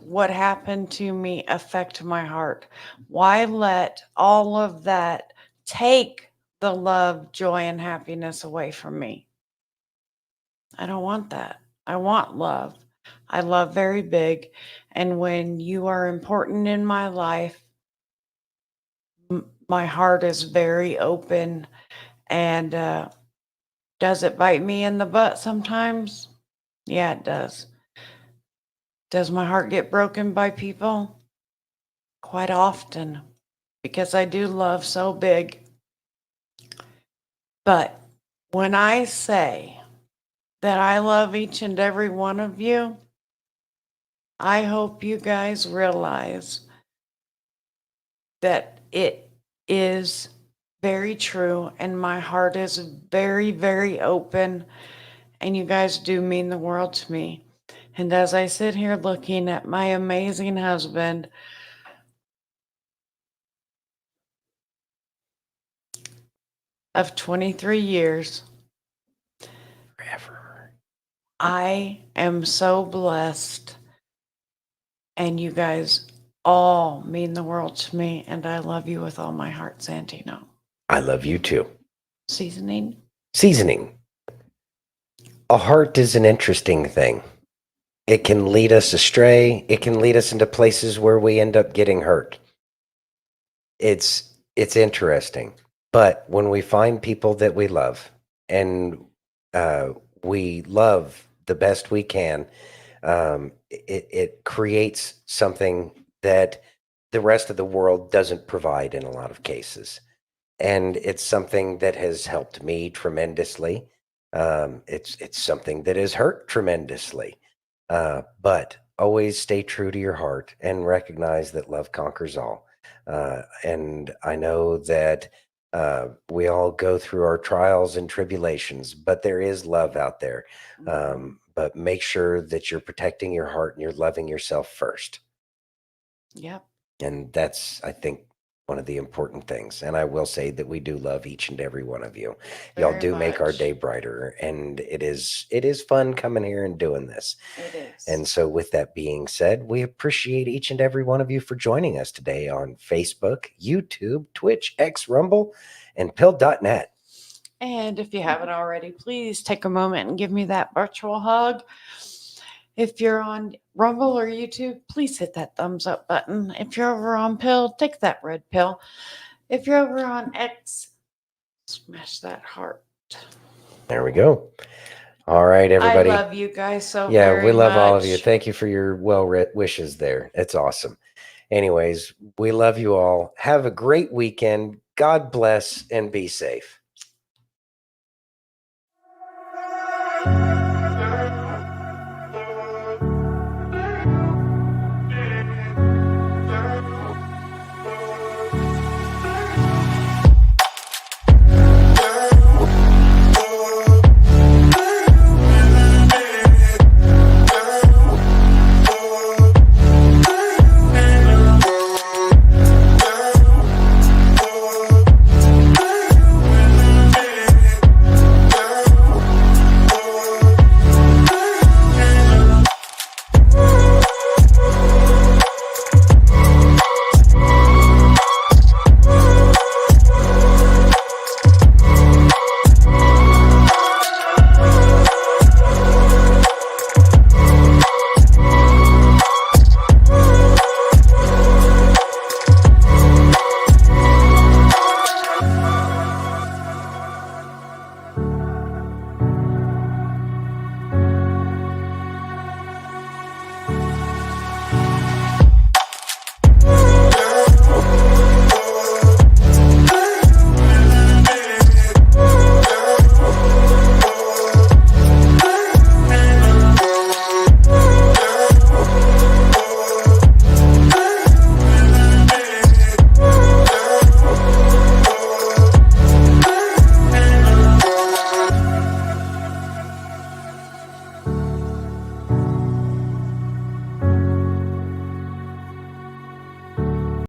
what happened to me affect my heart? Why let all of that take the love, joy, and happiness away from me? I don't want that. I want love. I love very big. And when you are important in my life, my heart is very open. And does it bite me in the butt sometimes? Yeah, it does. Does my heart get broken by people? Quite often, because I do love so big. But when I say that I love each and every one of you, I hope you guys realize that it is very true, and my heart is very, very open, and you guys do mean the world to me. And as I sit here looking at my amazing husband, of 23 years, Forever. I am so blessed, and you guys all mean the world to me, and I love you with all my heart, Santino. I love you too. Seasoning? Seasoning. A heart is an interesting thing. It can lead us astray. It can lead us into places where we end up getting hurt. It's interesting. But when we find people that we love, and we love the best we can, it creates something that the rest of the world doesn't provide in a lot of cases. And it's something that has helped me tremendously. It's something that has hurt tremendously. But always stay true to your heart and recognize that love conquers all. And I know that we all go through our trials and tribulations, but there is love out there. But make sure that you're protecting your heart and you're loving yourself first. Yep. And that's, I think, one of the important things. And I will say that we do love each and every one of you. Y'all Very do make our much. day brighter, and it is fun coming here and doing this. It is. And so with that being said, we appreciate each and every one of you for joining us today on Facebook, YouTube, Twitch, X, Rumble, and pill.net. And if you haven't already, please take a moment and give me that virtual hug. If you're on Rumble or YouTube, please hit that thumbs up button. If you're over on Pill, take that red pill. If you're over on X, smash that heart. There we go. All right, everybody. I love you guys so Yeah, very we love all of you. much. Thank you for your wishes there. It's awesome. Anyways, we love you all. Have a great weekend. God bless and be safe.